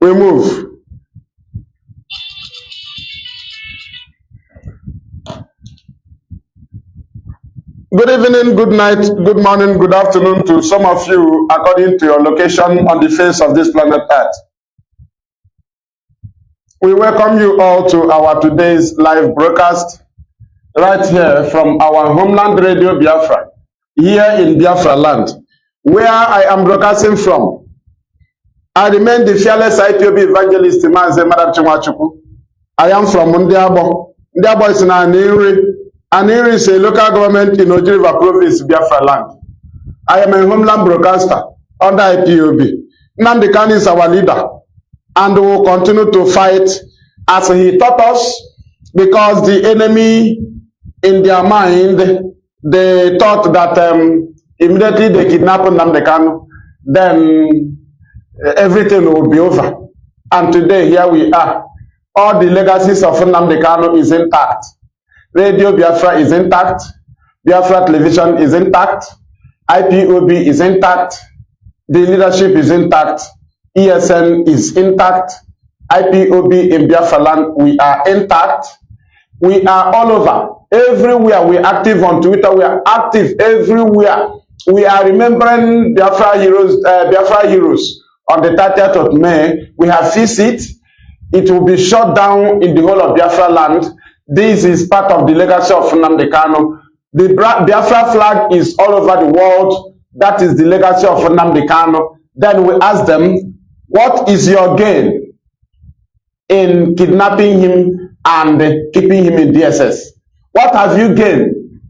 We move. Good evening, good night, good morning, good afternoon to some of you according to your location on the face of this planet Earth. We welcome you all to our today's live broadcast right here from our homeland radio Biafra, here in Biafra land, where I am broadcasting from. I remain the fearless IPOB evangelist, Mazi Nnamdi Kanu. I am from Ndiabo. Ndiabo is in Aniri. Aniri is a local government in Oji River province, Biafra land. I am a homeland broadcaster under IPOB. Nnamdi Kanu is our leader, and we will continue to fight as he taught us, because the enemy, in their mind, they thought that immediately they kidnap Nnamdi Kanu, then everything will be over. And today, here we are. All the legacies of Nnamdi Kanu is intact. Radio Biafra is intact. Biafra television is intact. IPOB is intact. The leadership is intact. ESN is intact. IPOB in Biafra land, we are intact. We are all over. Everywhere. We are active on Twitter. We are active everywhere. We are remembering Biafra heroes. On the 30th of May, we have visit. It will be shut down in the whole of Biafra land. This is part of the legacy of Nnamdi Kanu. The Biafra flag is all over the world. That is the legacy of Nnamdi Kanu. Then we ask them, what is your gain in kidnapping him and keeping him in DSS? What have you gained?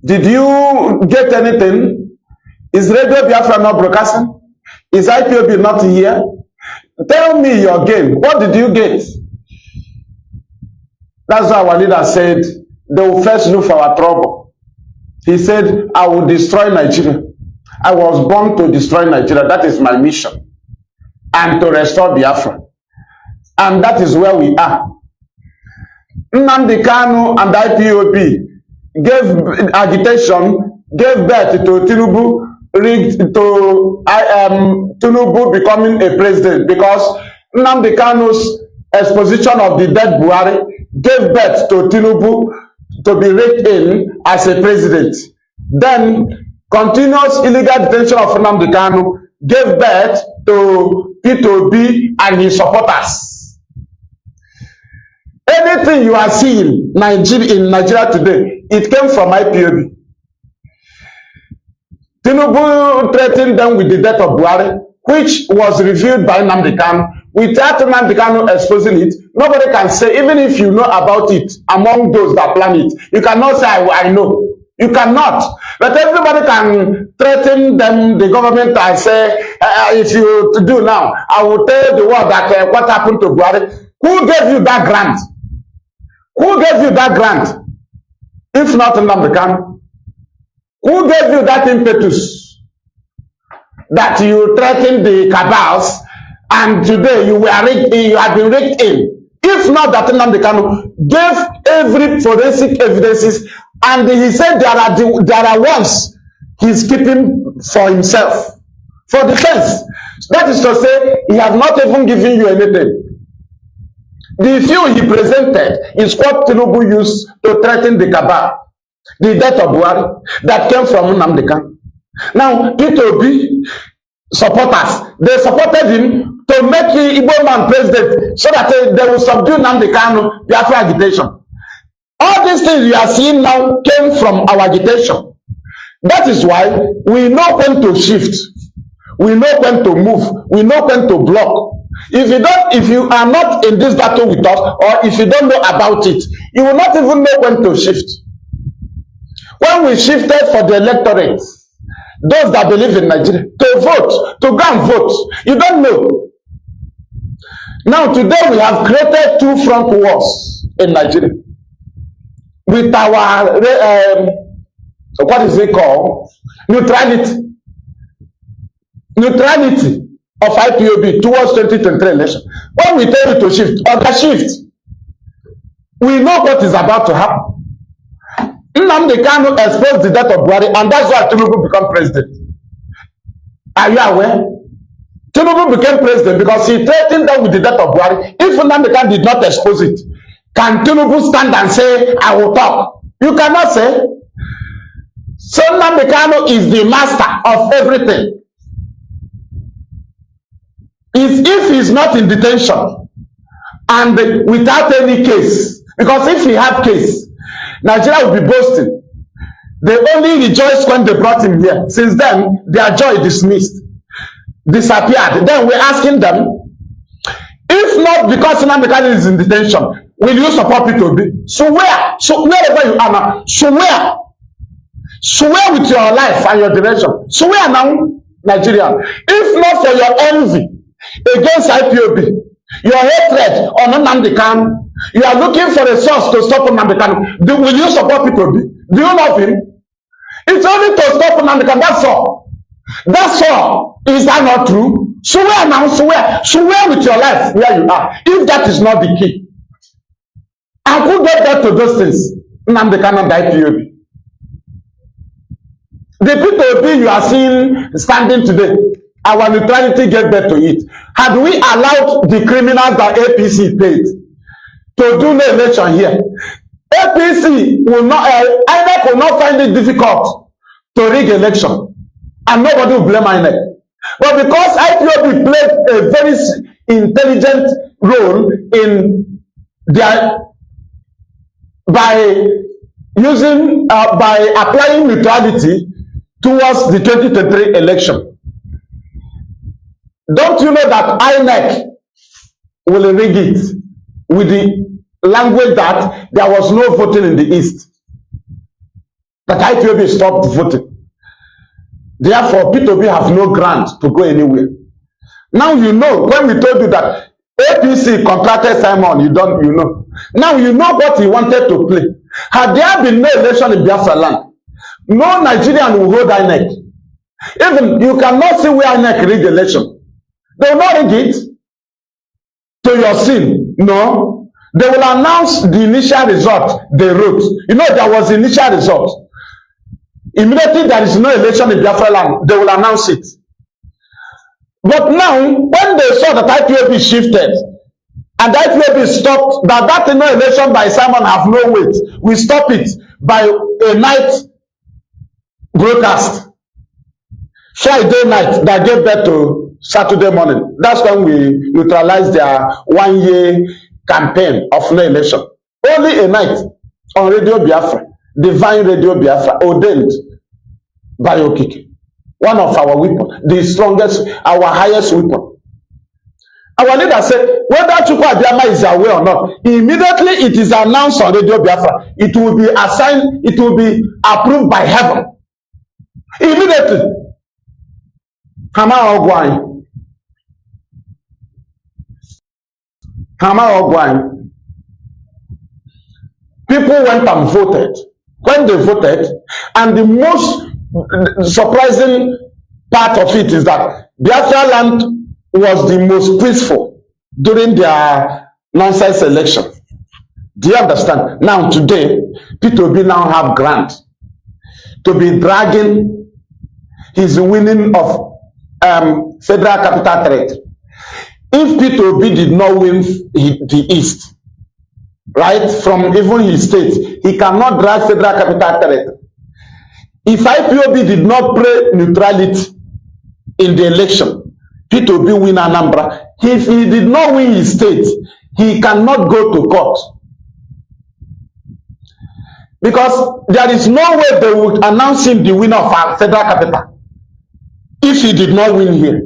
Did you get anything? Is Radio Biafra not broadcasting? Is IPOB not here? Tell me your gain. What did you get? That's why our leader said they will first look for our trouble. He said, I will destroy Nigeria. I was born to destroy Nigeria. That is my mission. And to restore Biafra. And that is where we are. Nnamdi Kanu and IPOB gave agitation, gave birth to Tinubu, rigged to Tinubu becoming a president, because Nnamdi Kanu's exposition of the dead Buhari gave birth to Tinubu to be rigged in as a president. Then continuous illegal detention of Nnamdi Kanu gave birth to P2B and his supporters. Anything you are seeing in Nigeria today, it came from IPOB. Tinubu threatened them with the death of Buhari, which was revealed by Nnamdi Kanu. Without Nnamdi Kanu exposing it, nobody can say, even if you know about it, among those that plan it, you cannot say, I know. You cannot. But everybody can threaten them, the government, and say, if you do now, I will tell the world that what happened to Buhari. Who gave you that grant? Who gave you that grant? If not Nnamdi Kanu. Who gave you that impetus that you threatened the cabals and today you have been rigged in? If not that Nnamdi Kanu gave every forensic evidences, and he said there are ones he's keeping for himself, for defense. That is to say, he has not even given you anything. The few he presented is what Tinubu used to threaten the cabal. The death of Buhari that came from Nnamdi Kanu. Now, P2B supporters, they supported him to make the Igbo man president so that they will subdue Nnamdi Kanu, Biafra agitation. All these things you are seeing now came from our agitation. That is why we know when to shift. We know when to move. We know when to block. If you are not in this battle with us, or if you don't know about it, you will not even know when to shift. When we shifted for the electorate, those that believe in Nigeria, to vote, to go and vote, you don't know. Now today we have created two front wars in Nigeria. With our, what is it called? Neutrality. Neutrality of IPOB towards 2023 election. When we tell you to shift, or the shift, we know what is about to happen. Nnamdi Kanu exposed the death of Buhari, and that's why Tinubu become president. Are you aware? Tinubu became president because he threatened them with the death of Buhari. If Nnamdi Kanu did not expose it, can Tinubu stand and say, I will talk? You cannot say. So Nnamdi Kanu is the master of everything. If he's not in detention and without any case, because if he had case, Nigeria would be boasting. They only rejoiced when they brought him here. Since then, their joy disappeared. Then we're asking them, if not because Nnamdi Kanu is in detention, will you support P2B? So where? So wherever you are now, so where? Swear with your life and your direction. Swear now, Nigeria. If not for your envy against IPOB, your hatred on Nnamdi Kanu, you are looking for a source to stop Nnamdi Kanu. Will you support P2B? Do you love him? It's only to stop Nnamdi Kanu. That's all. That's all. Is that not true? Swear now, swear. Swear with your life where you are. If that is not the key. And who get that to those things? Nnamdi Kanu and IPOB. The P2B you are seeing standing today, our neutrality get back to it. Had we allowed the criminals that APC paid to do the election here, APC will not, INEC will not find it difficult to rig election, and nobody will blame INEC. But because IPOB played a very intelligent role in their, by applying neutrality towards the 2023 election. Don't you know that INEC will rig it with the language that there was no voting in the East? That IPOB stopped voting. Therefore, P2B have no ground to go anywhere. Now you know, when we told you that APC contracted Simon, you know. Now you know what he wanted to play. Had there been no election in Biafra land, no Nigerian will hold INEC. Even you cannot see where INEC rig the election. They will not rig it to your sin. No. They will announce the initial result they wrote. You know, there was initial result. Immediately there is no election in Biafra land, they will announce it. But now, when they saw that IPOB shifted, and IPOB stopped, that no election by Simon have no weight, we stop it by a night broadcast. Friday night that gave birth to Saturday morning. That's when we neutralized their 1 year campaign of no election. Only a night on Radio Biafra, Divine Radio Biafra, ordained by Okike. One of our weapons, the strongest, our highest weapon. Our leader said, whether Chukwu Abiyama is aware or not, immediately it is announced on Radio Biafra, it will be assigned, it will be approved by heaven. Immediately. Hama Ogwai. Hama Ogwai. People went and voted. When they voted, and the most surprising part of it is that Biafra land was the most peaceful during their nonsense election. Do you understand? Now today, P2B now have grant to be dragging his winning of Federal Capital Threat. If P2B did not win the East, right, from even his state, he cannot drag Federal Capital Threat. If IPOB did not pray neutrality in the election, P2B win Anambra. If he did not win his state, he cannot go to court. Because there is no way they would announce him the winner of our Federal Capital if he did not win here.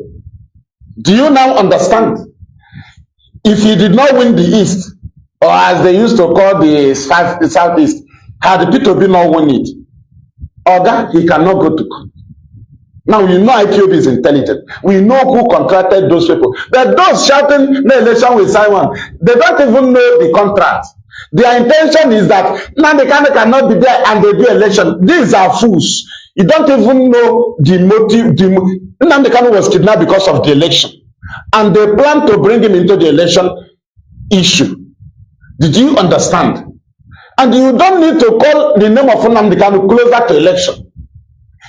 Do you now understand? If he did not win the East, or as they used to call the Southeast, had the P2B not won it, or that he cannot go to court. Now you know IPOB is intelligent. We know who contracted those people. But those shouting no election with Simon, they don't even know the contract. Their intention is that Nnamdi Kanu cannot be there and they do election. These are fools. You don't even know the motive. Nnamdi Kanu was kidnapped because of the election. And they plan to bring him into the election issue. Did you understand? And you don't need to call the name of Nnamdi Kanu closer to election.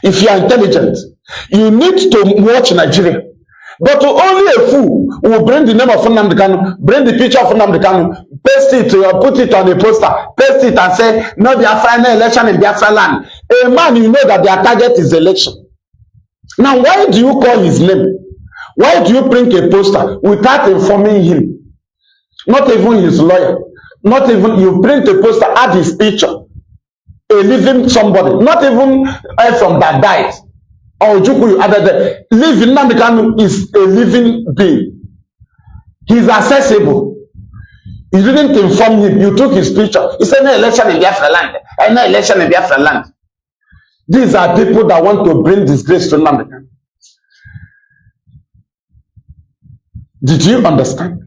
If you are intelligent, you need to watch Nigeria. But only a fool will bring the name of Nnamdi Kanu, bring the picture of Nnamdi Kanu, paste it, put it on a poster, paste it and say, no Biafra, no election in Biafra land. A man, you know that their target is election. Now, why do you call his name? Why do you print a poster without informing him? Not even his lawyer. Not even, you print a poster, add his picture. A living somebody. Not even from that died. Or you added there. Living Nnamdi Kanu is a living being. He's accessible. You didn't inform him. You took his picture. He said, no election in Biafra land. No election in Biafra land. These are people that want to bring disgrace to Nnamdi Kanu. Did you understand?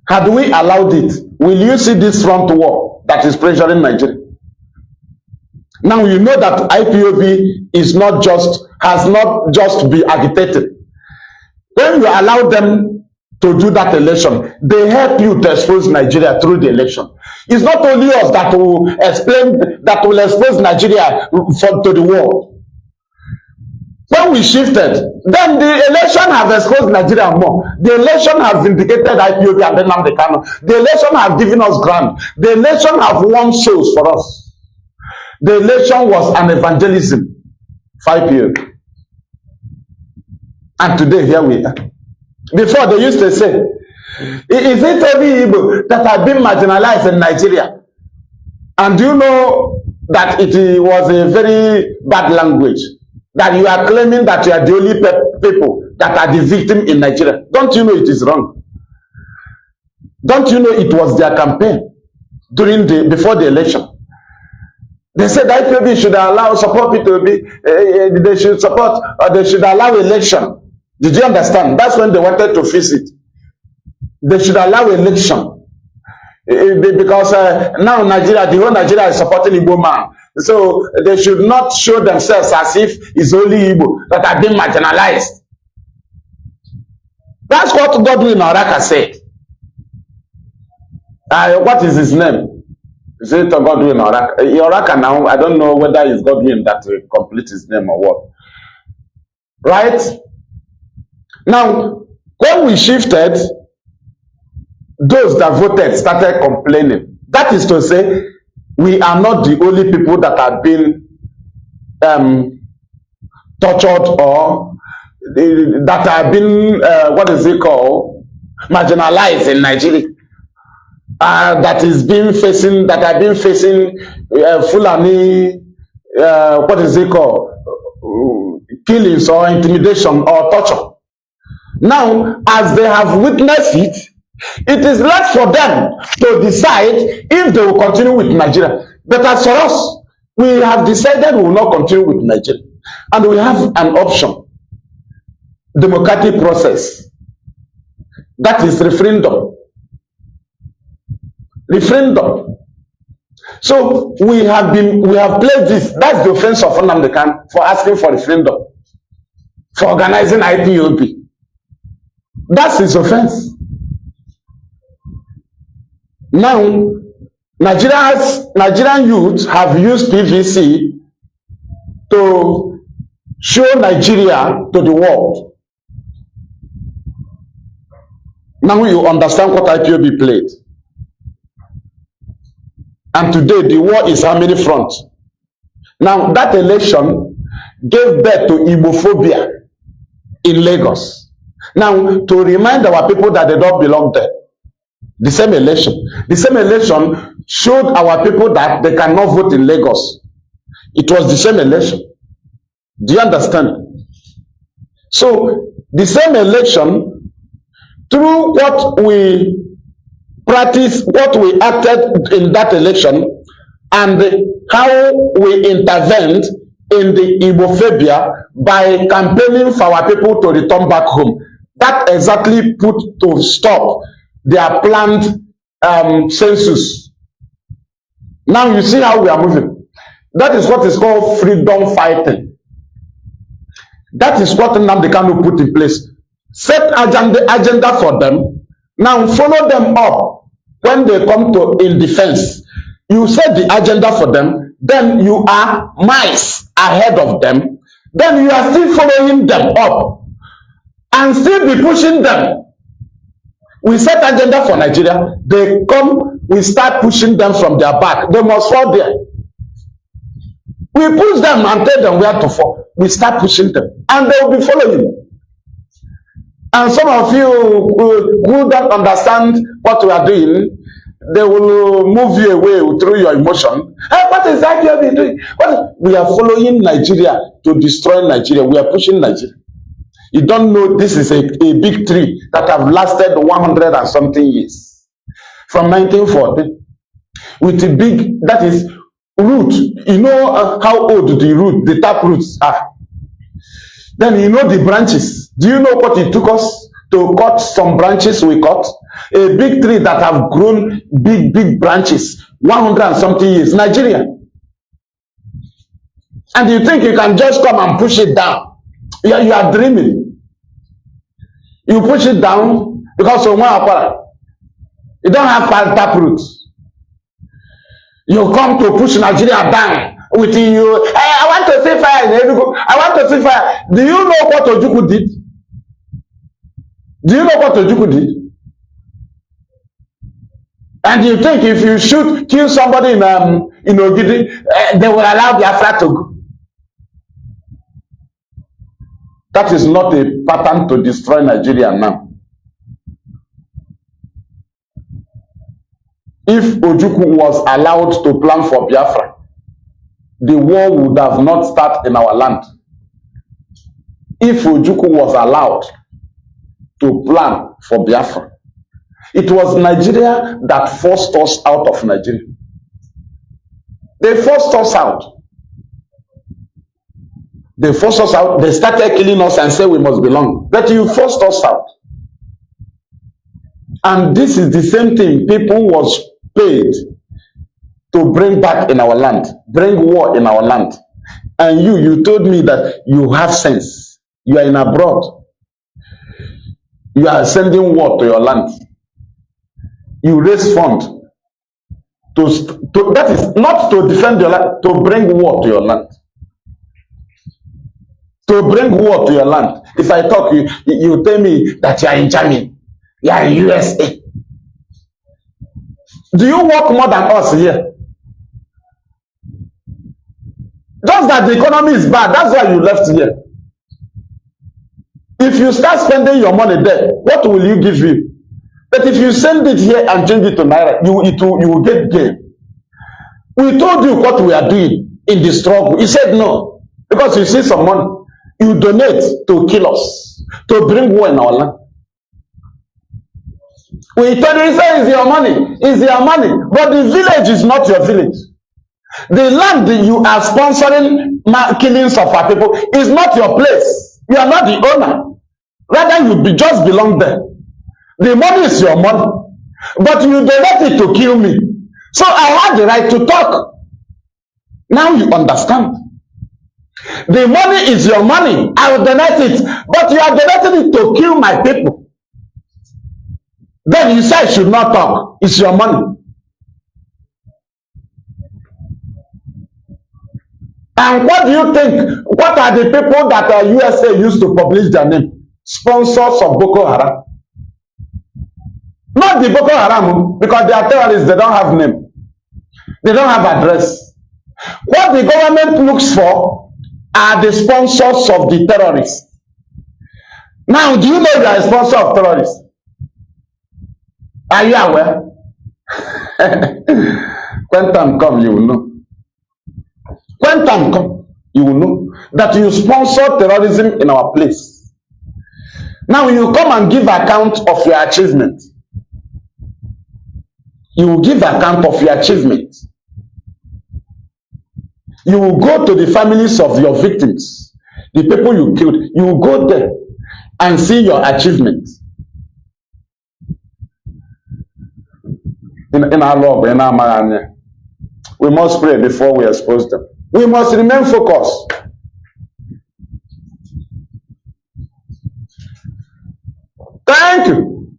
Had we allowed it, will you see this front war that is pressuring Nigeria? Now you know that IPOB is not just, has not just been agitated. When you allow them to do that election, they help you to expose Nigeria through the election. It's not only us that will explain, that will expose Nigeria to the world. When we shifted, then the election has exposed Nigeria more. The election has vindicated IPOB and Nnamdi Kanu. The election has given us ground. The election has won souls for us. The election was an evangelism for IPOB. And today, here we are. Before, they used to say, is it every Igbo that have been marginalized in Nigeria? And do you know that it was a very bad language? That you are claiming that you are the only people that are the victim in Nigeria. Don't you know it is wrong? Don't you know it was their campaign before the election? They said IPOB should allow support people to be, they should support, or they should allow election. Did you understand? That's when they wanted to fix it. They should allow election. Because now Nigeria, the whole Nigeria is supporting Igbo man. So they should not show themselves as if it's only Igbo that have been marginalized. That's what Godwin Oraka said. What is his name? Is it Godwin Oraka? Oraka now, I don't know whether it's Godwin that will complete his name or what. Right? Now, when we shifted, those that voted started complaining. That is to say, we are not the only people that have been tortured or that have been, what is it called, marginalized in Nigeria. That have been facing Fulani, what is it called, killings or intimidation or torture. Now, as they have witnessed it, it is left for them to decide if they will continue with Nigeria. But as for us, we have decided we will not continue with Nigeria. And we have an option. Democratic process. That is referendum. Referendum. So we have played this. That's the offense of Nnamdi Kanu for asking for referendum. For organizing IPOB. That's his offense. Now, Nigerian youths have used PVC to show Nigeria to the world. Now you understand what IPOB played. And today the war is how many fronts? Now that election gave birth to Igbophobia in Lagos. Now to remind our people that they don't belong there. The same election showed our people that they cannot vote in Lagos. It was the same election. Do you understand? So the same election, through what we practiced, what we acted in that election, and how we intervened in the Igbophobia by campaigning for our people to return back home, that exactly put to stop their planned census. Now you see how we are moving. That is what is called freedom fighting. That is what Nnamdi Kanu put in place. Set agenda for them. Now follow them up when they come to in defense. You set the agenda for them. Then you are miles ahead of them. Then you are still following them up and still be pushing them. We set agenda for Nigeria. They come, we start pushing them from their back. They must fall there. We push them and tell them where to fall. We start pushing them and they will be following. And some of you who don't understand what we are doing, they will move you away through your emotion. Hey, what is that you have been doing? We are following Nigeria to destroy Nigeria. We are pushing Nigeria. You don't know this is a big tree that have lasted 100 and something years. From 1940. With a big, that is, root. You know how old the root, the tap roots are. Then you know the branches. Do you know what it took us to cut some branches we cut? A big tree that have grown big branches, 100 and something years, Nigeria. And you think you can just come and push it down? You are dreaming. You push it down because of one apara. You don't have tap roots. You come to push Nigeria down with you. Hey, I want to see fire in Enugu. I want to see fire. Do you know what Ojukwu did? Do you know what Ojukwu did? And you think if you kill somebody in Ogidi, they will allow Biafra to go? That is not a pattern to destroy Nigeria now. If Ojukwu was allowed to plan for Biafra, the war would have not started in our land. If Ojukwu was allowed to plan for Biafra, it was Nigeria that forced us out of Nigeria. They forced us out. They forced us out. They started killing us and said we must belong. But you forced us out. And this is the same thing people was paid to bring back in our land. Bring war in our land. And you told me that you have sense. You are in abroad. You are sending war to your land. You raise fund that is not to defend your land, to bring war to your land. To bring war to your land. If I talk, you tell me that you are in Germany, you are in USA. Do you work more than us here? Just that the economy is bad, that's why you left here. If you start spending your money there, what will you give you? But if you send it here and change it to Naira, you will get gain. We told you what we are doing in the struggle. You said no. Because you see some money. You donate to kill us. To bring war in our land. We told you, say it's your money. It's your money. But the village is not your village. The land that you are sponsoring killings of our people is not your place. You are not the owner. Rather, you just belong there. The money is your money, but you donate it to kill me. So I have the right to talk. Now you understand. The money is your money. I will donate it, but you are donating it to kill my people. Then you say I should not talk. It's your money. And what do you think? What are the people that are USA used to publish their name? Sponsors of Boko Haram. Not the Boko Haram, because they are terrorists, they don't have name. They don't have address. What the government looks for are the sponsors of the terrorists. Now, do you know you are a sponsor of terrorists? Are you aware? When time come, you will know. When time come, you will know that you sponsor terrorism in our place. Now, you come and give account of your achievement. You will give account of your achievement. You will go to the families of your victims, the people you killed. You will go there and see your achievement. In our love, in our man, we must pray before we expose them. We must remain focused. Thank you.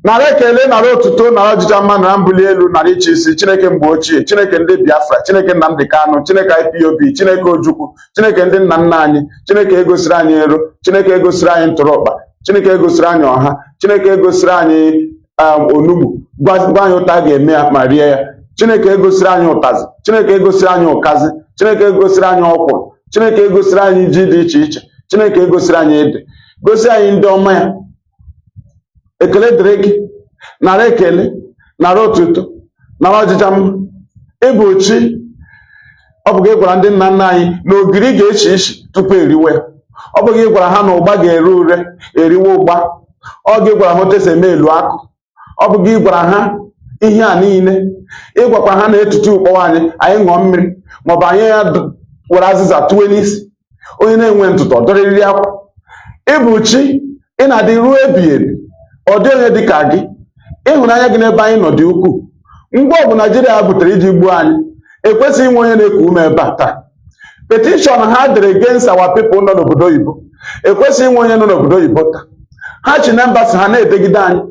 Nara ekele, nara otuto, nara ọjịja mma, nara mbuli elu, nara ịchị isi, Chineke mgbe ochie, Chineke ndị Biafra, Chineke Nnamdi Kanu, Chineke IPOB, Chineke Ojukwu, Chineke ndị nna nna anyị, Chineke egosiri anyị ero, Chineke egosiri anyị ntụrụkpa, Chineke egosiri anyị ọha, Chineke egosiri anyị onugbu, gwa anyị ụta ga-eme ya ma rie ya, Chineke egosiri anyị ụtazi, Chineke egosiri anyị ụkazi, Chineke egosiri anyị ọkwụrụ, Chineke egosiri anyị ji dị iche iche, Chineke egosiri anyị ede, gosi anyị ndị ọma ya. Ekele dịrị gị, nara ekele, nara otuto, nara ọjịja mma. Ịbụ chi, ọ bụ gị gwara ndị nna nna anyị na ogiri ga-echi isi tupu eriwe ya. Ọ bụ gị gwara ha na ụgba ga-ere ure eriwe ụgba. Ọ gị gwara ha otu esi eme elu akụ. Ọ bụ gị gwara ha ihe a niile. Ịgwakwa ha na etutu ụkpọwa anyị ṅụọ mmiri maọbụ anyị ya were azịza tụwe n'isi. Onye na-enwe ntụtụ ọ dọrịrị akwa. Ịbụ chi, ị na-adị ruo ebighị ebi. Ọ dị onye dị ka gị. Ịhụnanya gị n'ebe anyị nọ dị ukwuu. Ngwa ọgụ Naijiria butere iji gbuo anyị ekwesịghị inwe onye na-eku ume ebe a taa. Petition ha dere against our people nọ n'obodo oyibo ekwesịghị inwe onye nọ n'obodo oyibo taa. Ha chi na embassy ha na-edegide anyị.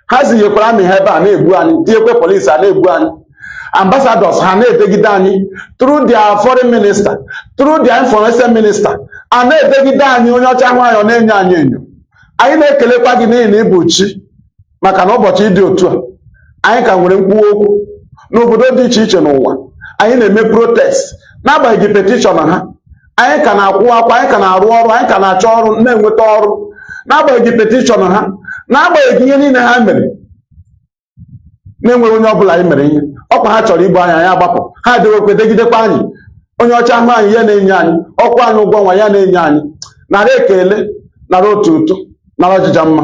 Ha zinyekwara amị ha ebe a na-egbu anyị, tinyekwe polisi a na-egbu anyị. Ambassadors ha na-edegide anyị through their foreign minister, through their information minister, a na-edegide anyị. Onye ọcha ahụ anyị ọ na-enyo anyị enyo. Anyị na-ekelekwa gị n'ihi na ịbụ chi, maka na ụbọchị dị otu a anyị ka nwere nkwuwa okwu n'obodo dị iche iche n'ụwa. Anyị na-eme protest n'agbanyeghị petition ha. Anyị ka na-akwụ akwa, anyị ka na-arụ ọrụ, anyị ka na-achọ ọrụ, na-enweta ọrụ n'agbanyeghị petition ha, n'agbanyeghị ihe niile ha mere, na-enweghị onye ọbụla anyị mere ihe. Ọkwa ha chọrọ igbu anyị, anyị agbapụ, ha dewekwe degidekwa anyị. Onye ọcha ahụ anyị ya na-enye anyị ọkwa anyị, ụgwọ nwa ya na-enye anyị. Nara ekele, nara otuto, nara ọjịja mma,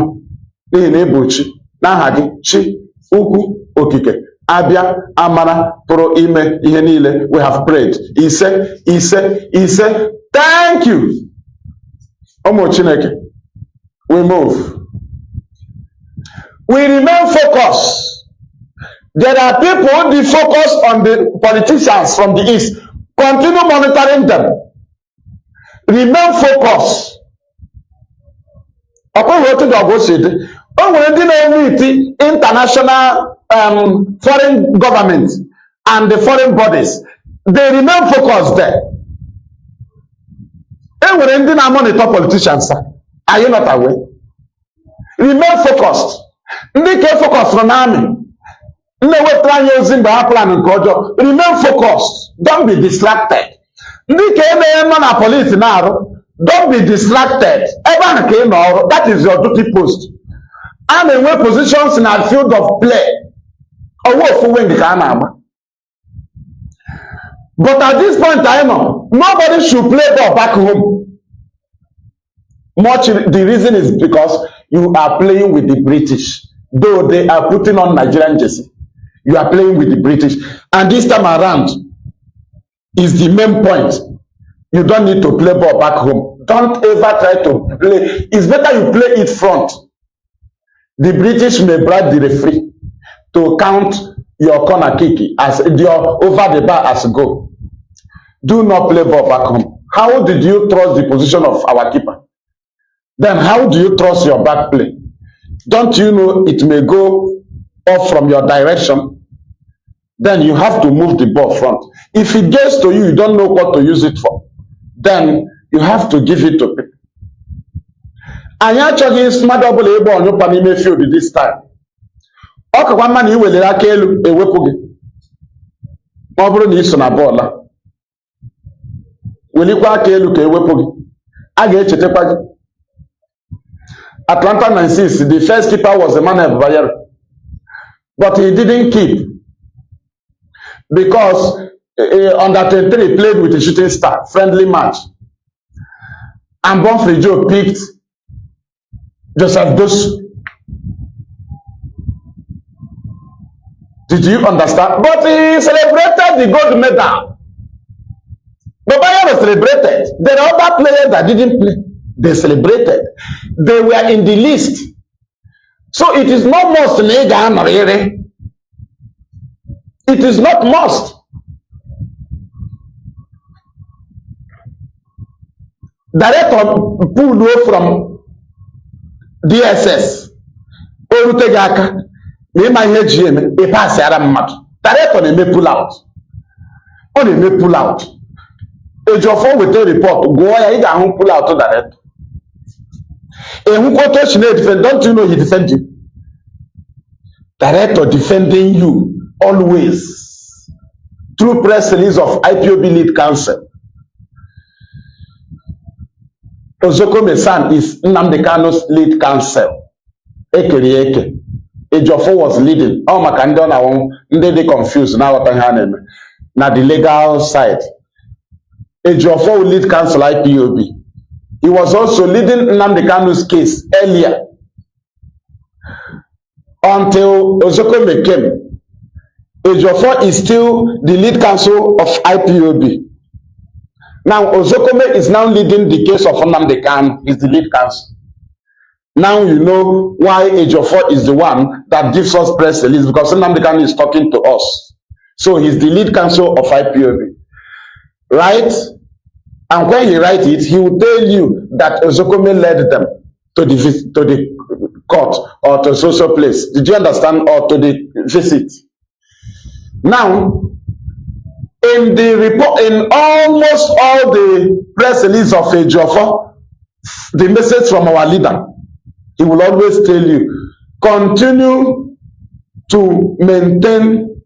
n'ihi na ịbụ chi, n'aha gị chi ukwu okike abịa amara pụrụ ime ihe niile. We have prayed. Ise. Thank you. Ụmụ Chineke, we move. We remain focused. There are people who defocus on the politicians from the east. Continue monitoring them. Remain focused. O nwere ndị na-emeti international foreign governments and the foreign bodies. They remain focused there. E nwere ndị na-monitor politicians. Are you not aware? Remain focused. Ndị ka focus na army. Na-ewetara anyị ozi mgbe ha plan nke ọjọọ. Remain focused. Don't be distracted. Ndị ka eme na police na-arụ. Don't be distracted. Ebe ahụ ka ị nọ ọrụ. That is your duty post. A na-enwe positions in a field of play. Ọwọ́ ofu wing ka a na-agba. But at this point I know nobody should play ball back home. The reason is because you are playing with the British. Though they are putting on Nigerian jersey, you are playing with the British. And this time around is the main point. You don't need to play ball back home. Don't ever try to play. It's better you play it front. The British may bribe the referee to count your corner kick as your over the bar as goal. Do not play ball back home. How did you trust the position of our keeper? Then how do you trust your back play? Don't you know it may go off from your direction? Then you have to move the ball front. If it gets to you, you don't know what to use it for. Then you have to give it to people. Anyị achọghị smart double ebe ọnyụkwa n'ime field this time. Ọ kakwa mma na iwelere aka elu ewepụ gị. Ma ọ bụrụ na iso na bọọlụ a. Welikwa aka elu ka ewepụ gị. A ga-echetakwa gị. Atlanta 96, the first keeper was Emmanuel Bayero. But he didn't keep. Because under 23 played with a shooting star, friendly match. And Bonfrey Joe picked Joseph Dosu. Did you understand? But he celebrated the gold medal. But Bayero celebrated. There are other players that didn't play. They celebrated. They were in the list. So it is not must. It is not must. Director pulled away from DSS. orute gị aka na ịma ihe ji eme ịpasị ara mmadụ. Director na-eme pull out. Ọ na-eme pull out. Ejiofor weta report gụọ ya, ị ga-ahụ pull out director. Ehukwoto shi na-defend, don't you know he defend you? Director defending you always through press release of IPOB lead counsel. Ozokome San is Nnamdi Kanu's lead counsel. Eke. Ejiofor was leading. Oh, maka ndị ọ na-awụ ndị dị confused na aghọta ihe a na-eme na the legal side. Ejiofor will lead counsel IPOB. He was also leading Nnamdi Kanu's case earlier until Ozokome came. Ejiofor is still the lead counsel of IPOB. Now Ozokome is now leading the case of Nnamdi Kanu. He's the lead counsel. Now you know why Ejiofor is the one that gives us press release, because Nnamdi Kanu is talking to us. So he's the lead counsel of IPOB. Right? And when he writes it, he will tell you that Ozokome led them to the court or to social place. Did you understand? Or to the visit. Now, in the report, in almost all the press release of Ejiofor, the message from our leader, he will always tell you, continue to maintain,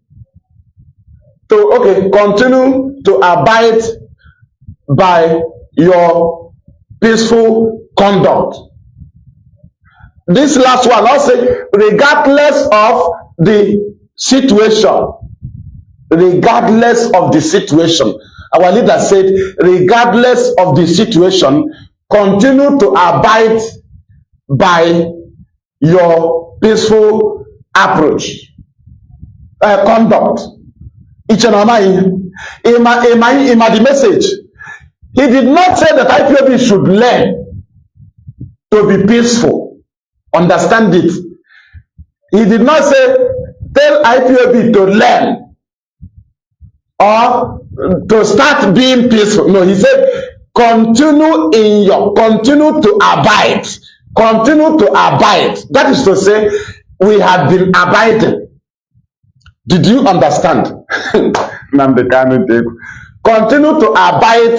continue to abide by your peaceful conduct. This last one, I'll say, regardless of the situation, regardless of the situation. Our leader said, regardless of the situation, continue to abide by your peaceful approach, conduct. The message. He did not say that IPOB should learn to be peaceful. Understand it. He did not say, tell IPOB to learn or to start being peaceful. No, he said, continue to abide. Continue to abide. That is to say, we have been abiding. Did you understand? Continue to abide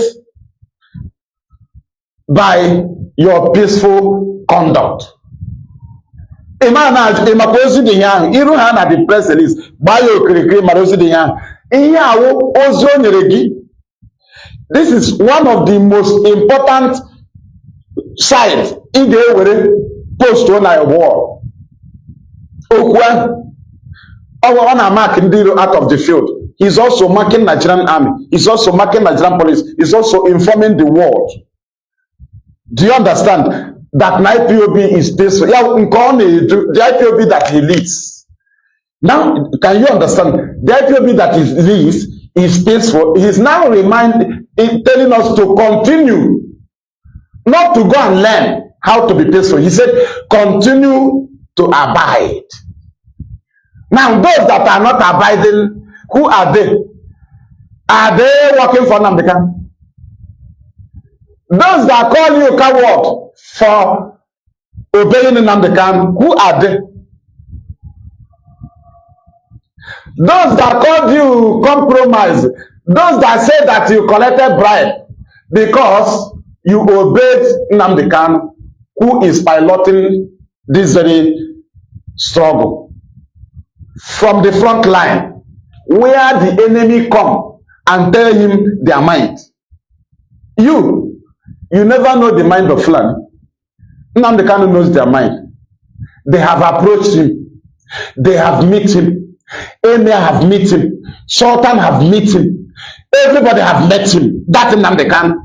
by your peaceful conduct. The press release, this is one of the most important sides in the post on our war. Out of the field. He's also marking Nigerian army. He's also marking Nigerian police. He's also informing the world. Do you understand that IPOB is peaceful? Yeah, the IPOB that he leads. Now, can you understand? The IPOB that he leads is peaceful. He's now telling us to continue, not to go and learn how to be peaceful. He said, continue to abide. Now, those that are not abiding, who are they? Are they working for Nnamdi Kanu? Those that call you coward for obeying Nnamdi Kanu, who are they? Those that called you compromise, those that say that you collected bribe because you obeyed Nnamdi Kanu, who is piloting this very struggle from the front line, where the enemy come and tell him their mind. You never know the mind of Fulani. Nnamdi Kanu knows their mind. They have approached him. They have met him. Emir have met him. Sultan have met him. Everybody have met him. That's Nnamdi Kanu.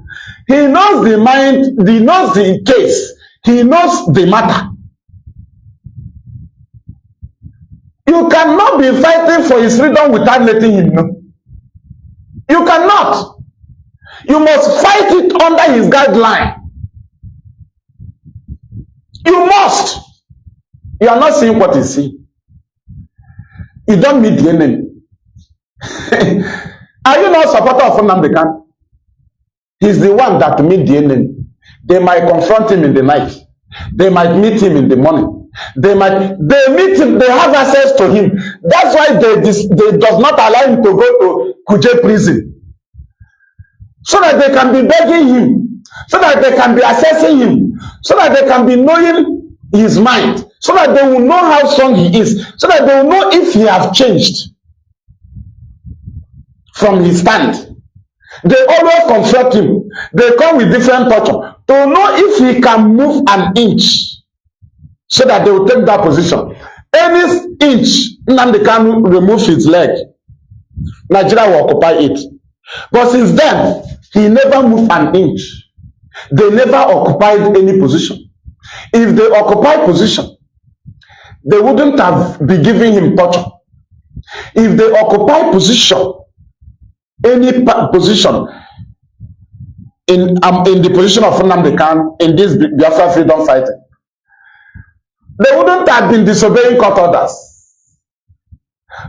He knows the mind. He knows the case. He knows the matter. You cannot be fighting for his freedom without letting him know. You cannot. You must fight it under his guideline. You must. You are not seeing what he sees. You don't meet the enemy. Are you not a supporter of Nnamdi Kanu? He's the one that meet the enemy. They might confront him in the night. They might meet him in the morning. They meet him, they have access to him. That's why they does not allow him to go to Kuje prison. So that they can be begging him, so that they can be assessing him, so that they can be knowing his mind, so that they will know how strong he is, so that they will know if he have changed from his stand. They always confront him. They come with different torture to know if he can move an inch, so that they will take that position. Any inch Nnamdi Kanu remove his leg, Nigeria will occupy it. But since then, he never moved an inch. They never occupied any position. If they occupy position, they wouldn't have been giving him torture. If they occupy position, any position in the position of Nnamdi Kanu in this Biafra freedom fighting, they wouldn't have been disobeying court orders.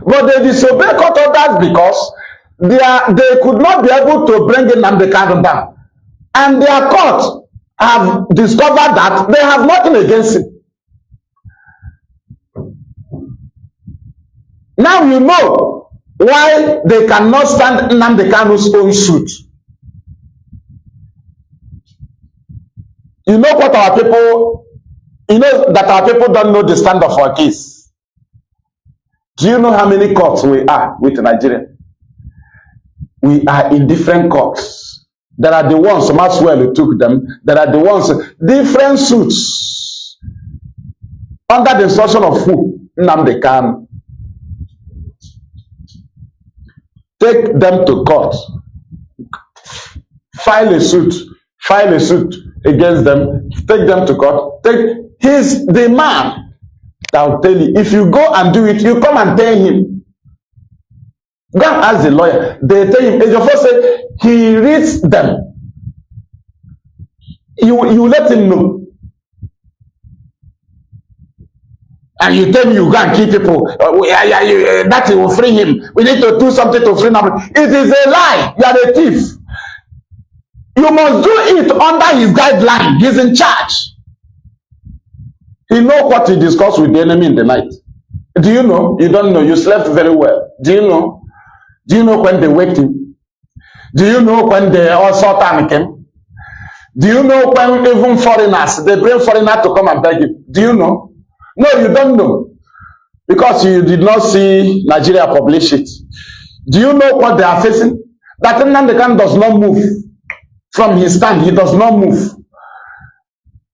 But they disobey court orders because they could not be able to bring in Nnamdi Kanu down. And their court have discovered that they have nothing against him. Now you know why they cannot stand Nnamdi Kanu's own suit. You know what our people, you know that our people don't know the stand of our case. Do you know how many courts we are with Nigeria? We are in different courts. There are the ones, Maxwell took them. There are the ones, different suits. Under the instruction of who? Nnamdi Kanu. Take them to court. File a suit against them. Take them to court. He's the man that will tell you. If you go and do it, you come and tell him. Go and ask the lawyer. They tell him. Your first say he reads them. You let him know. And you tell me you go and kill people. That will free him. We need to do something to free him. It is a lie. You are a thief. You must do it under his guideline. He's in charge. He knows what he discussed with the enemy in the night. Do you know? You don't know. You slept very well. Do you know? Do you know when they waked him? Do you know when they all Sultan came? Do you know when even foreigners, they bring foreigners to come and beg him? Do you know? No, you don't know. Because you did not see Nigeria publish it. Do you know what they are facing? That Nnamdi Kanu does not move from his stand. He does not move.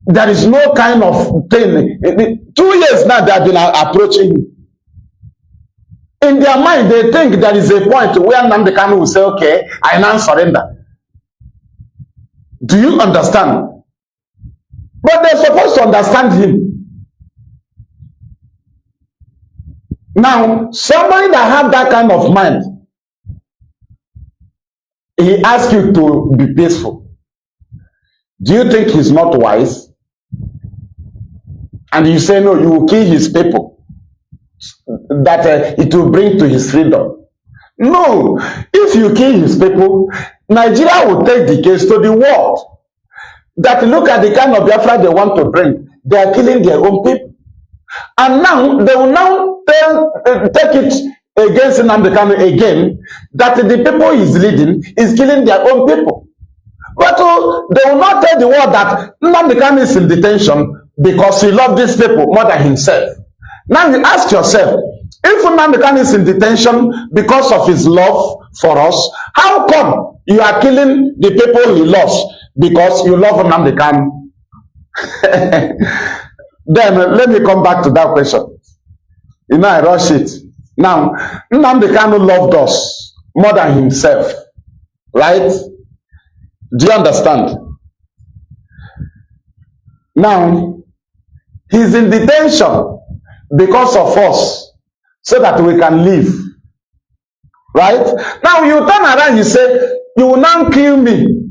There is no kind of thing. 2 years now they have been approaching him. In their mind, they think there is a point where Nnamdi Kanu will say, okay, I now surrender. Do you understand? But they're supposed to understand him. Now, somebody that have that kind of mind, he asks you to be peaceful. Do you think he's not wise? And you say, no, you will kill his people. That it will bring to his freedom. No, if you kill his people, Nigeria will take the case to the world. That look at the kind of Biafra they want to bring. They are killing their own people. And now, they will now take it against Nnamdi Kanu again, that the people he's leading is killing their own people. But they will not tell the world that Nnamdi Kanu is in detention because he loves these people more than himself. Now you ask yourself, if Nnamdi Kanu is in detention because of his love for us, how come you are killing the people he loves because you love Nnamdi Kanu? Then let me come back to that question. You know, I rush it. Now, Nnamdi Kanu loved us more than himself. Right? Do you understand? Now, he's in detention because of us, so that we can live. Right? Now, you turn around, you say, you will now kill me,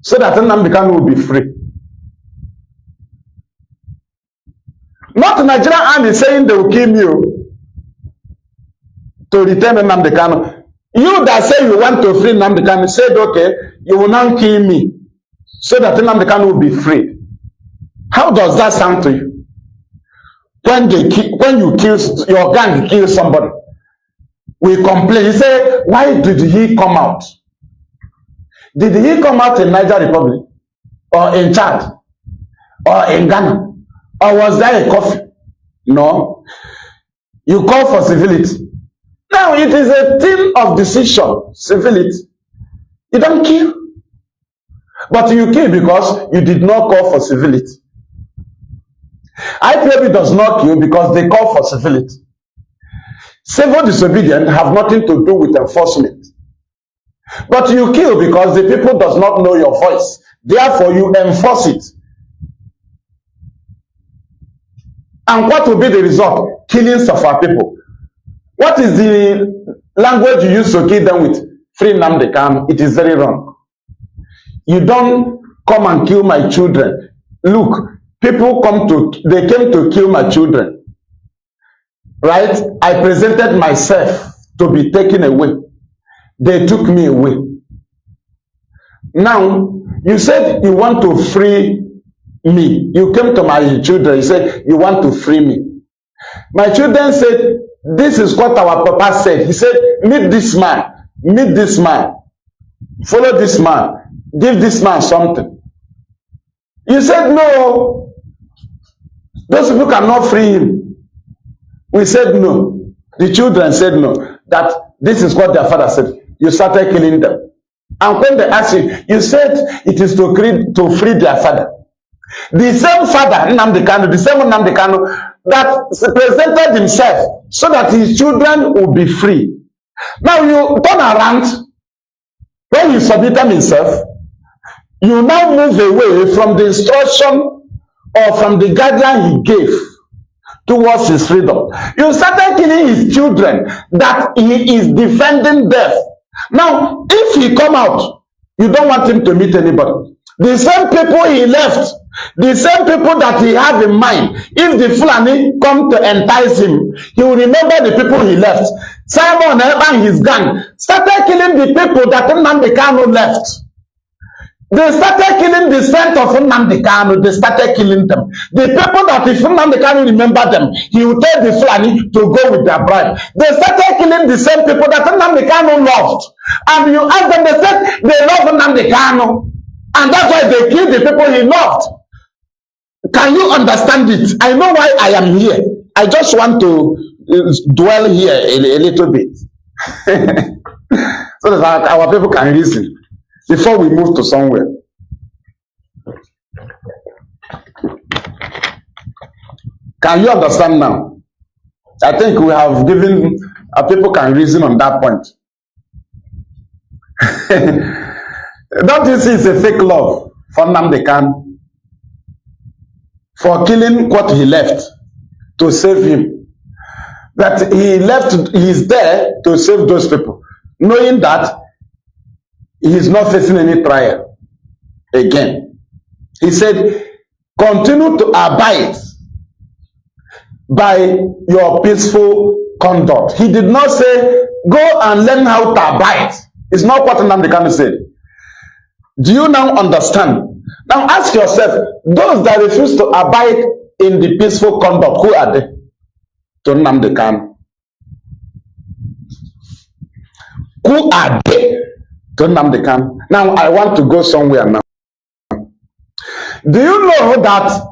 so that Nnamdi Kanu will be free. Not the Nigerian army saying they will kill you to return Nnamdi Kanu. You that say you want to free Nnamdi Kanu said, okay, you will now kill me so that Nnamdi Kanu will be free. How does that sound to you? when you kill, your gang kill somebody, we complain. You say, why did he come out? Did he come out in Niger Republic, or in Chad, or in Ghana, or was there a coffee? No. You call for civility. Now it is a thing of decision, civility. You don't kill. But you kill because you did not call for civility. IPOB does not kill because they call for civility. Civil disobedience have nothing to do with enforcement. But you kill because the people does not know your voice. Therefore, you enforce it. And what will be the result? Killings of our people. What is the language you use to kill them with? Free Nnamdi Kanu. It is very wrong. You don't come and kill my children. Look, people they came to kill my children. Right? I presented myself to be taken away. They took me away. Now, you said you want to free me. You came to my children. You said you want to free me. My children said, this is what our papa said. He said, meet this man. Meet this man. Follow this man. Give this man something. You said, no. Those people cannot free him. We said no. The children said no. That this is what their father said. You started killing them. And when they asked you said it is to free their father. The same father, Nnamdi Kanu, the same Nnamdi Kanu, that presented himself so that his children will be free. Now you turn around, when he submitted himself, you now move away from the instruction or from the guideline he gave towards his freedom. You started killing his children that he is defending death. Now, if he come out, you don't want him to meet anybody. The same people he left, the same people that he have in mind, if the Fulani come to entice him, he will remember the people he left. Simon and his gang started killing the people that Nnamdi Kanu left. They started killing the strength of Nnamdi Kanu. They started killing them. The people that if Nnamdi Kanu remember them, he will tell the Fulani to go with their bribe. They started killing the same people that Nnamdi Kanu loved. And you ask them, they said they love Nnamdi Kanu. And that's why they killed the people he loved. Can you understand it? I know why I am here. I just want to dwell here a little bit. So that our people can reason before we move to somewhere. Can you understand now? I think we have given our people can reason on that point. Don't you see it's a fake love for Nnamdi Kanu for killing what he left to save him? That he is there to save those people, knowing that he is not facing any trial again. He said, continue to abide by your peaceful conduct. He did not say, go and learn how to abide. It's not what Nnamdi Kanu said. Do you now understand? Now ask yourself, those that refuse to abide in the peaceful conduct, who are they? To Nnamdi Kanu. Who are they? To Nnamdi Kanu. Now I want to go somewhere now. Do you know that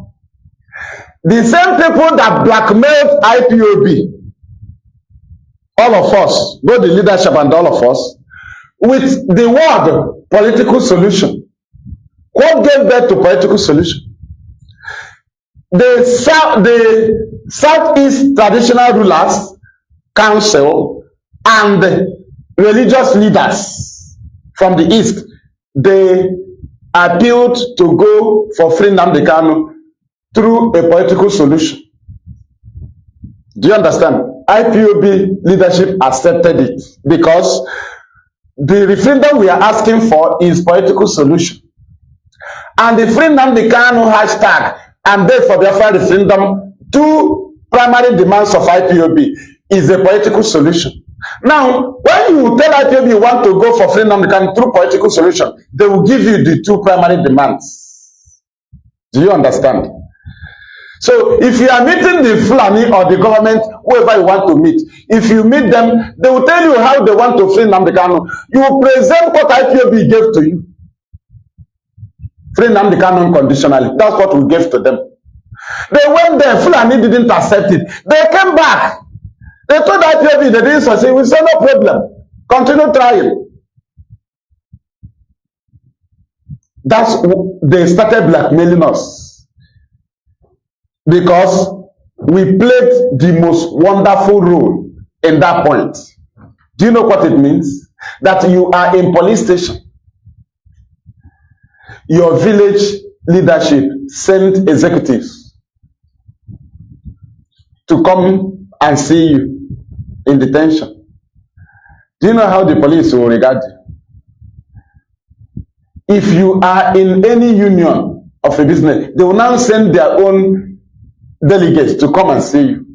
the same people that blackmailed IPOB, all of us, both the leadership and all of us, with the word political solution? What gave birth to political solution? The Southeast Traditional Rulers Council and the religious leaders from the East, they appealed to go for free Nnamdi Kanu through a political solution. Do you understand? IPOB leadership accepted it because the referendum we are asking for is political solution. And the free Nnamdi Kanu hashtag and Beg for Biafra referendum, two primary demands of IPOB, is a political solution. Now, when you tell IPOB you want to go for free Nnamdi Kanu through political solution, they will give you the two primary demands. Do you understand? So if you are meeting the Fulani or the government, whoever you want to meet, if you meet them, they will tell you how they want to free Nnamdi Kanu. You will present what IPOB gave to you. Free Nnamdi Kanu unconditionally. That's what we gave to them. They went there, Fulani didn't accept it. They came back. They told IPOB they didn't succeed. We said no problem. Continue trying. They started blackmailing us. Because we played the most wonderful role in that point. Do you know what it means? That you are in police station. Your village leadership sent executives to come and see you in detention. Do you know how the police will regard you? If you are in any union of a business, they will now send their own delegates to come and see you.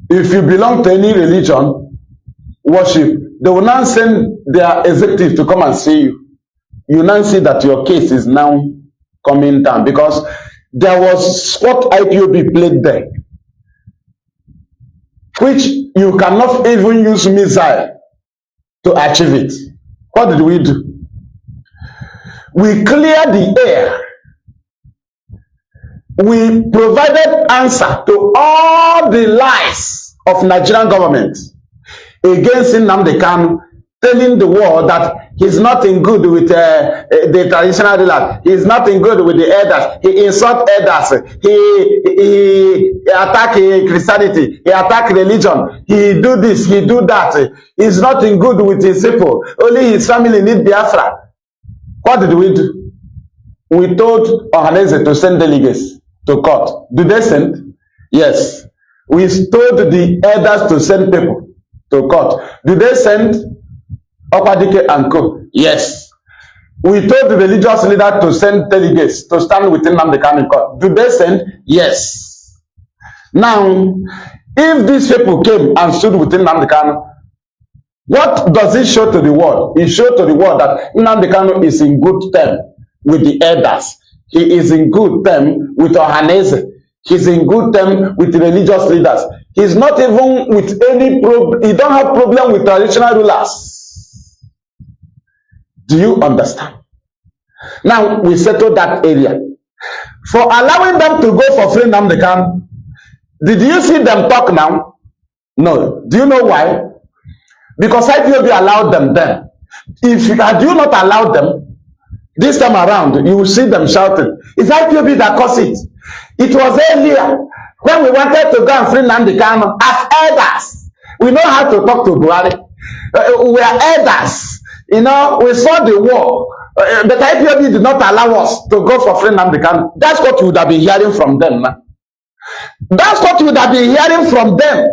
If you belong to any religion, worship, they will now send their executive to come and see you. You now see that your case is now coming down because there was what IPOB played there, which you cannot even use missile to achieve it. What did we do? We cleared the air. We provided answer to all the lies of Nigerian government against Nnamdi Kanu, telling the world that he's not in good with the traditional rulers. He's not in good with the elders. He insults elders. He attack Christianity. He attack religion. He do this. He do that. He's not in good with his people. Only his family need Biafra. What did we do? We told Ohaneze to send delegates to court. Did they send? Yes. We told the elders to send people to court. Did they send? Okwadike and Co. Yes. We told the religious leader to send delegates to stand within Nnamdi Kanu in court. Do they send? Yes. Now, if these people came and stood within Nnamdi Kanu, what does it show to the world? It shows to the world that Nnamdi Kanu is in good term with the elders. He is in good term with Ohaneze. He's in good term with the religious leaders. He's not even with any problem. He don't have problem with traditional rulers. Do you understand? Now we settle that area. For allowing them to go for free Nnamdi Kanu, did you see them talk now? No. Do you know why? Because IPOB allowed them then. Had you not allowed them, this time around, you will see them shouting. It's IPOB that caused it. It was earlier when we wanted to go and free Nnamdi Kanu as elders. We know how to talk to Buhari. We are elders. You know, we saw the war. But IPOB did not allow us to go for free Nnamdi Kanu. That's what you would have been hearing from them. Man. That's what you would have been hearing from them.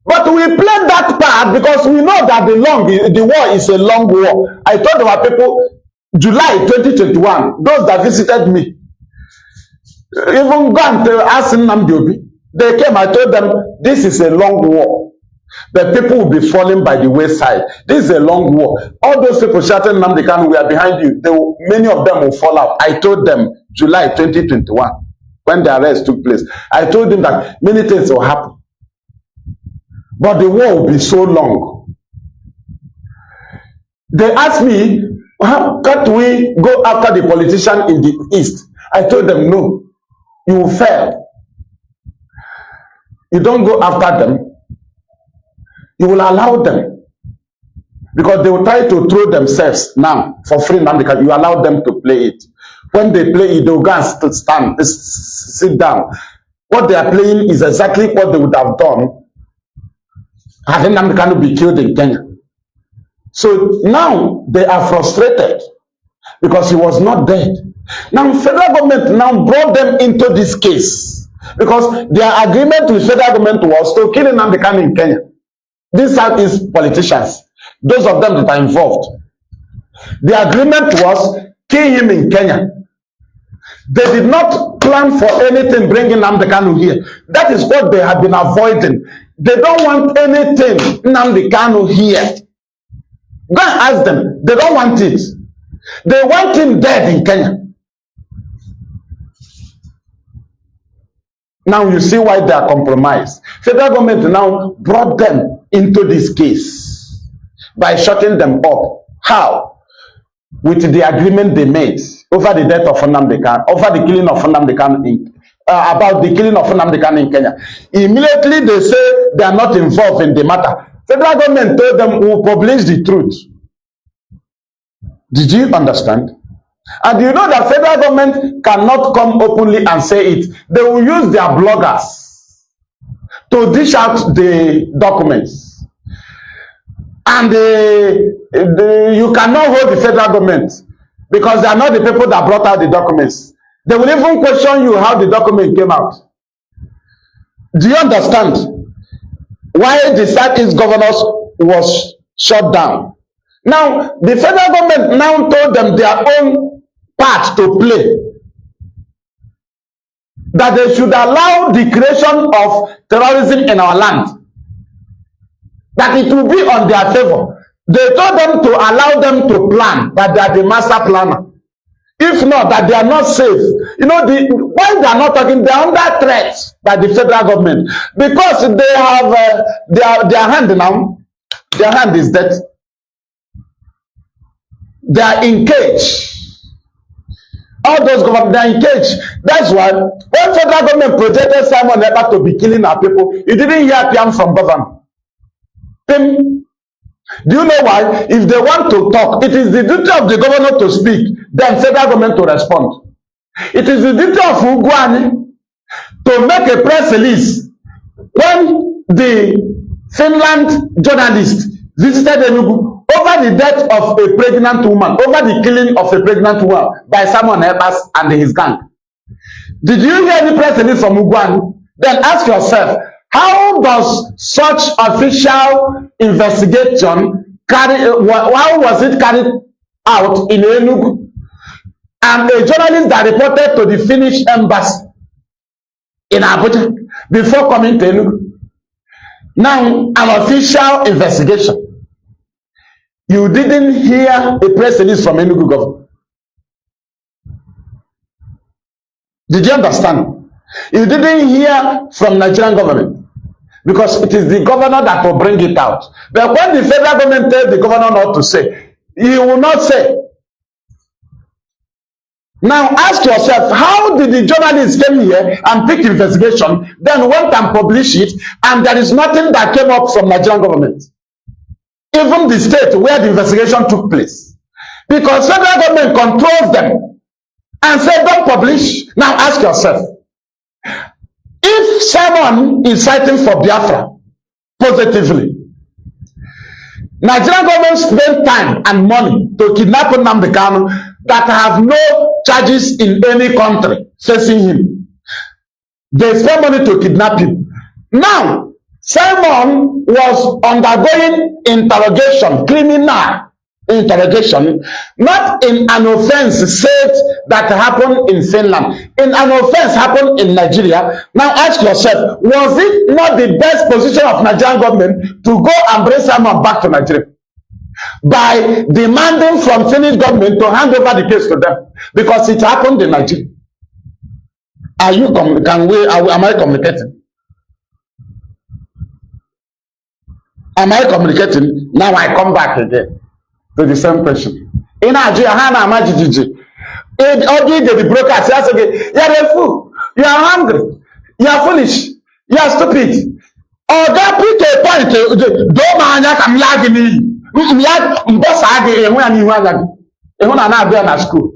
But we played that part because we know that the war is a long war. I told our people, July 2021, those that visited me, even gone to ask Nnamdi, they came, I told them, this is a long war. But people will be falling by the wayside. This is a long war. All those people shouting Nnamdi Kanu, we are behind you. Many of them will fall out. I told them, July 2021, when the arrest took place, I told them that many things will happen. But the war will be so long. They asked me, how can't we go after the politician in the east? I told them, no, you will fail. You don't go after them. You will allow them. Because they will try to throw themselves now for free now because you allow them to play it. When they play it, they will go and stand, sit down. What they are playing is exactly what they would have done had Nnamdi Kanu be killed in Kenya. So now they are frustrated because he was not dead. Now federal government now brought them into this case because their agreement with federal government was to kill Nnamdi Kanu in Kenya. These Southeast politicians, those of them that are involved, the agreement was kill him in Kenya. They did not plan for anything bringing Nnamdi Kanu here. That is what they have been avoiding. They don't want anything Nnamdi Kanu here. Go and ask them. They don't want it. They want him dead in Kenya. Now you see why they are compromised. Federal government now brought them into this case by shutting them up. How? With the agreement they made over the death of Nnamdi Kanu, over the killing of Nnamdi Kanu, about the killing of Nnamdi Kanu in Kenya. Immediately they say they are not involved in the matter. Federal government told them, we will publish the truth. Did you understand? And you know that federal government cannot come openly and say it. They will use their bloggers to dish out the documents. And you cannot hold the federal government because they are not the people that brought out the documents. They will even question you how the document came out. Do you understand why the Southeast governors was shut down? Now, the federal government now told them their own part to play. That they should allow the creation of terrorism in our land. That it will be on their favor. They told them to allow them to plan, that they are the master planner. If not, that they are not safe. You know, why they are not talking, they are under threat by the federal government. Because they have their hand now, their hand is dead. They are engaged. All those governments, they are engaged. That's why when federal government projected Simon Ekpa to be killing our people, you didn't hear Piam from government. Do you know why? If they want to talk, it is the duty of the governor to speak, then federal government to respond. It is the duty of Ugwani to make a press release when the Finland journalist visited Enugu over the death of a pregnant woman, over the killing of a pregnant woman by Simon Ekpa and his gang. Did you hear any press release from Ugwani? Then ask yourself, how does such official investigation how was it carried out in Enugu? And a journalist that reported to the Finnish embassy in Abuja before coming to Enugu. Now, an official investigation. You didn't hear a press release from Enugu government. Did you understand? You didn't hear from Nigerian government. Because it is the governor that will bring it out. But when the federal government tells the governor not to say, he will not say. Now ask yourself, how did the journalists came here and pick investigation, then went and publish it, and there is nothing that came up from Nigerian government? Even the state where the investigation took place. Because federal government controls them and said, don't publish. Now ask yourself, if someone is fighting for Biafra positively, Nigerian government spend time and money to kidnap Nnamdi Kanu that have no charges in any country facing him. They spend money to kidnap him. Now, Simon was undergoing interrogation, criminal interrogation, not in an offense said that happened in Finland, in an offense happened in Nigeria. Now ask yourself, was it not the best position of Nigerian government to go and bring Simon back to Nigeria by demanding from Finnish government to hand over the case to them because it happened in Nigeria? Am I communicating? Am I communicating? Now I come back again to the same question. In Nigeria, Hana Majiji, the broker says, okay, you are a fool, you are hungry, you are foolish, you are stupid. Or that pick a point, don't mind that I'm lagging. School.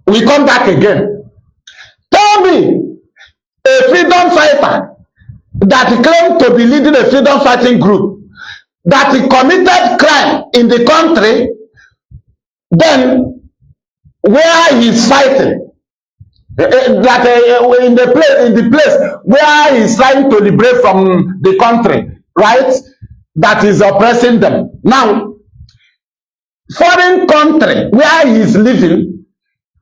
We come back again. Tell me, a freedom fighter that claimed to be leading a freedom fighting group, that he committed crime in the country, then where he's fighting, in the place where he's trying to liberate from the country, right? That is oppressing them. Now, foreign country where he's living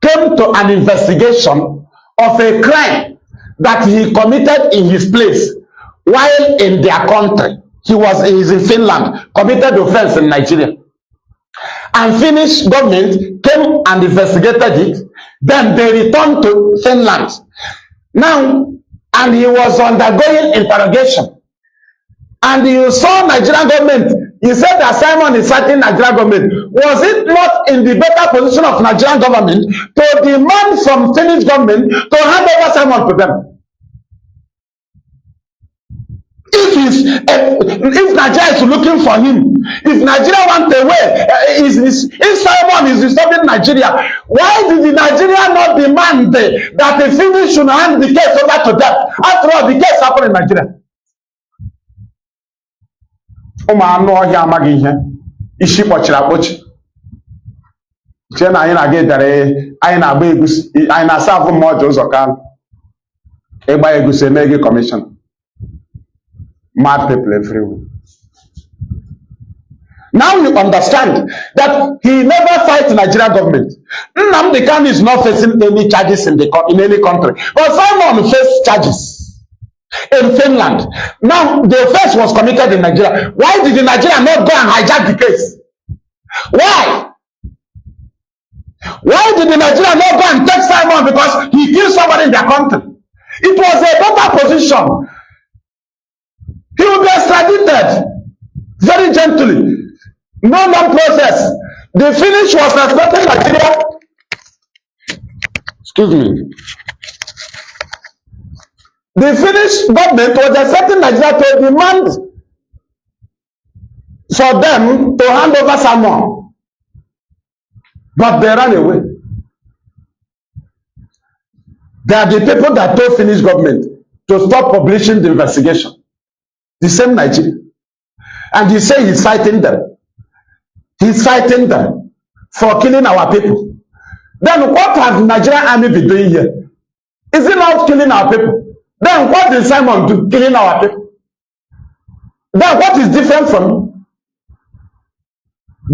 came to an investigation of a crime that he committed in his place while in their country. He's in Finland, committed offense in Nigeria. and Finnish government came and investigated it. Then they returned to Finland. Now, and he was undergoing interrogation. And you saw Nigerian government. You said that Simon is fighting Nigerian government. Was it not in the better position of Nigerian government to demand from Finnish government to hand over Simon to them? If Nigeria is looking for him, if Nigeria wants a way, if Simon is disturbing Nigeria, why did the Nigeria not demand that the Finnish should hand the case over to them? After all, the case happened in Nigeria. Ishi kpọchiri akpọchi che na anyị na-aga edere anyị na-agba egusi anyị na-asa afụ mma ọjọọ ụzọ ka ịgba egusi eme gị kọmishọn. Mad people everywhere. Now you understand that he never fight the Nigerian government. Nnamdi Kanu is not facing any charges in any country, but Simon faced charges in Finland. Now the offense was committed in Nigeria. Why did the Nigeria not go and hijack the case? Why? Why did the Nigeria not go and take Simon because he killed somebody in their country? It was a better position. He will be extradited very gently. No long process. The Finnish was expecting Nigeria. Excuse me. The Finnish government was expecting Nigeria to demand for them to hand over someone. But they ran away. They are the people that told Finnish government to stop publishing the investigation. The same Nigeria. And you say he's fighting them. He's fighting them for killing our people. Then what has the Nigerian army been doing here? Is it not killing our people? Then what did Simon do killing our people? Then what is different from him?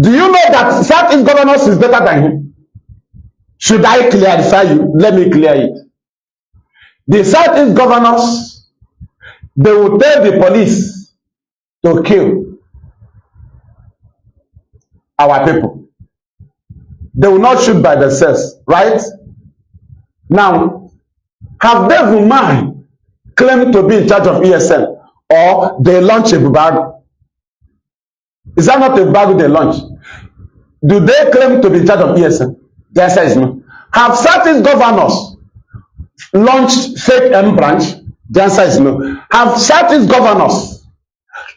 Do you know that Southeast governors is better than him? Should I clarify you? Let me clear it. The Southeast governors, they will tell the police to kill our people. They will not shoot by themselves, right? Now, have they Vumai claimed to be in charge of ESN or they launch a bubago? Is that not a bubago they launch? Do they claim to be in charge of ESN? The answer is no. Have certain governors launched fake M branch? The answer is no. Have certain governors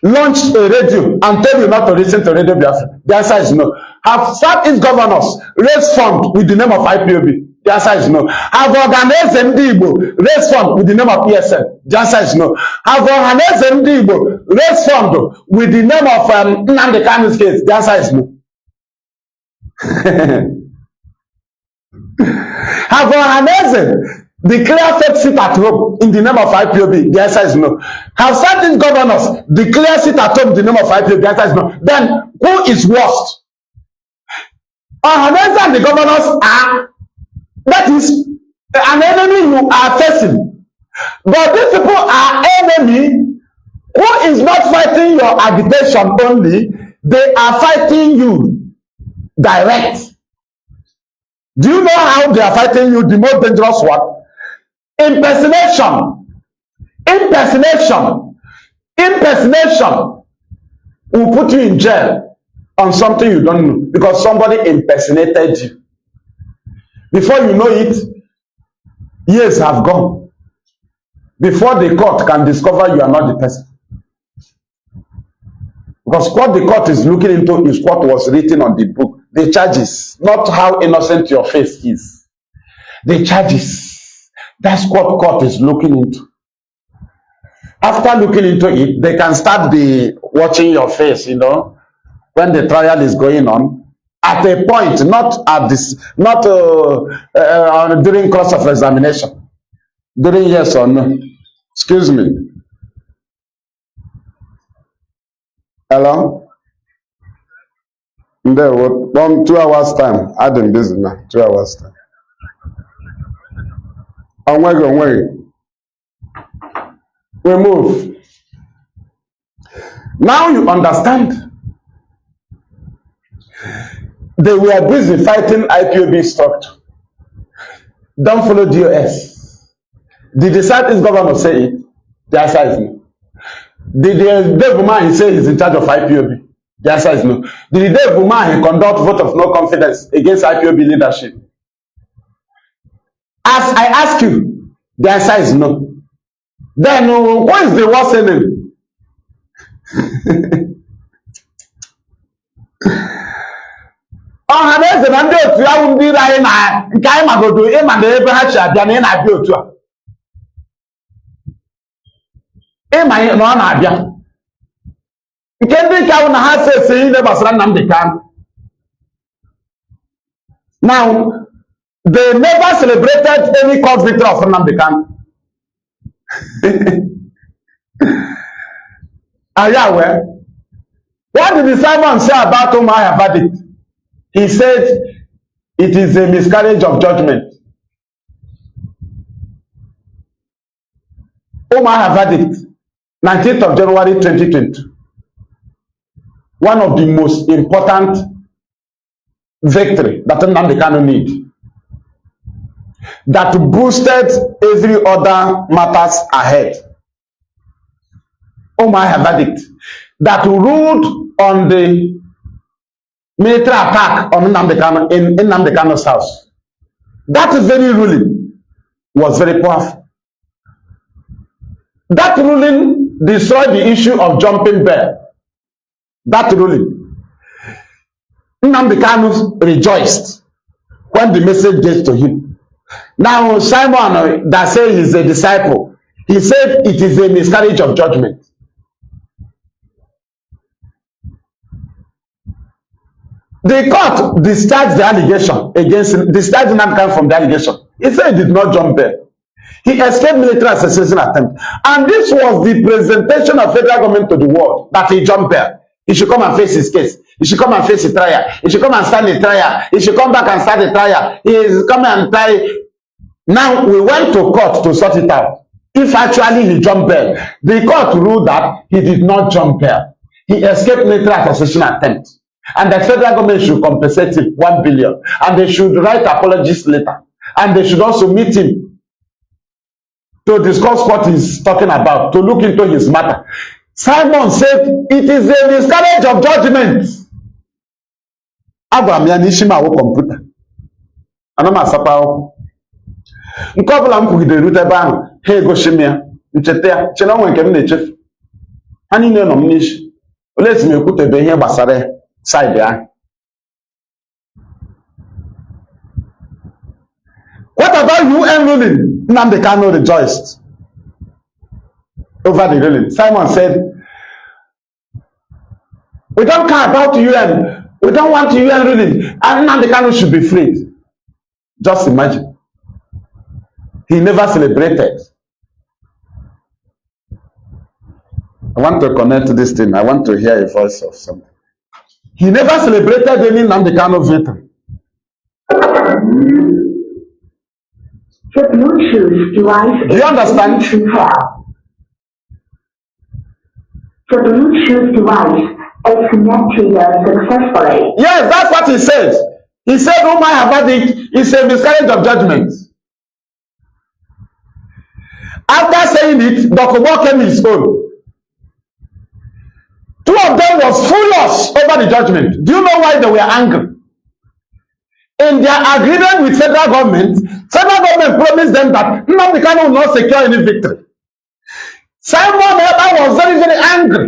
launched a radio and tell you not to listen to Radio Biafra? The answer is no. Have certain governors raised fund with the name of IPOB? The answer is no. Have organized MDIGBO raised fund with the name of ESN? The answer is no. Have organized MDIGBO raised fund with the name of Nnamdi Kanu's case? The answer is no. Have organized declare fake seat at home in the name of IPOB? The answer is no. Have certain governors declare seat at home in the name of IPOB? The answer is no. Then who is worst? And the governors are, that is an enemy you are facing. But these people are enemy who is not fighting your agitation only, they are fighting you direct. Do you know how they are fighting you? The most dangerous one? Impersonation. Impersonation. Impersonation will put you in jail on something you don't know because somebody impersonated you. Before you know it, years have gone. Before the court can discover you are not the person. Because what the court is looking into is what was written on the book. The charges, not how innocent your face is. The charges. That's what court is looking into. After looking into it, they can start watching your face, you know, when the trial is going on. At a point, not at this, not during course of examination. During yes or no. Excuse me. Hello? There, 2 hours time. Adding this now. 2 hours time. We move. Now you understand. they were busy fighting IPOB structure. Don't follow DOS. Did the Southeast governor say it? The answer is no. Did the devil man say he's in charge of IPOB? The answer is no. Did the devil man conduct vote of no confidence against IPOB leadership? As I ask you, the answer is no. Then who is the worst enemy? Ọhaneze na ndị otu ya ndị ire anyị na nke anyị magodo ịma na ebe ha chi abịa na ị na-abịa otu a. Ịma na ọ na-abịa. Nke ndị nke ahụ na ha sese ihe gbasara Nnamdi Kanu. Now, they never celebrated any court victory of Nnamdi Kanu. Are you aware? What did the Simon say about Umar verdict? He said it is a miscarriage of judgment. Umar verdict, 19th of January 2020. One of the most important victory that Nnamdi Kanu need. That boosted every other matters ahead. Umar verdict that ruled on the military attack on Nnamdi Kanu in Nnamdi Kanu's house. That very ruling was very powerful. That ruling destroyed the issue of jumping bail. That ruling. Nnamdi Kanu rejoiced when the message gets to him. Now Simon that says he's a disciple, he said it is a miscarriage of judgment. The court discharged the allegation against him, discharged Nnamdi Kanu from the allegation. He said he did not jump bail. He escaped military assassination attempt. And this was the presentation of federal government to the world, that he jumped bail. He should come and face his case. He should come and face the trial. He should come and stand the trial. He should come back and start the trial. He is coming and try. Now we went to court to sort it out. If actually he jumped bail, the court ruled that he did not jump bail. He escaped military assassination attempt. And the federal government should compensate him 1 billion. And they should write apologies later. And they should also meet him to discuss what he's talking about, to look into his matter. Simon said, it is a miscarriage of judgment. Agwa ya n'ishima wo computer. Ana m asapa o. Nke ọbụla m kwugidere rute ebe ahụ, ha egosi m ya, ncheta ya, chena onwe nke m na-echefu. Ha niile nọ m n'ishi. Ole esi m ekwutebe ihe gbasara ya, side ya. What about UN ruling? Nnamdi Kanu rejoiced over the ruling. Simon said, we don't care about UN. We don't want UN ruling. And Nnamdi Kanu should be freed. Just imagine. He never celebrated. I want to connect to this thing. I want to hear a voice of something. He never celebrated any Nnamdi Kanu victory. The Bluetooth device. Do you understand? The Bluetooth device is connected successfully. Yes, that's what he says. He said, "Oh my verdict is a miscarriage of judgment." After saying it, Dr. Moore came his own. Two of them was furious over the judgment. Do you know why they were angry? In their agreement with federal government promised them that Nnamdi Kanu will not secure any victory. Simon Ekpa was very, very angry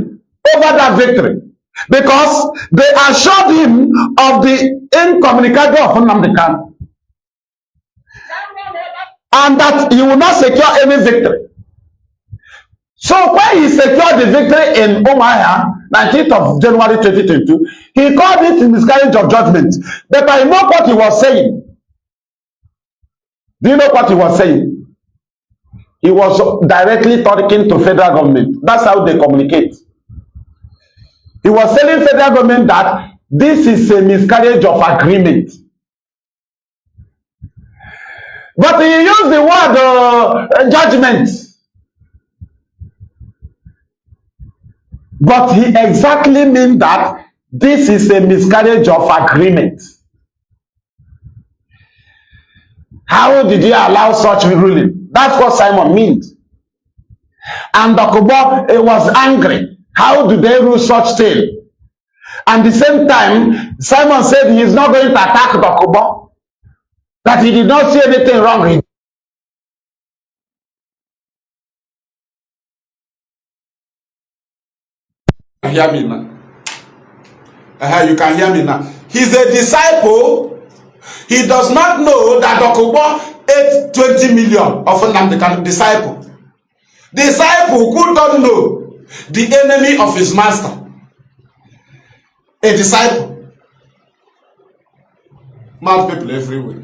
over that victory because they assured him of the incommunicado of Nnamdi Kanu and that he will not secure any victory. So when he secured the victory in Umuahia, 19th of January 2022, he called it a miscarriage of judgment. But I know what he was saying. Do you know what he was saying? He was directly talking to federal government. That's how they communicate. He was telling federal government that this is a miscarriage of agreement. But he used the word judgment. But he exactly meant that this is a miscarriage of agreement. How did you allow such ruling? That's what Simon means. And Dokubo was angry. How do they rule such thing? And at the same time, Simon said he is not going to attack Dokubo, that he did not see anything wrong. Hear me now. You can hear me now. He's a disciple. He does not know that Dokubo ate 20 million of Nnamdi Kanu. Disciple who don't know the enemy of his master. A disciple. Mad people everywhere.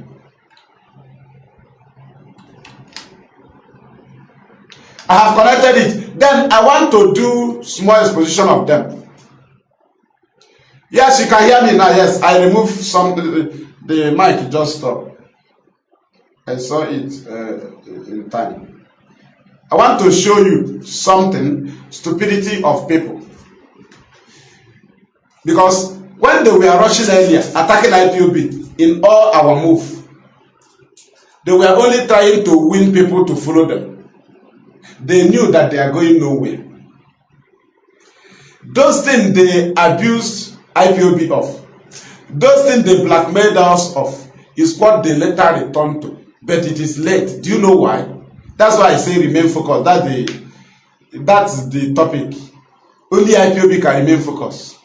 I have connected it. Then I want to do small exposition of them. Yes, you can hear me now. Yes, I removed some. The mic just stopped. I saw it in time. I want to show you something. Stupidity of people. Because when they were rushing earlier, attacking IPOB in all our move, they were only trying to win people to follow them. They knew that they are going nowhere. Those things they abused IPOB of, those things they blackmailed us of, is what they later returned to. But it is late. Do you know why? That's why I say remain focused. That's the topic. Only IPOB can remain focused.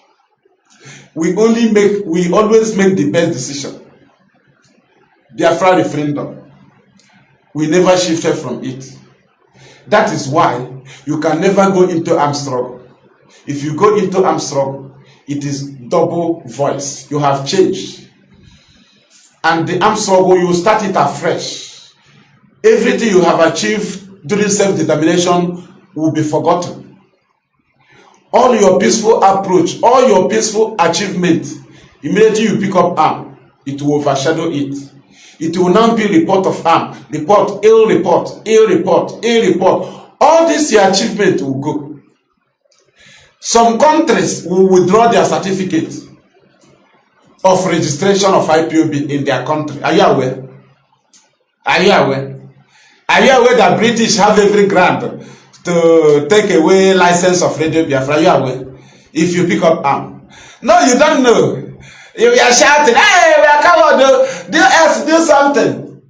We always make the best decision. Biafra referendum. We never shifted from it. That is why you can never go into armed struggle. If you go into armed struggle, it is double voice. You have changed. And the armed struggle, you start it afresh. Everything you have achieved during self-determination will be forgotten. All your peaceful approach, all your peaceful achievement, immediately you pick up arm, it will overshadow it. It will now be report of arm, report, ill report, ill report, ill report. All this your achievement will go. Some countries will withdraw their certificate of registration of IPOB in their country. Are you aware? Are you aware? Are you aware that British have every grant to take away license of Radio Biafra? Are you aware? If you pick up arm. No, you don't know. You are shouting, hey, we are covered. Do something.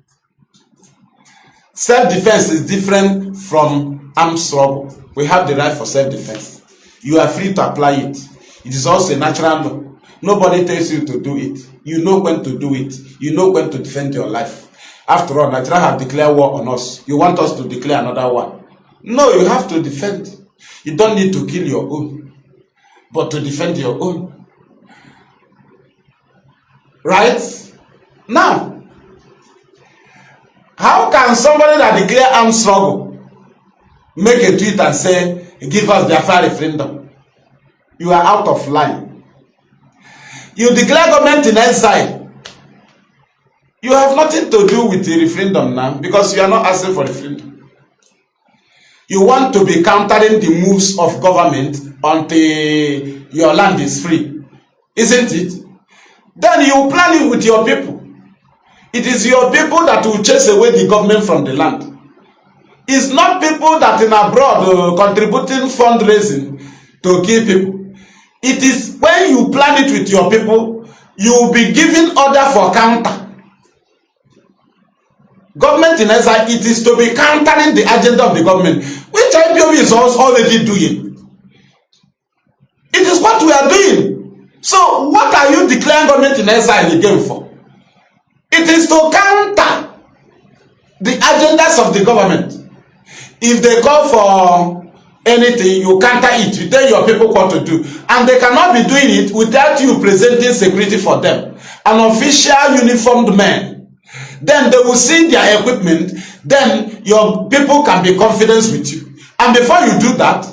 Self-defense is different from armed struggle. We have the right for self-defense. You are free to apply it. It is also a natural law. Nobody tells you to do it. You know when to do it. You know when to defend your life. After all, Nigeria have declared war on us. You want us to declare another one? No, you have to defend. You don't need to kill your own, but to defend your own. Right? Now, how can somebody that declare armed struggle make a tweet and say, give us Biafra referendum? You are out of line. You declare government in exile. You have nothing to do with the referendum now because you are not asking for referendum. You want to be countering the moves of government until your land is free. Isn't it? Then you plan it with your people. It is your people that will chase away the government from the land. It's not people that in abroad contributing fundraising to kill people. It is when you plan it with your people, you will be giving order for counter. Government in exile, it is to be countering the agenda of the government, which IPOB is also already doing. It is what we are doing. So what are you declaring government in exile again for? It is to counter the agendas of the government. If they call for anything, you counter it. You tell your people what to do. And they cannot be doing it without you presenting security for them. An official uniformed man. Then they will see their equipment. Then your people can be confident with you. And before you do that,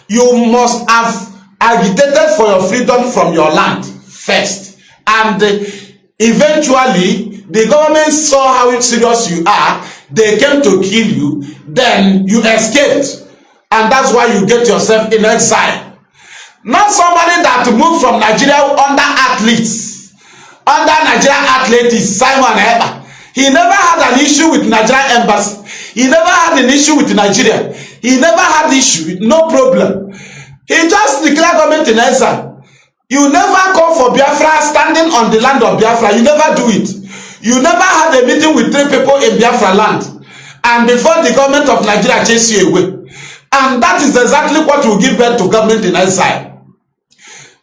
you must have agitated for your freedom from your land first. And eventually, the government saw how serious you are. They came to kill you. Then you escaped. And that's why you get yourself in exile. Not somebody that moved from Nigeria under athletes. Under Nigeria athlete is Simon Eba. He never had an issue with Nigerian embassy. He never had an issue with Nigeria. He never had issue, no problem. He just declared government in exile. You never call for Biafra standing on the land of Biafra. You never do it. You never had a meeting with 3 people in Biafra land. And before the government of Nigeria chase you away. And that is exactly what will give birth to government in exile.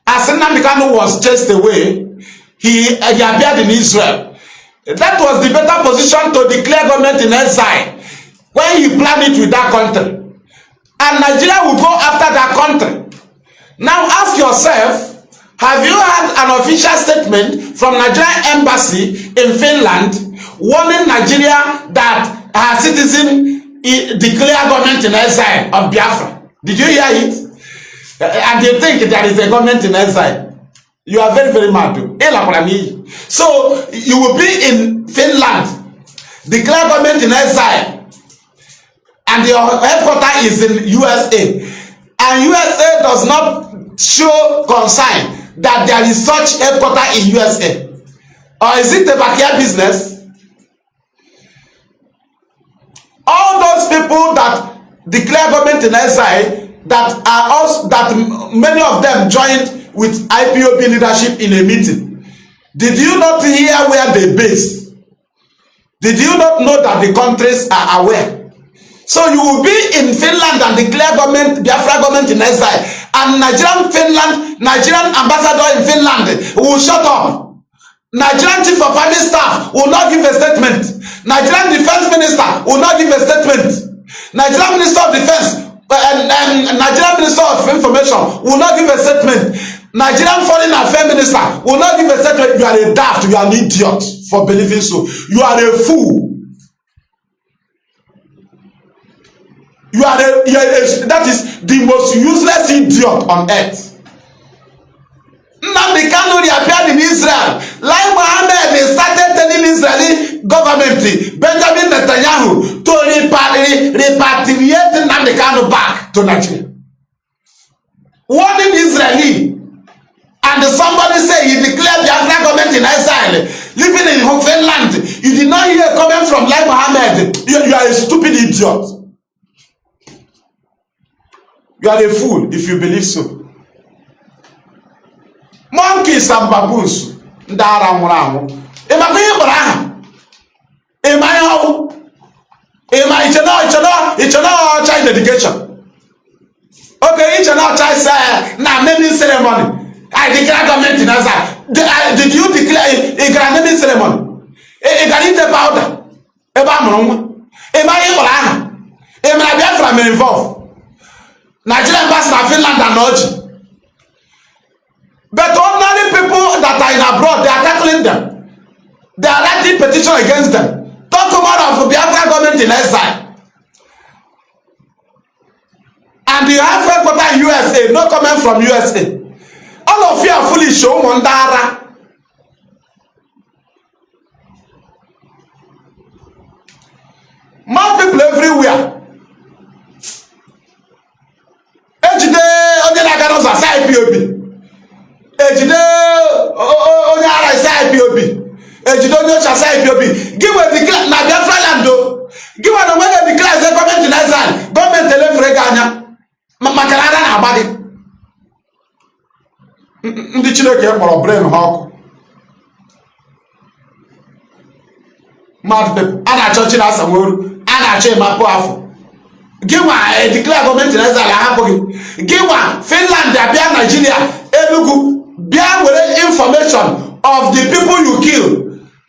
As Nnamdi Kanu was chased away, he appeared in Israel. That was the better position to declare government in exile when he planned it with that country. And Nigeria will go after that country. Now ask yourself, have you had an official statement from Nigerian embassy in Finland warning Nigeria that her citizens declare government in exile of Biafra? Did you hear it? And you think there is a government in exile? You are very, very mad. So you will be in Finland, declare government in exile, and your headquarters is in USA, and USA does not show concern that there is such headquarters in USA. Or is it a backyard business? All those people that declare government in exile, that are also, that many of them joined with IPOB leadership in a meeting. Did you not hear where they base? Did you not know that the countries are aware? So you will be in Finland and declare government, Biafra government in exile, and Nigerian ambassador in Finland will shut up. Nigerian chief of army staff will not give a statement. Nigerian defense minister will not give a statement. Nigerian minister of defense and Nigerian minister of information will not give a statement. Nigerian foreign affairs minister will not give a statement. You are a daft, you are an idiot for believing so. You are a fool. That is the most useless idiot on earth. Nnamdi Kanu appeared in Israel. Like Mohammed, they started telling Israeli government, Benjamin Netanyahu, to repatriate Nnamdi Kanu back to Nigeria. Warning Israeli. And somebody say he declared the Biafra government in exile, living in Finland. You did not hear a comment from Like Mohammed. You are a stupid idiot. You are a fool if you believe so. Monkeys and baboons. Ndara muramu. Ema kuye braha. Ema yo. Ema ichano child education. Okay, ichano child say na naming ceremony. I declare government in exile. Did you declare a naming ceremony? A garite powder. Eba muramu. Ema ye braha. Ema Biafra may involve. Nigerian ambassador Finland and Norway. But ordinary people that are in abroad, they are tackling them. They are writing petition against them. Talk about of Biafra government in exile. And you have headquarters in USA, no comment from USA. All of you are foolish. More people everywhere. Ejide onye na-aga n'ụzọ asa IPOB. Ejide onye ara asa IPOB. Ejide onye ocha asa IPOB. Give a declare na Biafra land o. Give a when they declare say government in exile, government elefere anya. Maka na na agbadi. Ndị Chineke kpọrọ brain ha ọkụ. Mad people, a na-achọ Chineke asamolu, a na-achọ ịmapụ afọ. Giwa declare government in exile hapụghị. Giwa Finland abịa Nigeria Enugu bịa were information of the people you kill.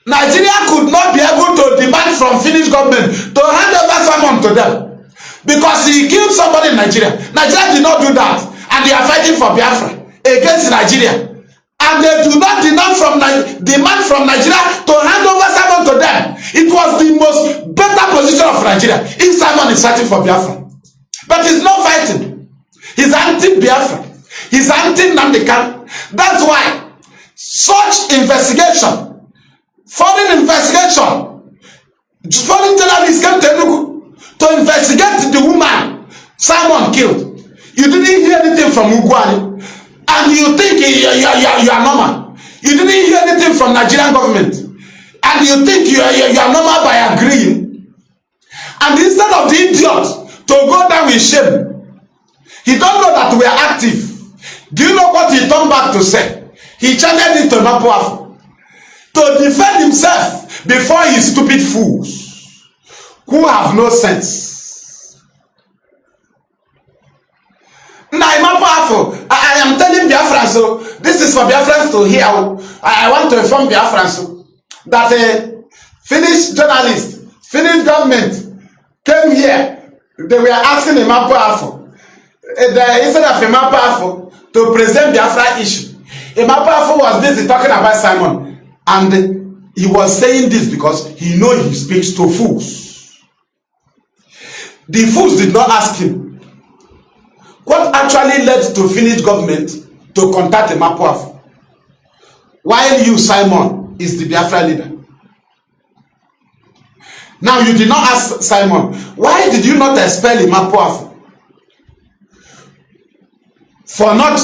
Nigeria could not be able to demand from Finnish government to hand over someone to them because he killed somebody in Nigeria. Nigeria did not do that, and they are fighting for Biafra against Nigeria. And they do not demand from Nigeria to hand over someone to them. It was the most better position of Nigeria if someone is fighting for Biafra. But he's not fighting. He's anti-Biafra. He's anti-Nnamdi Kanu. That's why such investigation, foreign journalists came to Enugu to investigate the woman someone killed. You didn't hear anything from Ugwani. And you think you are normal. You didn't hear anything from Nigerian government. And you think you are normal by agreeing? And instead of the idiot to go down with shame, he don't know that we are active. Do you know what he turned back to say? He channeled it to Mapuafu to defend himself before his stupid fools who have no sense. Now, Mapuafu, I am telling Biafrans, so this is for Biafrans to hear. I want to inform Biafrans that a Finnish journalist, Finnish government came here. They were asking Mapuafu, instead of Mapuafu to present Biafra issue, Mapuafu was busy talking about Simon, and he was saying this because he knows he speaks to fools. The fools did not ask him what actually led to Finnish government to contact Mapuafu, while you, Simon, is the Biafra leader. Now, you did not ask Simon, why did you not expel Mapuafu for not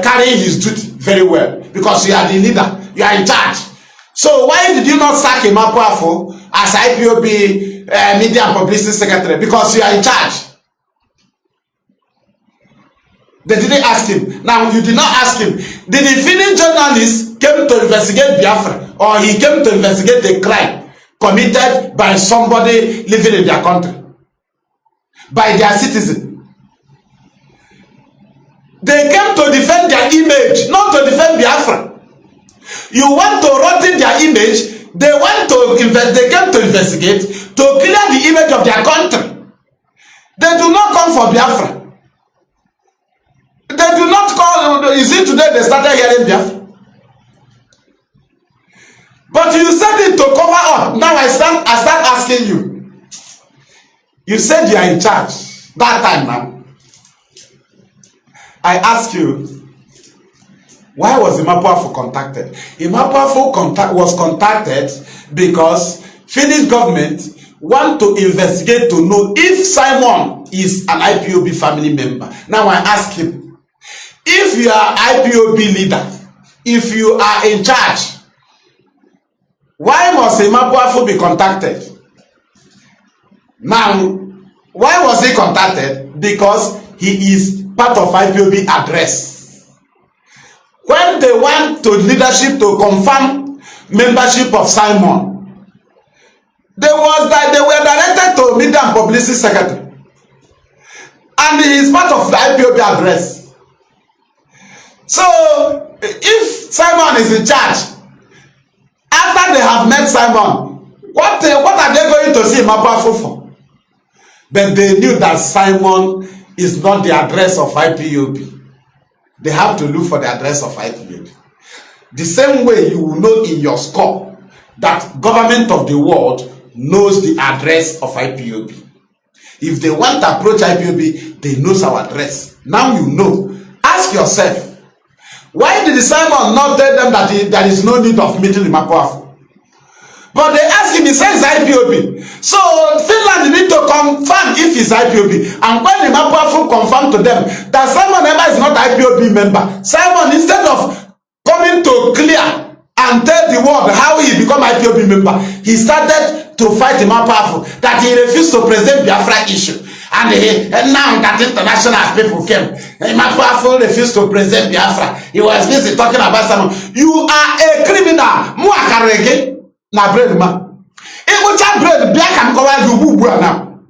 carrying his duty very well? Because you are the leader, you are in charge. So why did you not sack Mapuafu as IPOB Media and Publicity Secretary? Because you are in charge. They didn't ask him. Now, you did not ask him. Did the Finnish journalist came to investigate Biafra, or he came to investigate a crime committed by somebody living in their country, by their citizen? They came to defend their image, not to defend Biafra. You want to rotten their image. They came to investigate, to clear the image of their country. They do not come for Biafra. They do not call. Is it today they started hearing Biafra? But you said it to cover up. Now I start asking you. You said you are in charge that time now. I ask you, why was Mapuafu contacted? Mapuafu was contacted because Finnish government want to investigate to know if Simon is an IPOB family member. Now I ask him, if you are IPOB leader, if you are in charge, why must Mapuafu be contacted? Now, why was he contacted? Because he is part of IPOB address. When they went to leadership to confirm membership of Simon, they were directed to Media and Publicity Secretary. And he is part of the IPOB address. So, if Simon is in charge, after they have met Simon, what are they going to see Mapuafu for? But they knew that Simon is not the address of IPOB. They have to look for the address of IPOB. The same way you will know in your score that government of the world knows the address of IPOB. If they want to approach IPOB, they know our address. Now you know. Ask yourself, why did Simon not tell them that there is no need of meeting the Mapuafu? But they ask him, he says IPOB. So Finland need to confirm if he's IPOB. And when the Mapuafu confirm to them that Simon Emma is not IPOB member, Simon, instead of coming to clear and tell the world how he become IPOB member, he started to fight the Mapuafu that he refused to present Biafra issue. And now that international people came, Mapuafu refused to present Biafra. He was busy talking about Simon. You are a criminal. Muakarege. Na bread ma. Ego bread black and cover you who now.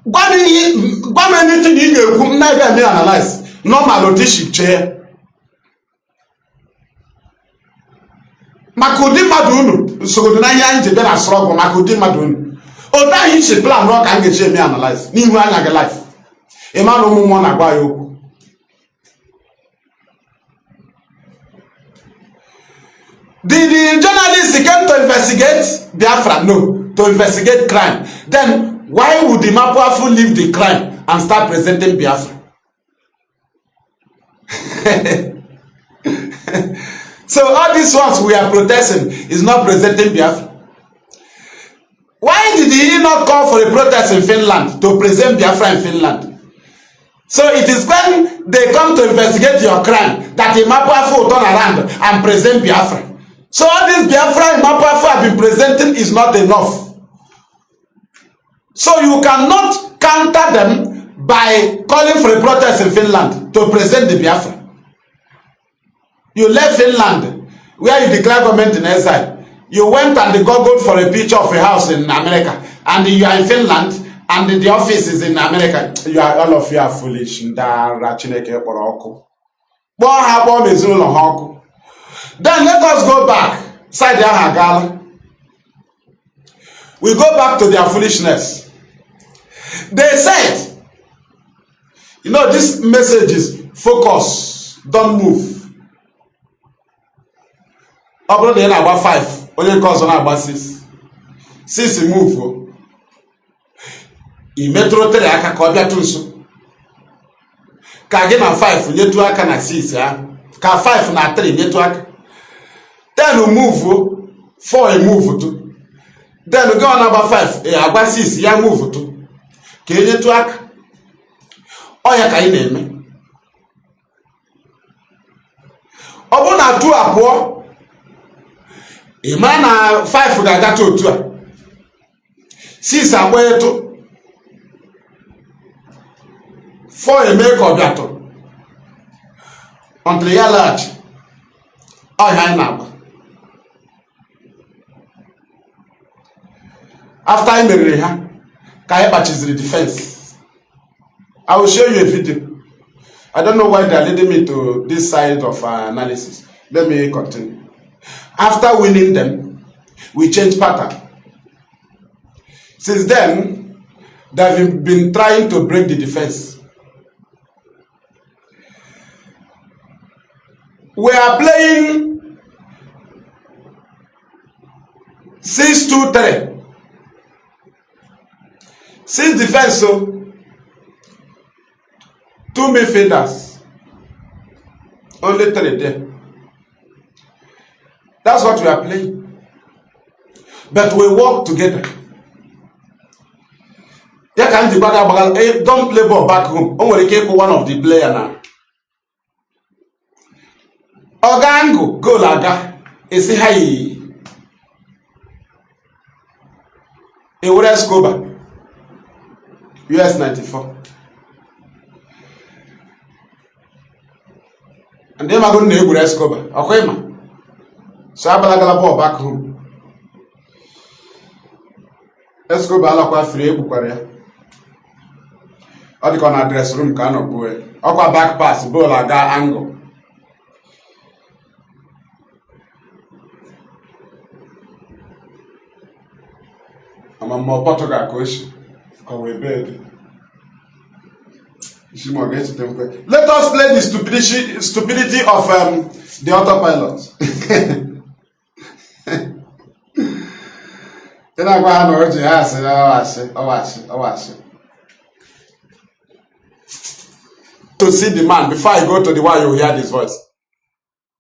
Gwam anything you go na be me analyze. Normal audition chair. Makodi madunu so go na yan je be na struggle makodi madunu. Oda yin she plan no kan get me analyze. Ni hu anya ge life. E ma no mu mo na gba yoku. Did the journalist came to investigate Biafra? No, to investigate crime. Then why would the Mapuafu leave the crime and start presenting Biafra? So all these ones we are protesting is not presenting Biafra. Why did he not call for a protest in Finland to present Biafra in Finland? So it is when they come to investigate your crime that the Mapuafu will turn around and present Biafra. So all this Biafra Imapafu have been presenting is not enough. So you cannot counter them by calling for a protest in Finland to present the Biafra. You left Finland, where you declare government in exile. You went and googled for a picture of a house in America, and you are in Finland, and the office is in America. You are, all of you are foolish. Then let us go back. We go back to their foolishness. They said, you know, this message is focus, don't move. About the about 5, only cause on about 6. 6 move. I metro 3 aka ka obia tunso. Ka gi na 5 nyetu aka na 6 ya. Ka 5 na 3 nyetu aka. Then move 4 move to. Then go on about 5 agba 6 ya move to. Ka nyetu aka. Oya ka ị na-eme. Obu na 2 abụọ. Ima na 5 ga-agata otu a. 6 agba eto. 4 eme ka ọ bịatụ. Until ya laghachi. Ọhịa anyị na-agba. After anyị meriri ha, ka anyị kpachiziri defense. I will show you a video. I don't know why they are leading me to this side of analysis. Let me continue. After winning them, we change pattern. Since then, they've been trying to break the defense. We are playing 6-2-3. 6 defense, so 2 midfielders, only 3 there. That's what we are playing. But we work together. Don't play ball back home. Only keep one of the player now. Ogango, go laga. Is hi. Ewure Escobar. US 94. And then I'm going to Ewure Escobar. Okay, man. So I balagala ball back home. Escobar ala kwa free bukwara ya. Odi na dress room ka no boy. Okwa back pass ball aga angle. Ama mo Portugal coach. Ko we bed. Let us play the stupidity of the autopilot. To see the man before I go to the one, you hear this voice.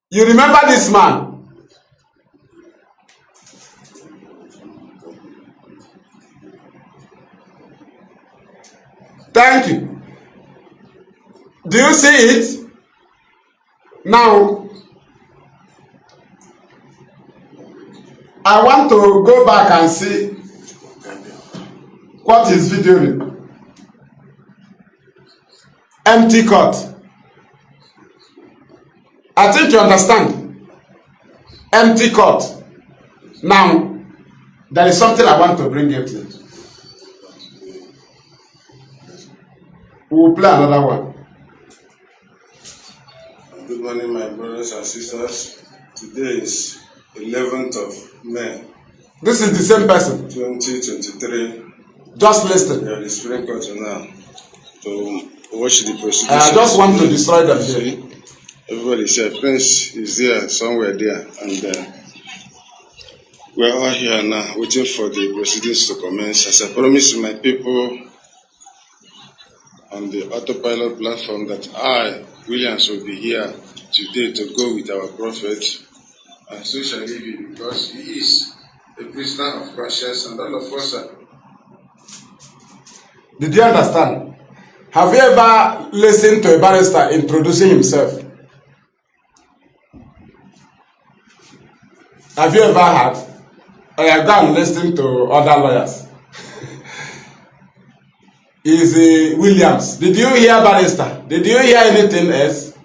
You remember this man? Thank you. Do you see it? Now, I want to go back and see what is videoing. Empty court. I think you understand. Empty court. Now, there is something I want to bring you to. We will play another one. Good morning, my brothers and sisters. Today is 11th of May. This is the same person. 2023. Just listen. We are the Supreme Court now to watch the proceedings. I just want to destroy them here. Everybody said Prince is there, somewhere there, and we are all here now waiting for the proceedings to commence. As I promised my people on the autopilot platform that I, Williams, will be here today to go with our prophet, and so shall he be, because he is a prisoner of conscience, and all of us are. Did you understand? Have you ever listened to a barrister introducing himself? Have you ever heard? I have gone listening to other lawyers. Is Williams. Did you hear Barrister? Did you hear anything else?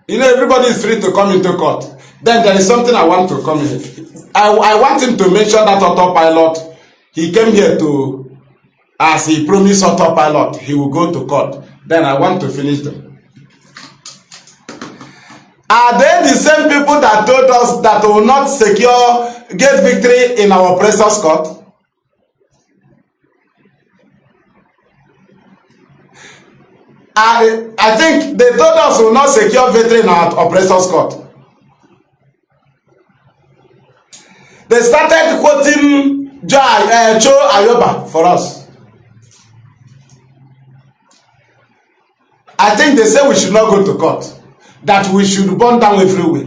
You know, everybody is free to come into court. Then there is something I want to come in. I want him to mention that autopilot. He came here to, as he promised autopilot, he will go to court. Then I want to finish them. Are they the same people that told us that we will not get victory in our oppressor's court? I think they told us we will not secure victory in our oppressor's court. They started quoting Cho Ayoba for us. I think they say we should not go to court. That we should burn down everywhere.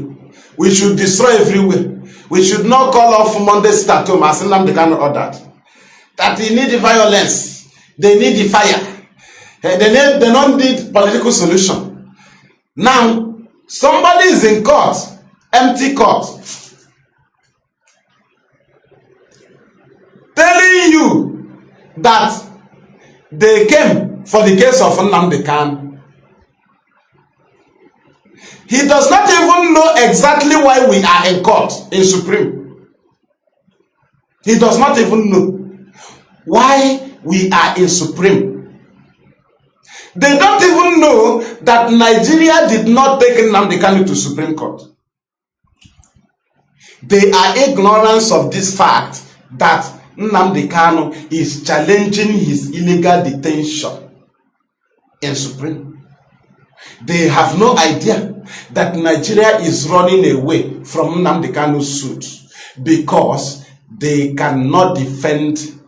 We should destroy everywhere. We should not call off Monday statue as Nnamdi Kanu ordered. That they need the violence. They need the fire. They don't need political solution. Now, somebody is in court, empty court, telling you that they came for the case of Nnamdi Kanu. He does not even know exactly why we are in court in Supreme. He does not even know why we are in Supreme. They don't even know that Nigeria did not take Nnamdi Kanu to Supreme Court. They are ignorant of this fact that Nnamdi Kanu is challenging his illegal detention in Supreme. They have no idea that Nigeria is running away from Nnamdi Kanu's suit because they cannot defend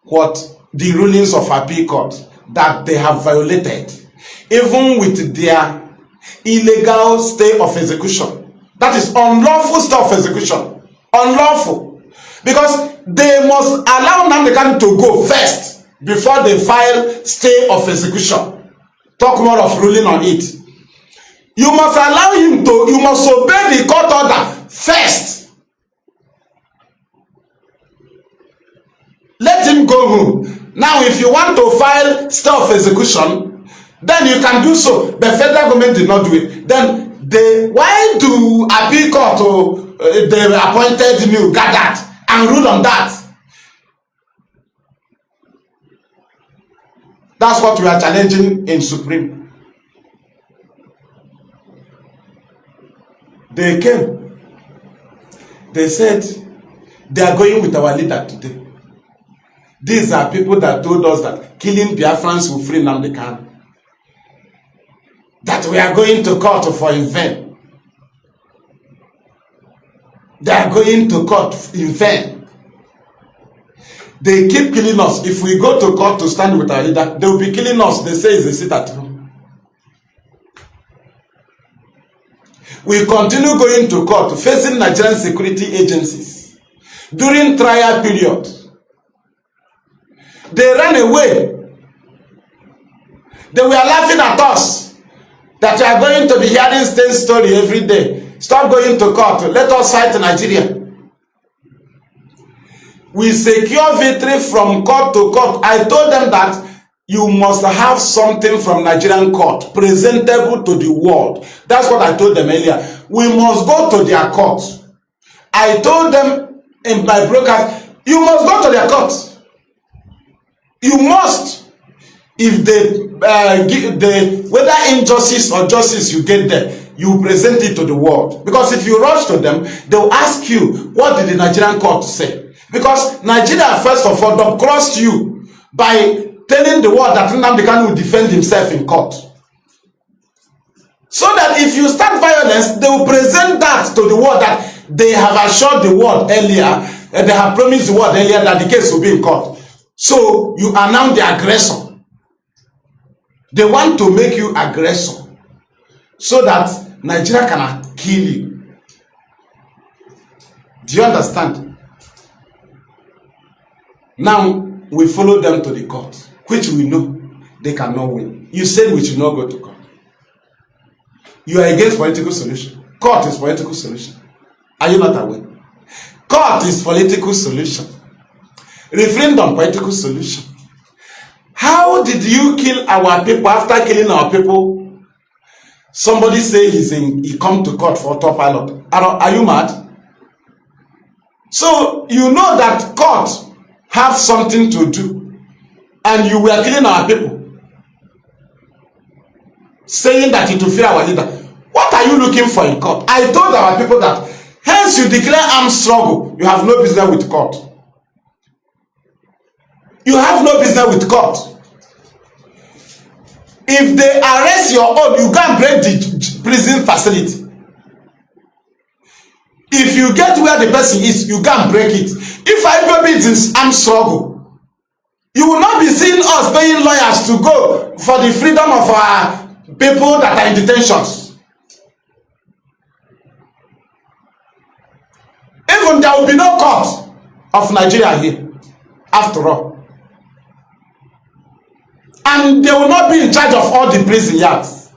what the rulings of appeal court that they have violated, even with their illegal stay of execution. That is unlawful stay of execution. Unlawful. Because they must allow Nnamdi Kanu to go first before they file stay of execution. Talk more of ruling on it. You must allow him to, you must obey the court order first. Let him go home. Now, if you want to file stay of execution, then you can do so. The federal government did not do it. Then why do appeal court they appointed new gathered and rule on that? That's what we are challenging in Supreme. They came. They said they are going with our leader today. These are people that told us that killing Biafrans will free Nnamdi Kanu. That we are going to court for in vain. They are going to court in vain. They keep killing us. If we go to court to stand with our leader, they will be killing us. They say it's a sit at home. We continue going to court, facing Nigerian security agencies. During trial period, they ran away. They were laughing at us that we are going to be hearing same story every day. Stop going to court. Let us fight Nigeria. We secure victory from court to court. I told them that you must have something from Nigerian court presentable to the world. That's what I told them earlier. We must go to their court. I told them in my broadcast, you must go to their court. You must. If whether injustice or justice you get there, you present it to the world. Because if you rush to them, they will ask you, what did the Nigerian court say? Because Nigeria, first of all, don't cross you by telling the world that Nnamdi Kanu will defend himself in court. So that if you start violence, they will present that to the world that they have assured the world earlier, and they have promised the world earlier that the case will be in court. So you are now the aggressor. They want to make you aggressor so that Nigeria cannot kill you. Do you understand? Now we follow them to the court, which we know they cannot win. You said we should not go to court. You are against political solution. Court is political solution. Are you not aware? Court is political solution. Referendum, political solution. How did you kill our people? After killing our people, somebody say he come to court for autopilot. Are you mad? So you know that court have something to do, and you were killing our people, saying that it will fear our leader. What are you looking for in court? I told our people that hence you declare armed struggle. You have no business with court. You have no business with court. If they arrest your own, you can't break the prison facility. If you get where the person is, you can't break it. If IPOB is armed struggle, you will not be seeing us paying lawyers to go for the freedom of our people that are in detentions. Even there will be no court of Nigeria here, after all. And they will not be in charge of all the prison yards.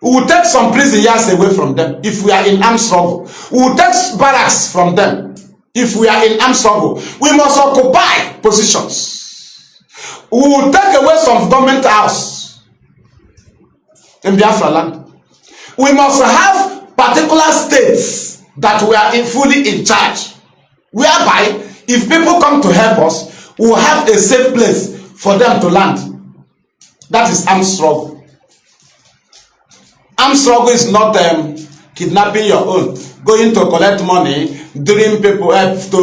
We will take some prison yards away from them if we are in armed struggle. We will take barracks from them if we are in armed struggle. We must occupy positions. We will take away some government house in Biafra land. We must have particular states that we are fully in charge, whereby if people come to help us, we will have a safe place for them to land. That is armed struggle. Armed struggle is not kidnapping your own, going to collect money during people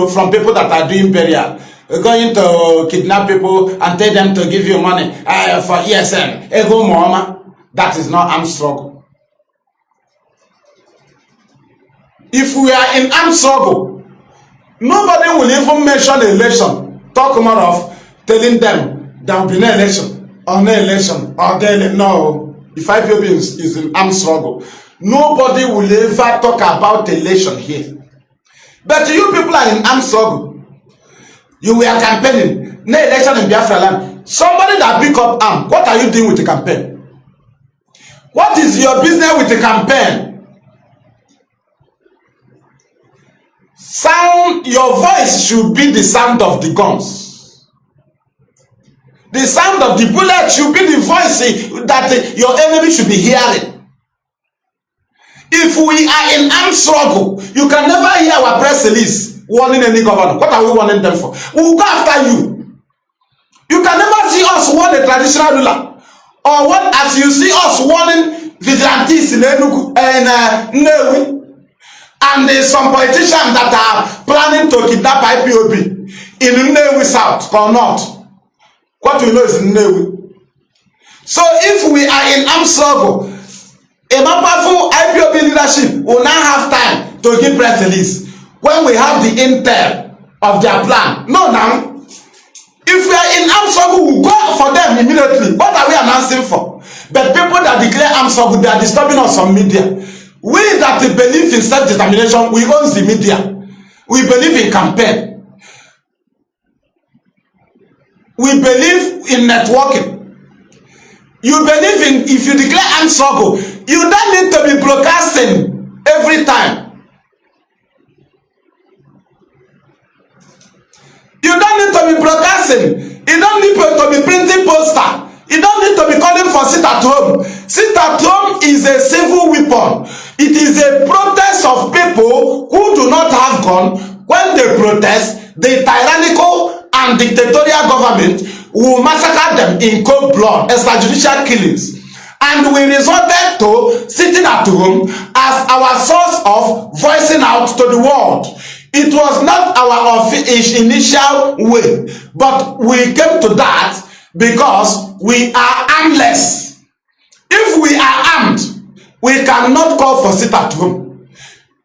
from people that are doing burial, going to kidnap people and tell them to give you money for ESN. Ego Muhammad. That is not armed struggle. If we are in armed struggle, nobody will even mention election. Talk more of telling them there will be no election, or no election, or no. If IPOB is in armed struggle, nobody will ever talk about election here. But you people are in armed struggle. You were campaigning, no election in Biafra land. Somebody that pick up arm, what are you doing with the campaign? What is your business with the campaign? Sound, your voice should be the sound of the guns. The sound of the bullet should be the voice that your enemy should be hearing. If we are in armed struggle, you can never hear our press release warning any governor. What are we warning them for? We will go after you. You can never see us warn a traditional ruler, or what as you see us warning vigilantes in Enugu and Nnewi, and some politicians that are planning to kidnap IPOB in Nnewi South or North. What we know is Nnewi. So if we are in armed struggle, a powerful IPOB leadership will not have time to give press release when we have the intel of their plan. No, now. If we are in armed struggle, we go for them immediately. What are we announcing for? But people that declare armed struggle, they are disturbing us on media. We that believe in self-determination, we own the media. We believe in campaign. We believe in networking. You believe in, if you declare armed struggle, you don't need to be broadcasting every time. You don't need to be broadcasting. You don't need to be printing poster. You don't need to be calling for sit at home. Sit at home is a civil weapon. It is a protest of people who do not have gun. When they protest, the tyrannical and dictatorial government will massacre them in cold blood, extrajudicial killings. And we resorted to sitting at home as our source of voicing out to the world. It was not our initial way, but we came to that because we are armless. If we are armed, we cannot call for sit at home.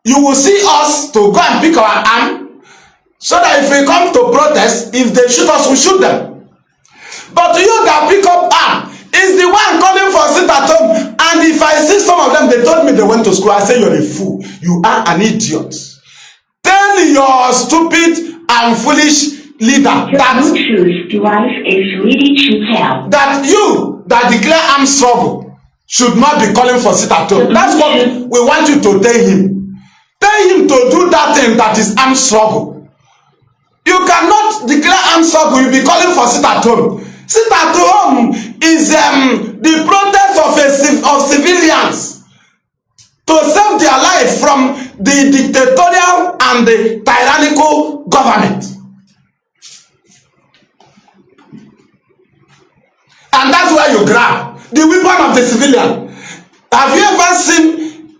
You will see us to go and pick our arm, so that if we come to protest, if they shoot us, we shoot them. But you that pick up arm is the one calling for sit at home. And if I see some of them, they told me they went to school, I say you're a fool. You are an idiot. Tell your stupid and foolish leader that that you that declare armed struggle should not be calling for sit at home. That's what we want you to tell him. Tell to do that thing that is armed struggle. You cannot declare armed struggle. You'll be calling for sit at home. Sit at home is the protest of civilians to save their life from the dictatorial and the tyrannical government. And that's where you grab the weapon of the civilian. Have you ever seen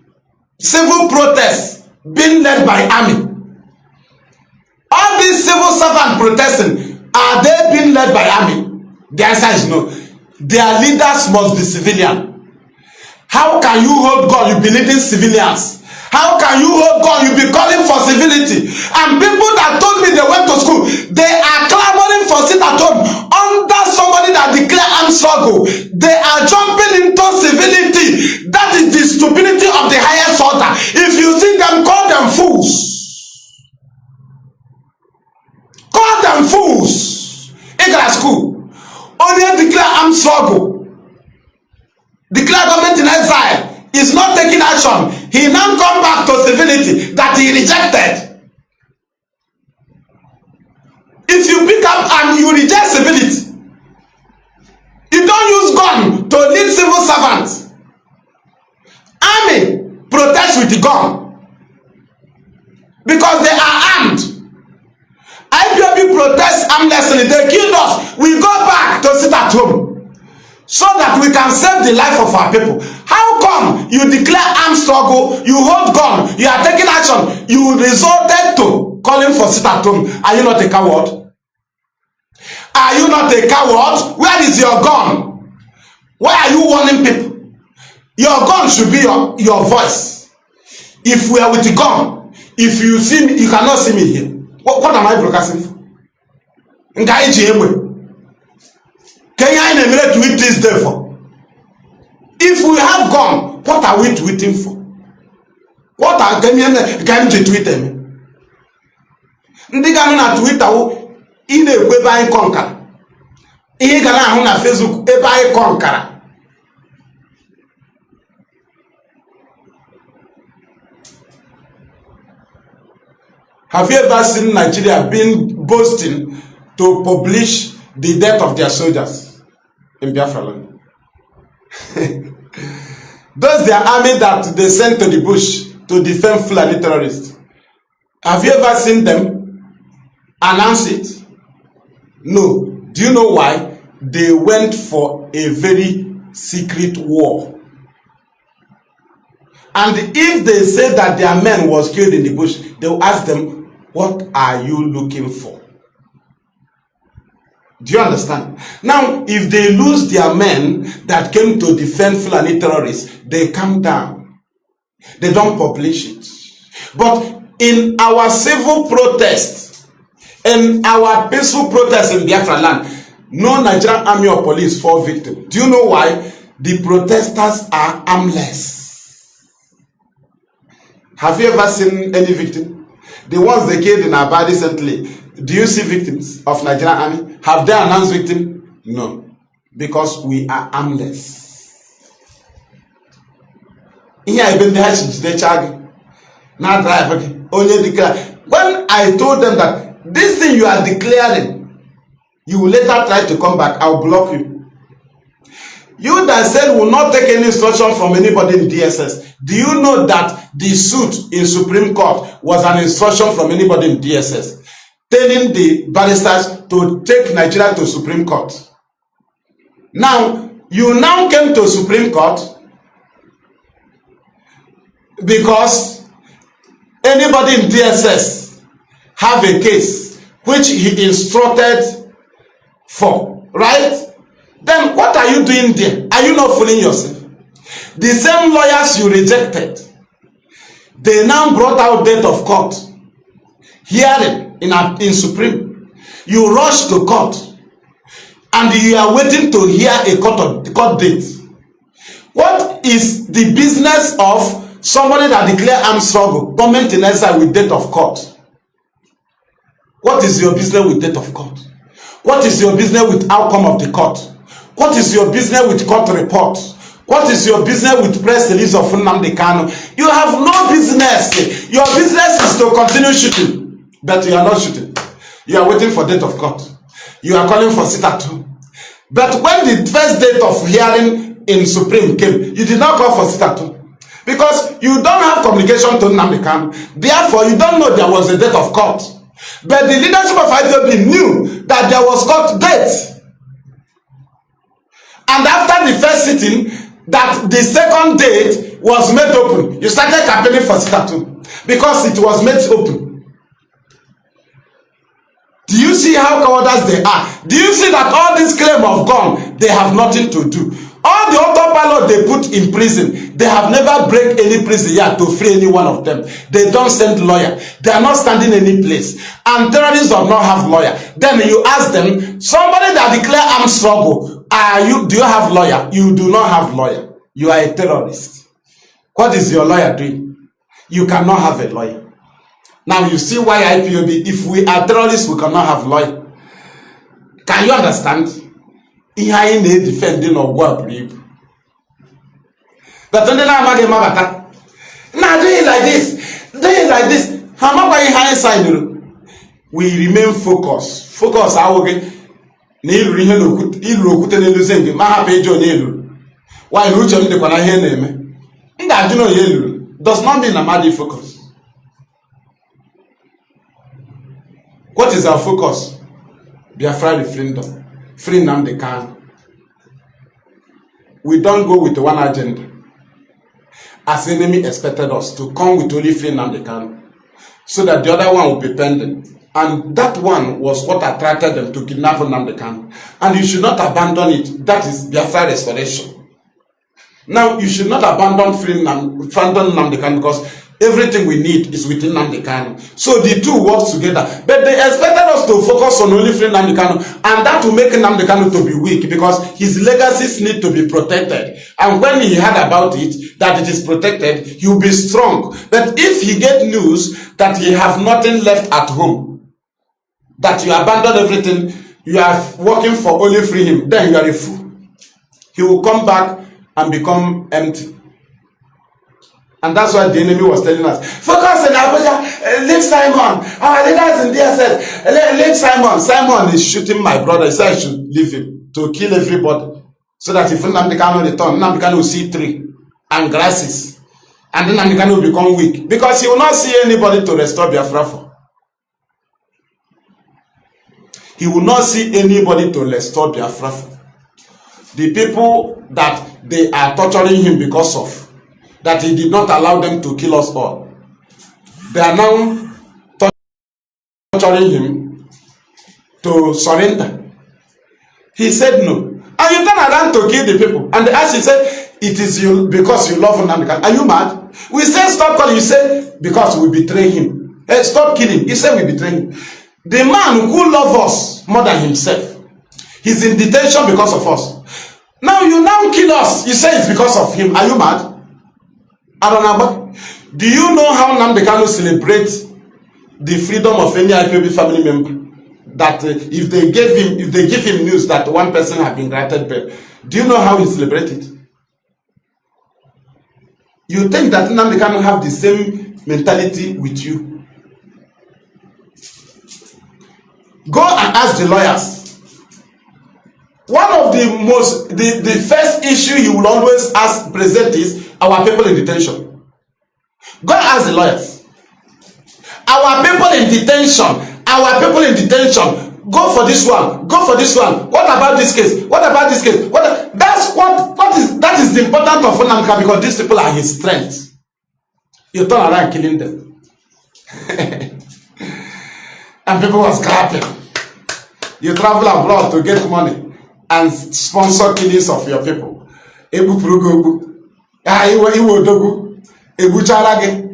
civil protests being led by army? All these civil servants protesting, are they being led by army? The answer is no. Their leaders must be civilian. How can you hold God? You be leading civilians. How can you hold God? You be calling for civility. And people that told me they went to school, they are clamoring for sit at home under somebody that declare armed struggle. They are jumping into civility. That is the stupidity of the highest order. If you see them, call them fools. Call them fools. Igala school. Only declare armed struggle. Declare government in exile. Is not taking action. He now come back to civility that he rejected. If you pick up and you reject civility, you don't use gun to lead civil servants. Army protest with the gun because they are armed. IPOB protest armlessly. They killed us. We go back to sit at home so that we can save the life of our people. How come you declare armed struggle, you hold gun, you are taking action, you resorted to calling for sit at home? Are you not a coward? Are you not a coward? Where is your gun? Why are you warning people? Your gun should be your voice. If we are with the gun, if you see me, you cannot see me here. What am I broadcasting for? Kenya in a minute tweet this day for. If we have gun, what are we tweeting for? What are Kenyan to tweet them? Ndị ga na Twitter ị na-ekwe ebe anyị kọnkara. Ihe ga na-ahụ na Facebook ebe anyị kọnkara. Have you ever seen Nigeria being boasting to publish the death of their soldiers in Biafra land? Those their army that they sent to the bush to defend Fulani terrorists. Have you ever seen them announce it? No. Do you know why? They went for a very secret war. And if they say that their men was killed in the bush, they will ask them, what are you looking for? Do you understand? Now, if they lose their men that came to defend Fulani terrorists, they calm down. They don't publish it. But in our civil protests, in our peaceful protests in Biafra land, no Nigerian army or police fall victim. Do you know why? The protesters are armless. Have you ever seen any victim? The ones they killed in Aba recently, do you see victims of Nigerian army? Have they announced victim? No. Because we are armless. Here I been there, they charge. Now drive. Only declare. When I told them that this thing you are declaring, you will later try to come back, I'll block you. You that said will not take any instruction from anybody in DSS. Do you know that the suit in Supreme Court was an instruction from anybody in DSS telling the barristers to take Nigeria to Supreme Court? Now, you now came to Supreme Court because anybody in DSS have a case which he instructed for, right? Then what are you doing there? Are you not fooling yourself? The same lawyers you rejected, they now brought out date of court, hearing in Supreme. You rush to court, and you are waiting to hear a court date. What is the business of somebody that declare armed struggle, government in exile with date of court? What is your business with date of court? What is your business with outcome of the court? What is your business with court report? What is your business with press release of Nnamdi Kanu? You have no business. Your business is to continue shooting, but you are not shooting. You are waiting for date of court. You are calling for sit-at-home. But when the first date of hearing in Supreme came, you did not call for sit-at-home. Because you don't have communication to Nnamdi Kanu. Therefore, you don't know there was a date of court. But the leadership of IPOB knew that there was court date. And after the first sitting, that the second date was made open. You started campaigning for sit-at-home because it was made open. Do you see how cowardice they are? Do you see that all this claim of gun, they have nothing to do? All the autopilot they put in prison, they have never break any prison yet to free any one of them. They don't send lawyer. They are not standing any place. And terrorists do not have lawyer. Then you ask them, somebody that declare armed struggle, do you have lawyer? You do not have lawyer. You are a terrorist. What is your lawyer doing? You cannot have a lawyer. Now you see why IPOB, if we are terrorists, we cannot have lawyer. Can you understand? Ihe na defending or go brief. But then I'm again mabata. Now do it like this. Do it like this. How much high side? We remain focused. Focus our again. Ilu okute n'elu zenge ma ha pejo onye elu. Why no uche m dịkwa na ihe na-eme? M ga-ajụ na onye elu. Does not mean I'm not focus. What is our focus? Biafra referendum. Free Nnamdi Kanu. We don't go with one agenda. As the enemy expected us to come with only free Nnamdi Kanu, so that the other one will be pending. And that one was what attracted them to kidnap Nnamdi Kanu. And you should not abandon it. That is Biafra restoration. Now, you should not abandon Nnamdi Kanu because everything we need is within Nnamdi Kanu. So the two work together. But they expected us to focus on only free Nnamdi Kanu, and that will make Nnamdi Kanu to be weak because his legacies need to be protected. And when he heard about it, that it is protected, he will be strong. But if he get news that he have nothing left at home, that you abandon everything, you are working for only free him, then you are a fool. He will come back and become empty. And that's why the enemy was telling us, focus in Abuja, leave Simon. Our leaders in DSS, leave Simon. Simon is shooting my brother. He said I should leave him to kill everybody. So that if Nnamdi Kanu return, Nnamdi Kanu will see tree and grasses. And then Nnamdi Kanu will become weak. Because he will not see anybody to restore Biafra for. He will not see anybody to restore Biafra for. The people that they are torturing him because of, that he did not allow them to kill us all. They are now torturing him to surrender. He said no. And you turn around to kill the people. And as he said, it is you because you love Nnamdi Kanu. Are you mad? We say stop calling. You say because we betray him. Hey, stop killing. He said we betray him. The man who loves us more than himself, he's in detention because of us. Now you now kill us. You say it's because of him. Are you mad? Aronaba, do you know how Nnamdi Kanu celebrates the freedom of any IPOB family member? That if they give him news that one person has been granted bail, do you know how he celebrates it? You think that Nnamdi Kanu have the same mentality with you? Go and ask the lawyers. One of the first issue you will always present is our people in detention. Go and ask the lawyers. Our people in detention. Our people in detention. Go for this one. Go for this one. What about this case? What about this case? That is the importance of Nnamdi Kanu because these people are his strength. You turn around killing them. And people was clapping. You travel abroad to get money and sponsor killings of your people. Ebu Purugobu. Iwo dogu. Ebu Charage.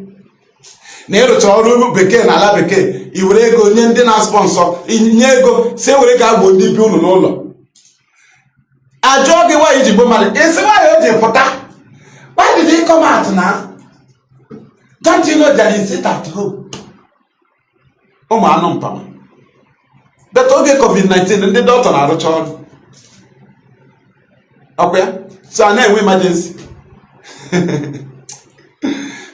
Na ịrụcha ọrụ bekee na ala bekee, i were ego nye ndị na sponsor, nye ego si were ga agbo ndị bi unu n'ụlọ. Ajọ gị why ji gbo mmadụ. Isi why o ji pụta. Why did he come out now? Don't you know that he sit at home? Ụmụ anụ mpama. But oge COVID-19 ndị dọkịta na-arụcha ọrụ. Okay? So I know emergency.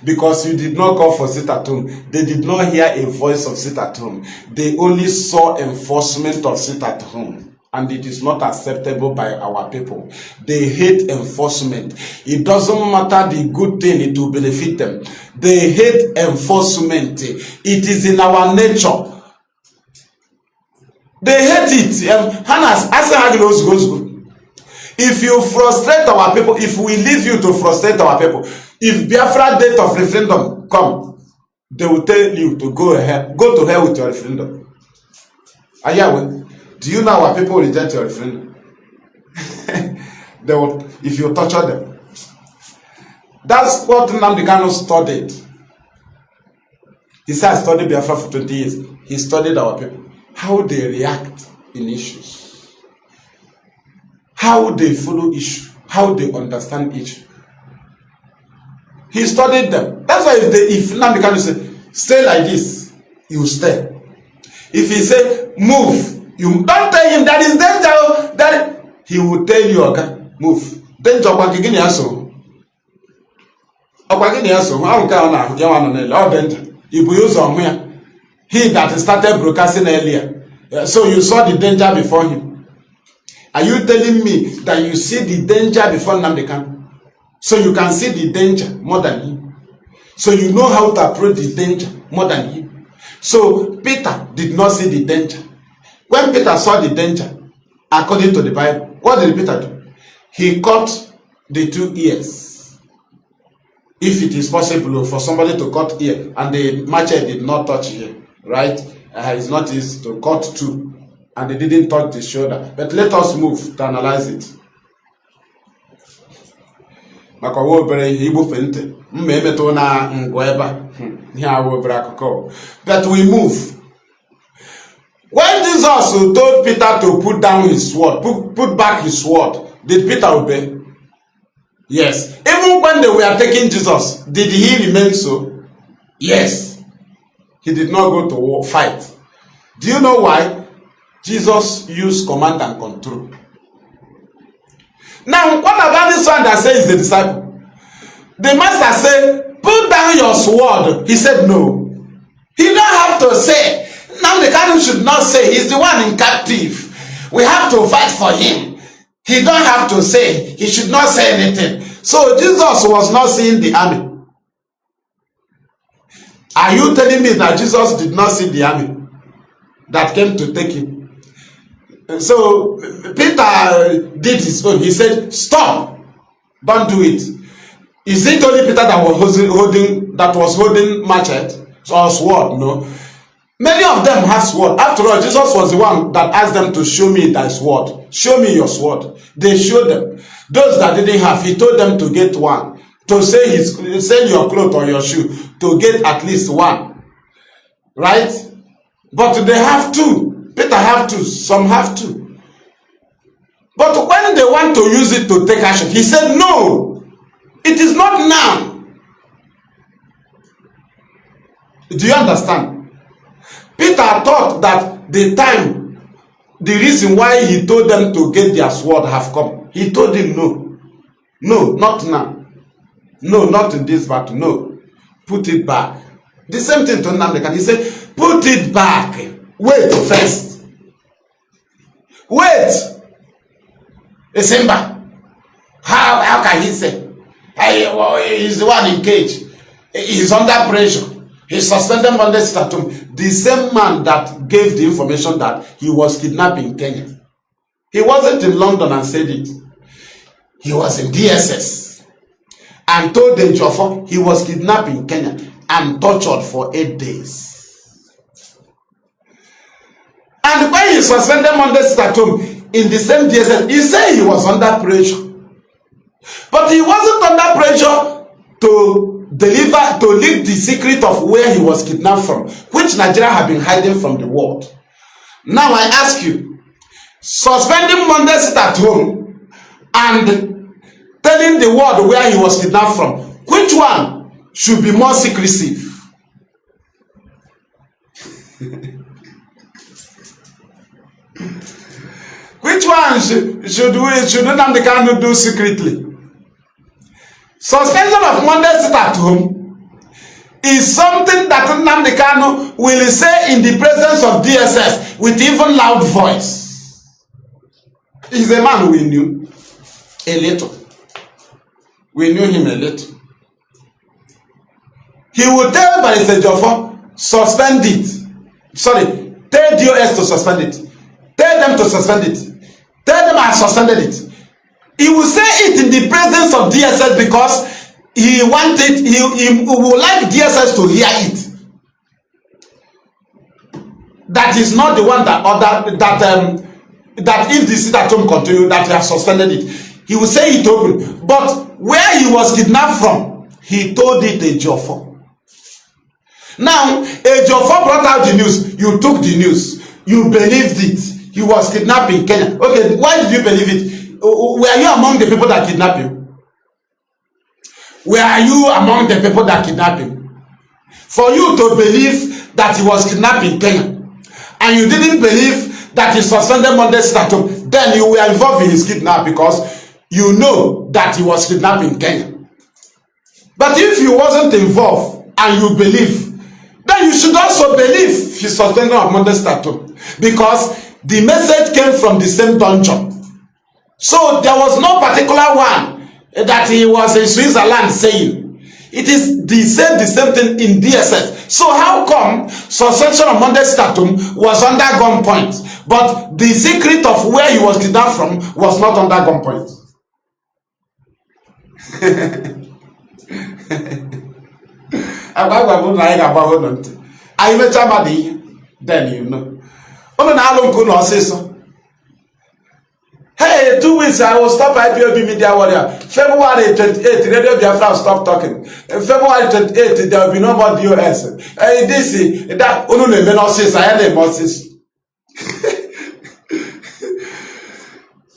because you did not call for sit at home. They did not hear a voice of sit at home. They only saw enforcement of sit at home. And it is not acceptable by our people. They hate enforcement. It doesn't matter the good thing, it will benefit them. They hate enforcement. It is in our nature. They hate it. Hannah, if you frustrate our people, if we leave you to frustrate our people, if Biafra date of referendum come, they will tell you to go to hell with your referendum. Do you know our people reject your referendum? They will, if you torture them. That's what Nnamdi Kanu studied. He said, I studied Biafra for 20 years. He studied our people. How they react in issues. How they follow issue. How they understand issue. He studied them. That's why if Nnamdi Kanu say, stay like this, he will stay. If he say, move, you don't tell him that is danger. That he will tell you, okay, move. Danger, danger. He that started broadcasting earlier. So you saw the danger before him. Are you telling me that you see the danger before Nnamdi Kanu? So you can see the danger more than him. So you know how to approach the danger more than him. So Peter did not see the danger. When Peter saw the danger, according to the Bible, what did Peter do? He cut the 2 ears. If it is possible for somebody to cut ear, and the machete did not touch ear, right? It's not easy to cut 2, and they didn't touch the shoulder. But let us move to analyze it. But we move. When Jesus told Peter to put down his sword, put back his sword, did Peter obey? Yes. Even when they were taking Jesus, did he remain so? Yes. He did not go to war, fight. Do you know why? Jesus used command and control. Now, what about this one that says the disciple? The master said, put down your sword. He said no. He don't have to say. Nnamdi Kanu should not say. He's the one in captive. We have to fight for him. He don't have to say. He should not say anything. So Jesus was not seeing the army. Are you telling me that Jesus did not see the army that came to take him? So Peter did his own. He said, stop. Don't do it. Is it only Peter that was holding machete or sword? No. Many of them have sword. After all, Jesus was the one that asked them to show me thy sword. Show me your sword. They showed them. Those that didn't have, he told them to get one. To say sell your clothes or your shoe. To get at least one. Right? But they have 2. Peter have 2. Some have 2. But when they want to use it to take action, he said no. It is not now. Do you understand? Peter thought that the reason why he told them to get their sword have come. He told him no. No, not now. No, not in this battle. No. Put it back. The same thing to Nnamdi Kanu. He said, put it back. Wait first. Wait. December. How can he say? He's the one in cage. He's under pressure. He's suspended under statute. The same man that gave the information that he was kidnapped in Kenya. He wasn't in London and said it. He was in DSS. And told the Jofo he was kidnapped in Kenya and tortured for 8 days. And when he suspended under statute in the same DSS, he said he was under pressure. But he wasn't under pressure to leak the secret of where he was kidnapped from, which Nigeria had been hiding from the world. Now I ask you, suspending Monday at home and telling the world where he was kidnapped from, which one should be more secretive? Which one should Nnamdi Kanu do secretly? Suspension of Monday at home is something that Nnamdi Kanu will say in the presence of DSS with even loud voice. He's a man we knew a little. We knew him a little. He would tell Barrister Jofo, suspend it. Sorry, tell DOS to suspend it. Tell them to suspend it. Tell them I suspended it. He will say it in the presence of DSS because he wanted, he would like DSS to hear it. That is not the one that ordered that if the sit at home continue, that he has suspended it. He will say it open. But where he was kidnapped from, he told it a Jofo. Now, a Jofo brought out the news. You took the news. You believed it. He was kidnapped in Kenya. Okay, why did you believe it? Were you among the people that kidnapped him? Were you among the people that kidnapped him? For you to believe that he was kidnapped in Kenya, and you didn't believe that he suspended Monday statute, then you were involved in his kidnap because you know that he was kidnapped in Kenya. But if you wasn't involved and you believe, then you should also believe his suspension of Monday statute because the message came from the same dungeon. So there was no particular one that he was in Switzerland saying. It is the same thing in DSS. So how come suspension of Monday statute was under gunpoint, but the secret of where he was kidnapped from was not under gunpoint? Then you know. Hey, 2 weeks I will stop IPOB Media Warrior. February 28th, Radio Biafra will stop talking. February 28th, there will be no more DOS. This,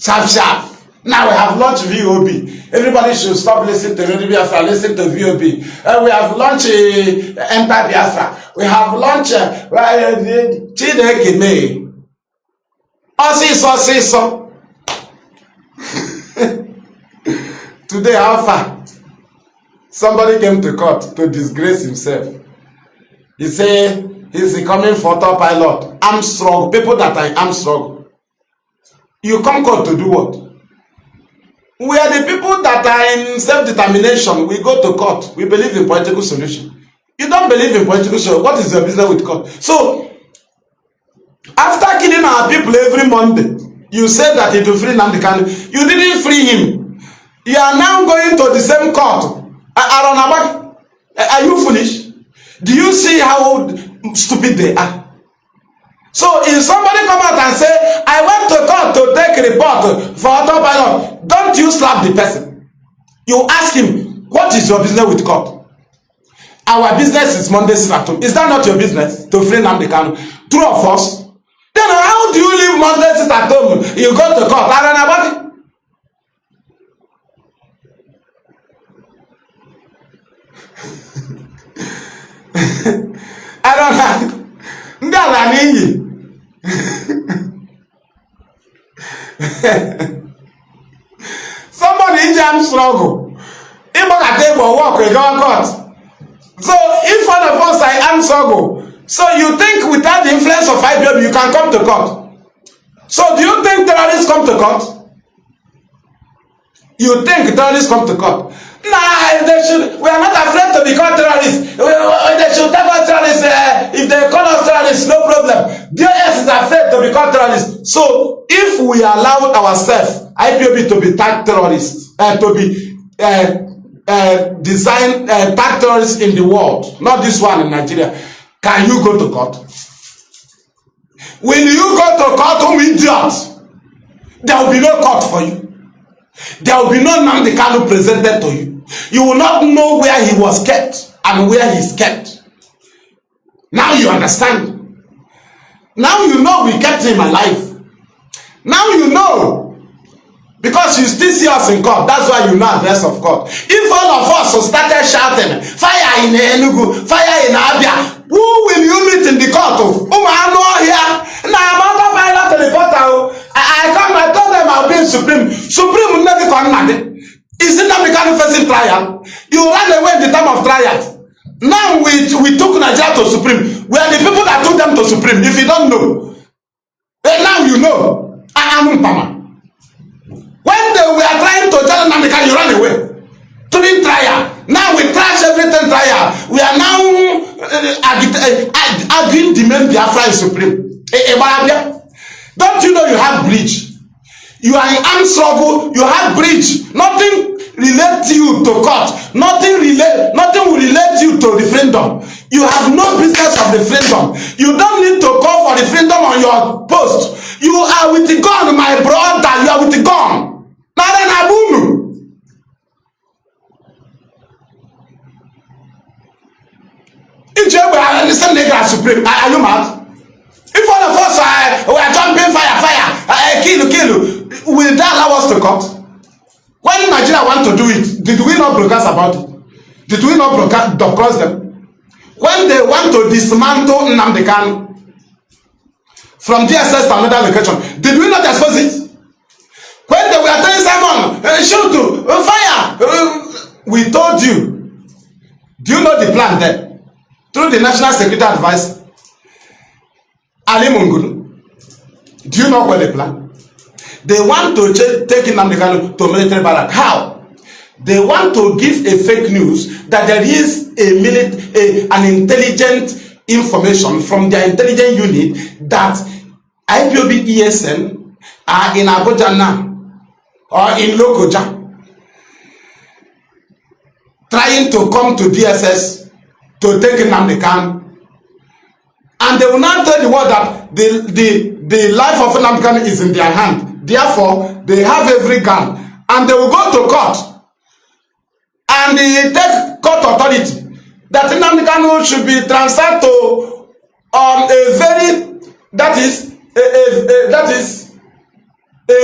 that, sharp. Now we have launched VOB. Everybody should stop listening to Radio Biafra, listen to VOB. We have launched Empire Biafra. We have launched Chideke May. Osiso. Today, how far? Somebody came to court to disgrace himself. He said he's coming for top pilot. I'm strong. People that I am strong. You come court to do what? We are the people that are in self-determination. We go to court. We believe in political solution. You don't believe in political solution. What is your business with court? So, after killing our people every Monday, you said that it will free Nnamdi Kanu. You didn't free him. You are now going to the same court. Are you foolish? Do you see how stupid they are? So if somebody come out and say, I went to court to take a report for autopilot, don't you slap the person. You ask him, what is your business with court? Our business is Monday statute. Is that not your business to free Nnamdi Kanu? True or false? Then how do you leave Monday statute? You go to court. I don't know. Somebody in jam struggle. If I table work, we go court. So if one of us I am struggle, so you think without the influence of IPOB you can come to court? So do you think terrorists come to court? You think terrorists come to court? Nah, they should. We are not afraid to be called terrorists. They should take us terrorists. If they call us terrorists, no problem. DOS is afraid to be called terrorists. So, if we allow ourselves, IPOB, to be tag terrorists, to be design tag terrorists in the world, not this one in Nigeria, can you go to court? When you go to court, idiots, there will be no court for you. There will be no Nnamdi Kanu presented to you. You will not know where he was kept and where he's kept. Now you understand. Now you know we kept him alive. Now you know. Because you still see us in court. That's why you know address of court. If all of us started shouting, fire in Enugu, fire in Abia, who will you meet in the court? I know here. Now I'm out of my lot to the portal. I told them I'll be in Supreme. Supreme will never come back. Isn't that the kind of facing trial? You ran away at the time of trial. Now with Supreme were the people that took them to Supreme. If you don't know, then now you know. When they were trying to tell Nnamdi Kanu, you ran away. During trial. Now we trash everything trial. We are now arguing the main Biafra is Supreme. Don't you know you have bridge? You are in armed struggle, you have bridge. Nothing relates you to court. Nothing will relate you to referendum. You have no business of referendum. You don't need to call for referendum on your post. You are with the gun, my brother. You are with the gun. Supreme. Are you mad? If all of us were jumping fire, kill, will that allow us to cut? When Nigeria want to do it, did we not broadcast about it? Did we not broadcast them? When they want to dismantle Nnamdi Kanu from DSS to another location, did we not expose it? When they were telling Simon, shoot, fire, we told you. Do you know the plan there? Through the National Security Advice, Ali Mungunu. Do you know what they plan? They want to take Nnamdi Kanu to military barrack. How? They want to give a fake news that there is an intelligent information from their intelligence unit that IPOB ESN are in Abuja now or in Lokoja trying to come to DSS to take Nnamdi Kanu. And they will not tell the world that the life of Nnamdi Kanu is in their hand. Therefore, they have every gun. And they will go to court. And they take court authority that Nnamdi Kanu should be transferred to a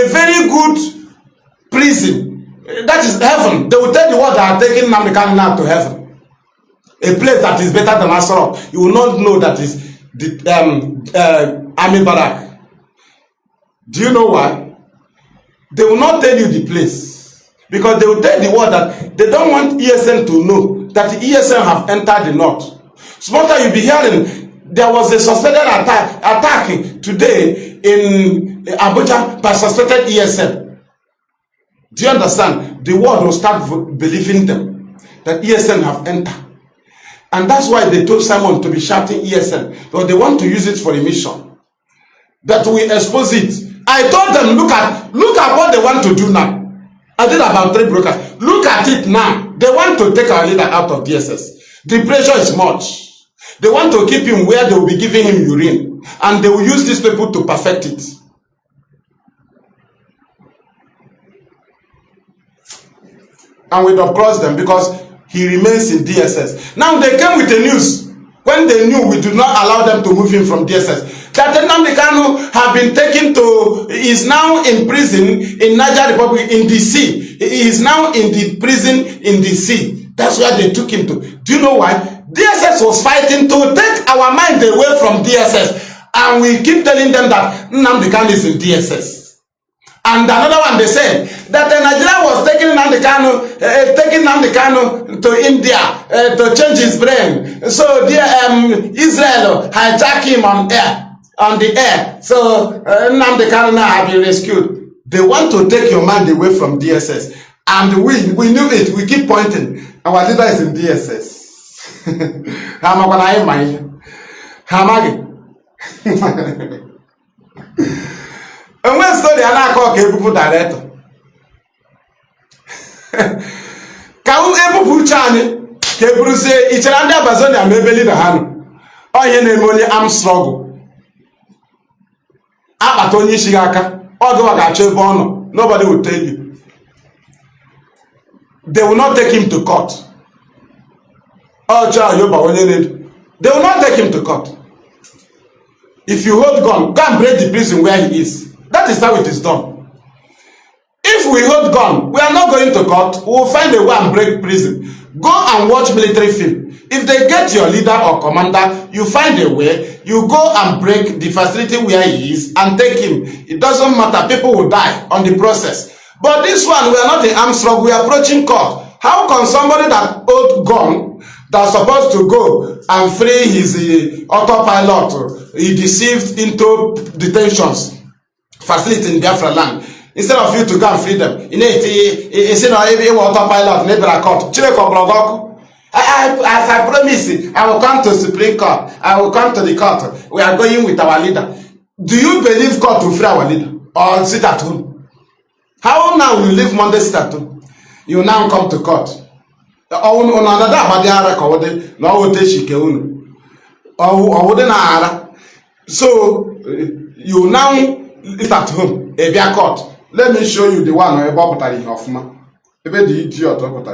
very good prison. That is heaven. They will tell the world that are taking Nnamdi Kanu now to heaven. A place that is better than Asoro. You will not know that is the army barrack. Do you know why? They will not tell you the place. Because they will tell the world that they don't want ESN to know that the ESN have entered the north. Smarter you'll be hearing, there was a suspected attack today in Abuja by suspected ESN. Do you understand? The world will start believing them that ESN have entered. And that's why they told Simon to be shouting ESN. Because they want to use it for a mission. That we expose it. I told them, look at what they want to do now. I did about 3 brokers. Look at it now. They want to take our leader out of DSS. The pressure is much. They want to keep him where they will be giving him urine. And they will use these people to perfect it. And we don't cross them because he remains in DSS. Now they came with the news when they knew we do not allow them to move him from DSS. That Nnamdi Kanu have been taken to, is now in prison in Niger Republic in DC. He is now in the prison in DC. That's where they took him to. Do you know why? DSS was fighting to take our mind away from DSS. And we keep telling them that Nnamdi Kanu is in DSS. And another one, they said that Nigeria was taking Nnamdi Kanu to India to change his brain. So Israel hijacked him on the air. So Nnamdi Kanu now have been rescued. They want to take your mind away from DSS. And we knew it. We keep pointing. Our leader is in DSS. And when story I na-akọ ka ebupu director ka ebupu uche anyị ka eburuzie ichere ndị Abazonia ma ebe leader ha nọ onye na-eme onye arm struggle akpata onye isi aka ọ gụwa ga-achọ ebe ọ nọ. Nobody will tell you. They will not take him to court. They will not take him to court. If you hold gun, go and break the prison where he is. That is how it is done. If we hold gun, we are not going to court. We will find a way and break prison. Go and watch military film. If they get your leader or commander, you find a way. You go and break the facility where he is and take him. It doesn't matter. People will die on the process. But this one, we are not in armed struggle. We are approaching court. How can somebody that hold gun that's supposed to go and free his autopilot, he deceived into detentions facility in Biafra land. Instead of you to go and free them, you know, it's not even autopilot, maybe a court. As I promise, I will come to Supreme Court. I will come to the court. We are going with our leader. Do you believe God to free our leader or sit at home? How now will you leave Monday sit at home? You now come to court. So you now live at home. Ebia court. Let me show you the one about Hoffman. Ebe the idiot of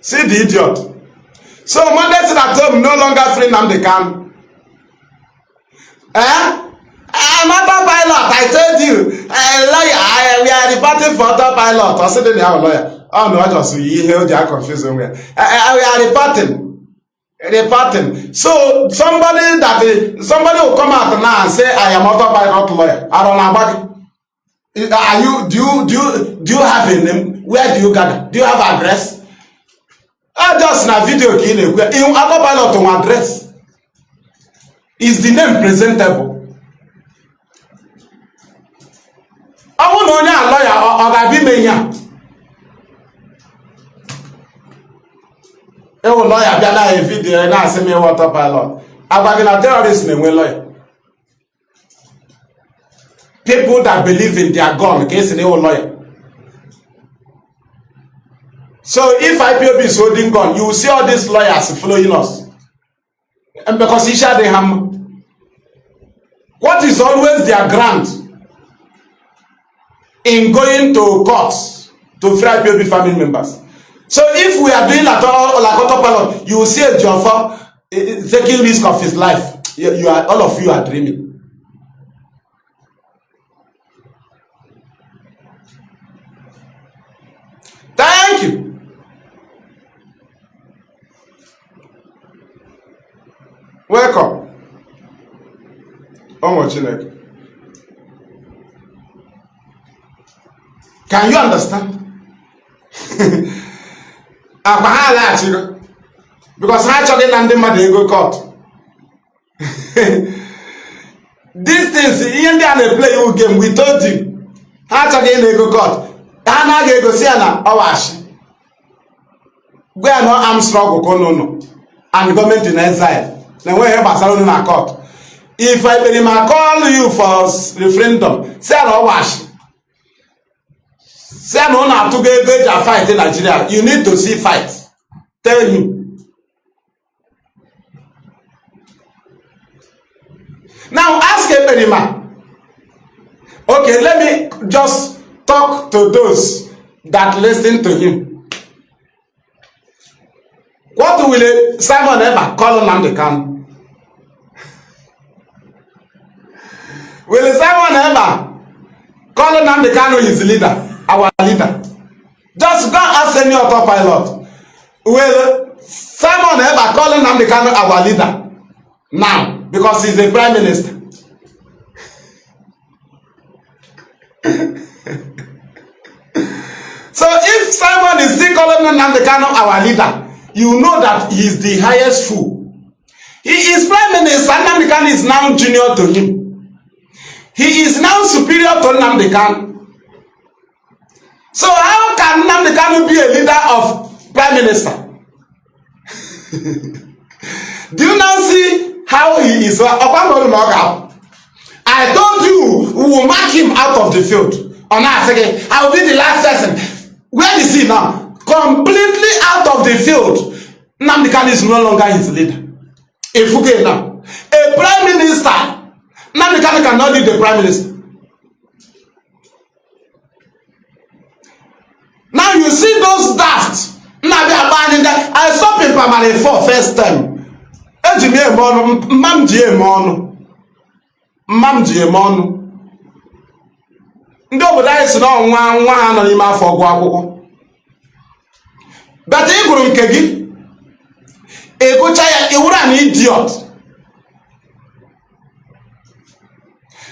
See the idiot. So Monday sit at home no longer free Nnamdi Kanu. I'm autopilot. I told you. Lawyer, we are reporting for autopilot. I said they have a lawyer. Oh no, I just you hear they are confused somewhere. We are reporting. So somebody will come out now and say I am autopilot lawyer. I don't know about it. Do you have a name? Where do you gather? Do you have address? Just na video in autopilot on address. Is the name presentable? I want to know a lawyer or be me here. A lawyer be a video and I say me autopilot. I'm a terrorist name lawyer. People that believe in their gun, case in a lawyer. So if IPOB is holding gun, you will see all these lawyers following us. And because he shall they hammer. What is always their grant in going to courts to free IPOB family members? So if we are doing like autopilot, you will see a Biafra taking risk of his life. All of you are dreaming. Thank you. Welcome. Can you understand? Because I chugging and them they go court. These things, in the play you game, we told you. How chugging they go court. Hana go see na awash. We are not armed struggle, no. And government in exile. Then when you have na court. If I call you for referendum, say no wash. Say no na to go fight in Nigeria. You need to see fight. Tell him. Now ask Eberima. Okay, let me just talk to those that listen to him. What will Simon ever call Nnamdi Kanu? Will Simon ever call Nnamdi Kanu his leader, our leader? Just go ask any autopilot. Will Simon ever call Nnamdi Kanu our leader? Now, because he's a prime minister. So if Simon is still calling Nnamdi Kanu our leader, you know that he is the highest fool. He is prime minister. Nnamdi Kanu is now junior to him. He is now superior to Nnamdi Kanu. So how can Nnamdi Kanu be a leader of prime minister? Do you now see how he is? I told you we will mark him out of the field. I will be the last person. Where is he now? Completely out of the field. Nnamdi Kanu is no longer his leader. Ifuge now. A prime minister. Nnamdi Kanu cannot be the prime minister. Now you see those daft. I saw him permanently for first time. Ndị obodo anyị si na nwa ha nọ n'ime afọ ọgwụ akwụkwọ. But ị gụrụ nke gị egụcha ya iwuru an idiot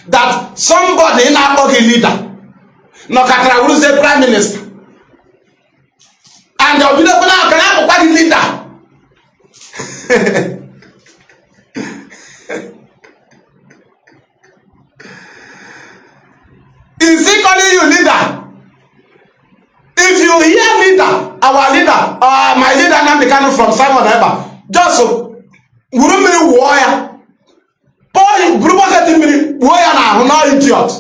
that somebody na-akpọ gị leader Nọkatara wuruzie prime minister. And the obido now can have a leader. Is he calling you leader? If you hear leader, our leader, my leader Nnamdi Kanu from Simon Eba, just so, wouldn't be warrior. Boy, Bruno warrior now, not idiot.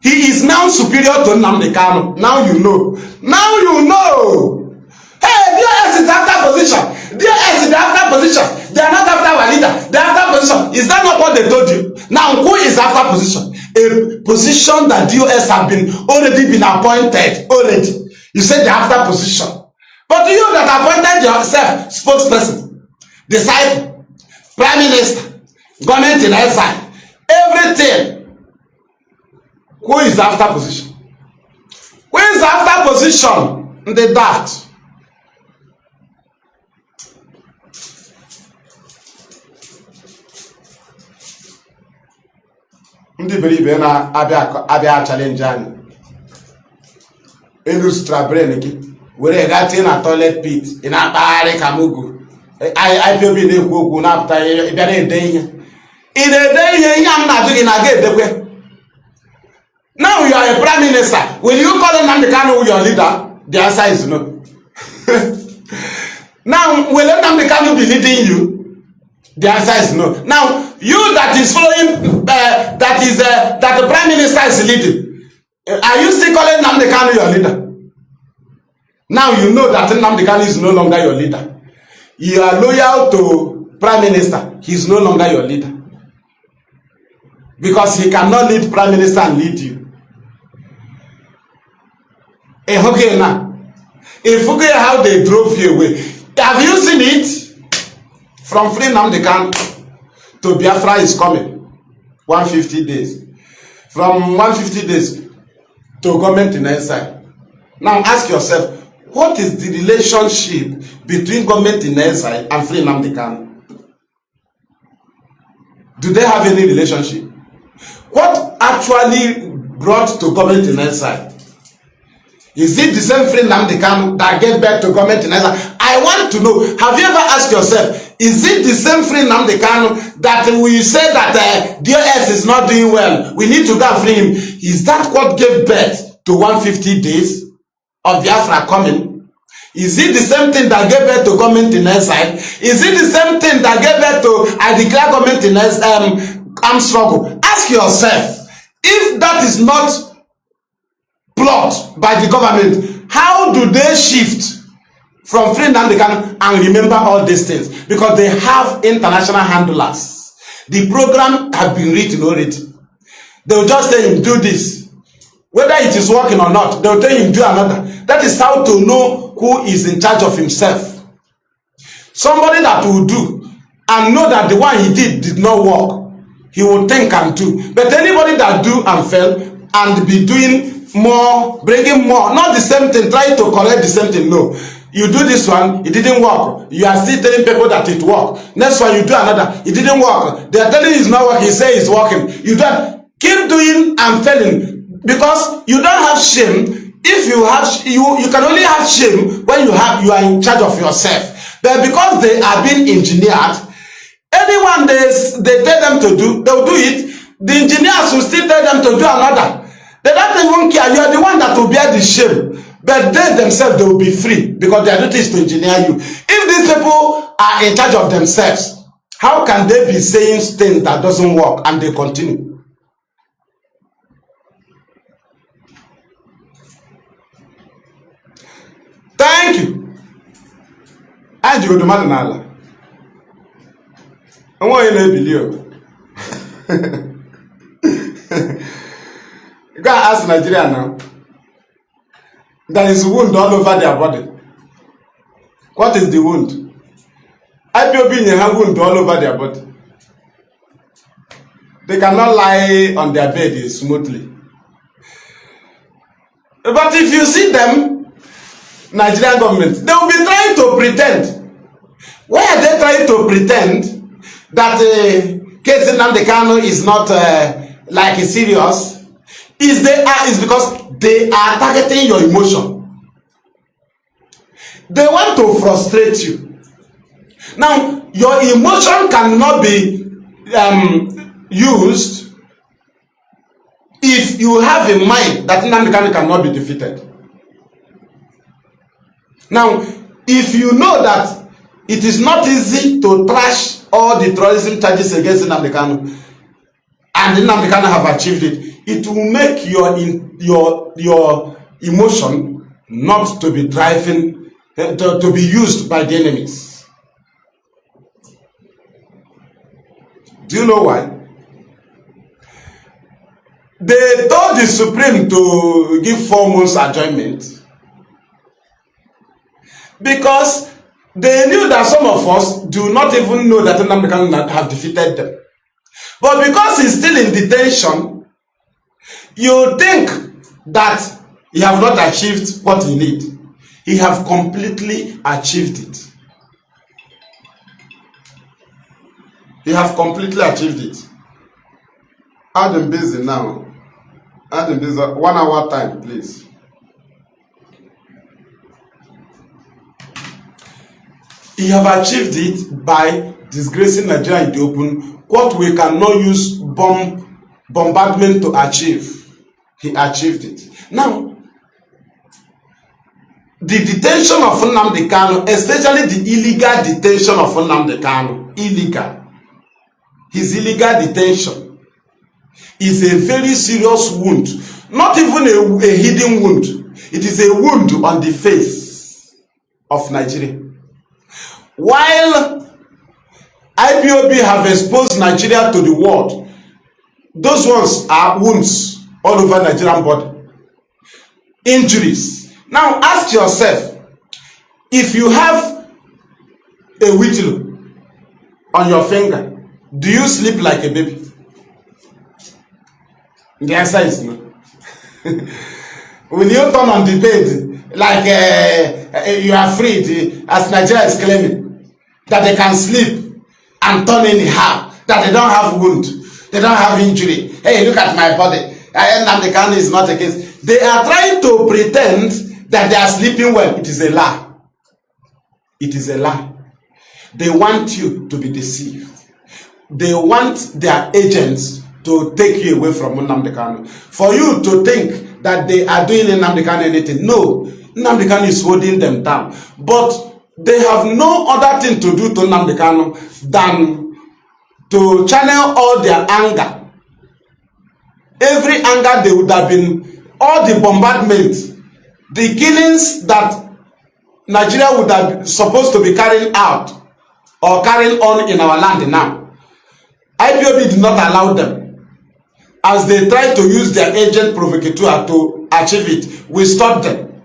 He is now superior to Nnamdi Kanu. Now you know. Now you know. Hey, DOS is after position. DOS is after position. They are not after our leader. They are after position. Is that not what they told you? Now, who is after position? A position that DOS have already been appointed. Already. You said they are after position. But you that appointed yourself, spokesperson, disciple, prime minister, government in exile, everything. Who is after position? Who is after position? The daft. Ndị beribe na-abịa challenge anyị. Elu sutra brain gị were gati na toilet pit ị na-akpagharị ka mugu. IPOB na-ekwu okwu na-apụta ịbịa na-ede ihe. Ị na-ede ihe m na-ajụ gị na ga-edekwe. Now you are a prime minister. Will you call Nnamdi Kanu your leader? The answer is no. Now, will Nnamdi Kanu be leading you? The answer is no. Now, you that is following, that the prime minister is leading, are you still calling Nnamdi Kanu your leader? Now you know that Nnamdi Kanu is no longer your leader. You are loyal to prime minister. He is no longer your leader. Because he cannot lead prime minister and lead you. Okay, now, if you get how they drove you away, have you seen it? From Free Nnamdi Kanu to Biafra is coming 150 days. From 150 days to government in exile. Now ask yourself, what is the relationship between government in exile and Free Nnamdi Kanu? Do they have any relationship? What actually brought to government in exile? Is it the same Free Nnamdi Kanu that get back to government in exile? I want to know, have you ever asked yourself, is it the same Free Nnamdi Kanu that we say that DOS is not doing well, we need to go and free him? Is that what gave birth to 150 days of Biafra coming? Is it the same thing that gave birth to government in exile? Is it the same thing that gave birth to I declare government in armed struggle? Ask yourself, if that is not plot by the government, how do they shift from Free Nnamdi Kanu and remember all these things? Because they have international handlers. The program have been written already. They will just tell him, do this. Whether it is working or not, they will tell him, do another. That is how to know who is in charge of himself. Somebody that will do and know that the one he did not work, he will think and do. But anybody that do and fail and be doing more, bringing more, not the same thing, trying to correct the same thing. No, you do this one, it didn't work. You are still telling people that it worked. Next one, you do another, it didn't work. They are telling you it's not working. You say it's working. You don't keep doing and failing because you don't have shame. If you have, you can only have shame when you are in charge of yourself. But because they are being engineered, anyone they tell them to do, they'll do it. The engineers will still tell them to do another. They don't even care. You are the one that will bear the shame. But they themselves, they will be free because their duty is to engineer you. If these people are in charge of themselves, how can they be saying things that doesn't work and they continue? Thank you. And you demand another. I want you to believe. Go and ask Nigeria now. There is wound all over their body. What is the wound? IPOB have wound all over their body. They cannot lie on their bed smoothly. But if you see them, Nigerian government, they will be trying to pretend. Why are they trying to pretend that case Nnamdi Kanu is not like serious? is because they are targeting your emotion. They want to frustrate you. Now, your emotion cannot be used if you have in mind that Nnamdi Kanu cannot be defeated. Now, if you know that it is not easy to trash all the terrorism charges against Nnamdi Kanu, and Nnamdi Kanu have achieved it, it will make your emotion not to be driving, to be used by the enemies. Do you know why? They told the Supreme to give 4 months adjournment because they knew that some of us do not even know that Nnamdi Kanu have defeated them. But because he's still in detention, you think that he have not achieved what he need. He have completely achieved it. He have completely achieved it. I'm busy now. I'm busy. 1 hour time, please. He have achieved it by disgracing Nigeria in the open, what we cannot use bombardment to achieve. He achieved it. Now, the detention of Nnamdi Kanu, especially the illegal detention of Nnamdi Kanu, his illegal detention is a very serious wound. Not even a hidden wound. It is a wound on the face of Nigeria. While IPOB have exposed Nigeria to the world, those ones are wounds all over Nigerian body. Injuries. Now ask yourself, if you have a whittle on your finger, do you sleep like a baby? The answer is no. Will you turn on the bed like you are freed, as Nigeria is claiming, that they can sleep and turn anyhow, that they don't have wound, they don't have injury? Hey, look at my body. Nnamdi Kanu is not a case. They are trying to pretend that they are sleeping well. It is a lie. It is a lie. They want you to be deceived. They want their agents to take you away from Nnamdi Kanu. For you to think that they are doing Nnamdi Kanu anything. No, Nnamdi Kanu is holding them down. But they have no other thing to do to Nnamdi Kanu than to channel all their anger. Every anger they would have been, all the bombardment, the killings that Nigeria would have supposed to be carrying out or carrying on in our land now. IPOB did not allow them. As they tried to use their agent provocateur to achieve it, we stopped them.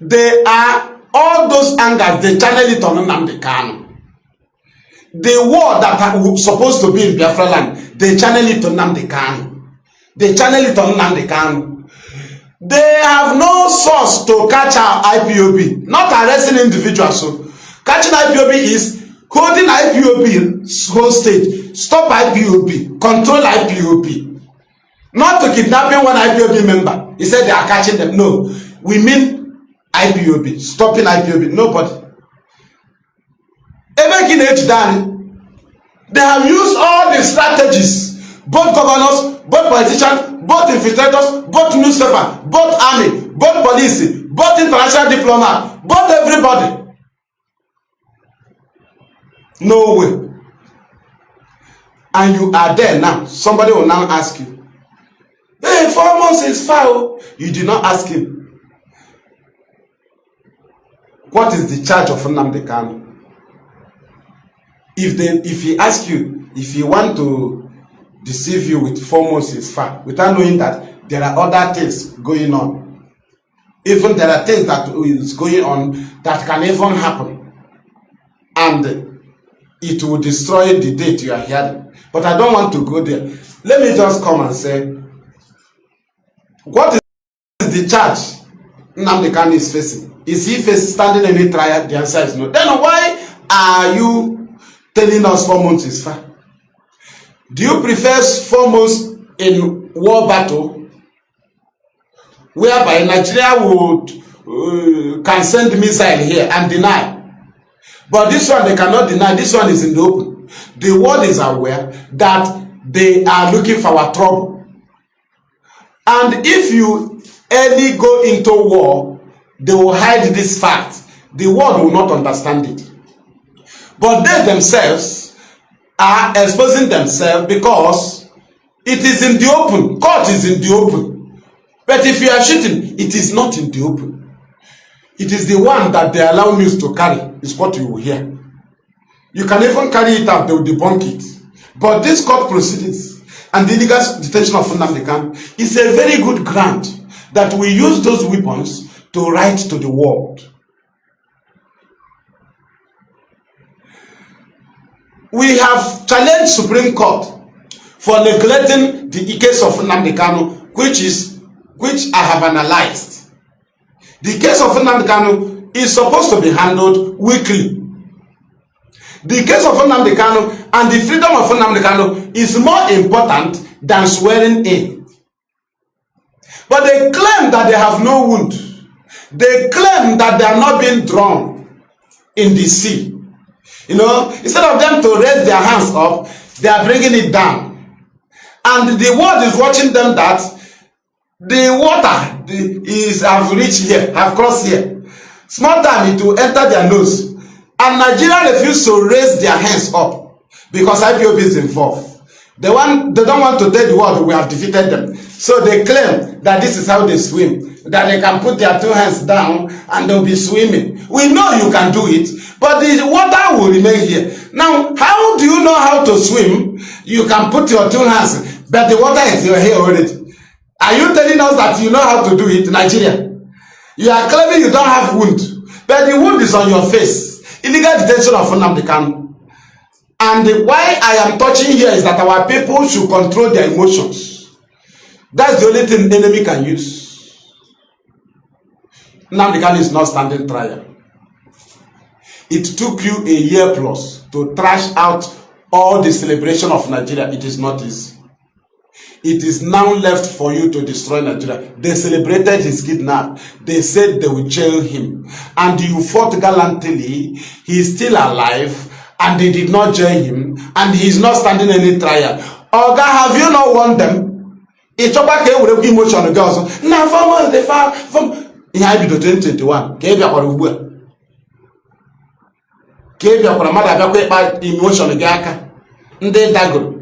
They are, all those angers, they channel it on Nnamdi Kanu. The war that was supposed to be in Biafra land, they channel it on Nnamdi Kanu. They channel it on Nnamdi Kanu. They have no source to catch our IPOB, not arresting individuals. So catching IPOB is holding IPOB hostage, stop IPOB, control IPOB. Not to kidnapping one IPOB member. He said they are catching them. No, we mean IPOB, stopping IPOB. Nobody. They have used all the strategies, both governors, both politicians, both infiltrators, both newspaper, both army, both police, both international diplomat, both everybody. No way. And you are there now. Somebody will now ask you, hey, 4 months is foul. You did not ask him. What is the charge of Nnamdi Kanu? If he asks you, if he want to deceive you with 4 months is foul, without knowing that there are other things going on. Even there are things that is going on that can even happen. And it will destroy the date you are hearing. But I don't want to go there. Let me just come and say, what is the charge Nnamdi Kanu is facing? Is he standing any trial? The answer is no. Then why are you telling us 4 months is far? Do you prefer 4 months in war battle whereby Nigeria would can send missile here and deny. But this one they cannot deny. This one is in the open. The world is aware that they are looking for our trouble. And if you early go into war, they will hide this fact. The world will not understand it. But they themselves are exposing themselves because it is in the open. Court is in the open. But if you are shooting, it is not in the open. It is the one that they allow news to carry, is what you will hear. You can even carry it out, they will debunk it. But this court proceedings and the illegal detention of Nnamdi Kanu is a very good grant that we use those weapons to write to the world. We have challenged Supreme Court for neglecting the case of Nnamdi Kanu, which I have analyzed. The case of Nnamdi Kanu is supposed to be handled weekly. The case of Nnamdi Kanu and the freedom of Nnamdi Kanu is more important than swearing in. But they claim that they have no wound. They claim that they are not being drowned in the sea. You know, instead of them to raise their hands up, they are bringing it down. And the world is watching them that the water have reached here, have crossed here. Small time it will enter their nose. And Nigeria refuse to raise their hands up because IPOB is involved. They don't want to tell the world we have defeated them. So they claim that this is how they swim, that they can put their two hands down and they'll be swimming. We know you can do it, but the water will remain here. Now, how do you know how to swim? You can put your two hands, but the water is here already. Are you telling us that you know how to do it, Nigeria? You are claiming you don't have wound, but the wound is on your face. Illegal detention of Nnamdi Kanu. And why I am touching here is that our people should control their emotions. That's the only thing the enemy can use. Nnamdi Kanu is not standing trial. It took you a year plus to trash out all the celebration of Nigeria. It is not easy. It is now left for you to destroy Nigeria. They celebrated his kidnap. They said they will jail him. And you fought gallantly. He is still alive. And they did not jail him. And he is not standing any trial. Oga, have you not warned them? It's about emotion girls. Now, farmers, they farm. In Ibido 2021. Kebia kwa rubua. Kebia kwa mada abakwe emotion gaka. Nde dagoro.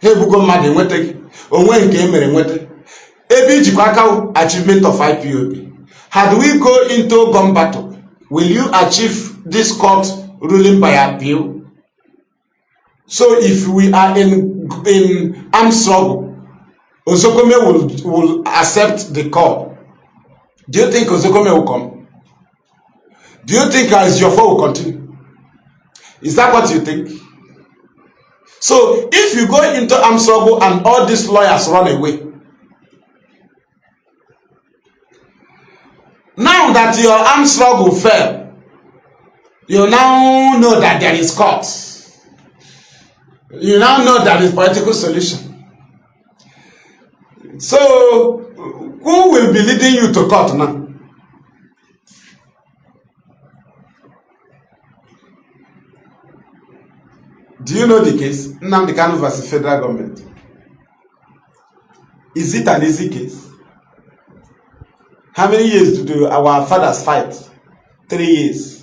Hebugo mmadụ enwetaghị onwe nke emere nweta ebe ijikwa aka achievement of IPOB. Had we go into gun battle, will you achieve this court ruling by appeal? So if we are in armed struggle, Ozokome will accept the call. Do you think Ozokome will come? Do you think Aziofor will continue? Is that what you think? So, if you go into armed struggle and all these lawyers run away, now that your armed struggle fell, you now know that there is court. You now know that there is political solution. So, who will be leading you to court now? Do you know the case? Nnamdi Kanu versus federal government. Is it an easy case? How many years do our fathers fight? 3 years.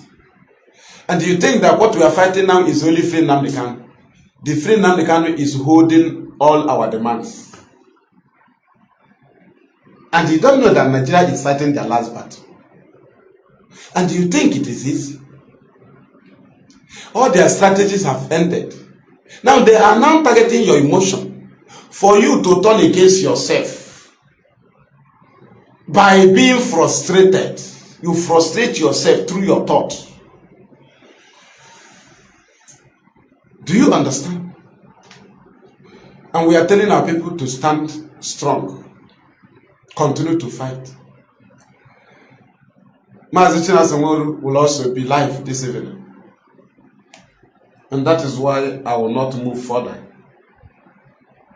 And do you think that what we are fighting now is only free Nnamdi Kanu? The free Nnamdi Kanu is holding all our demands. And you don't know that Nigeria is fighting their last battle. And do you think it is easy? All their strategies have ended. Now they are now targeting your emotion for you to turn against yourself. By being frustrated, you frustrate yourself through your thoughts. Do you understand? And we are telling our people to stand strong. Continue to fight. Mazi Nnamdi will also be live this evening. And that is why I will not move further.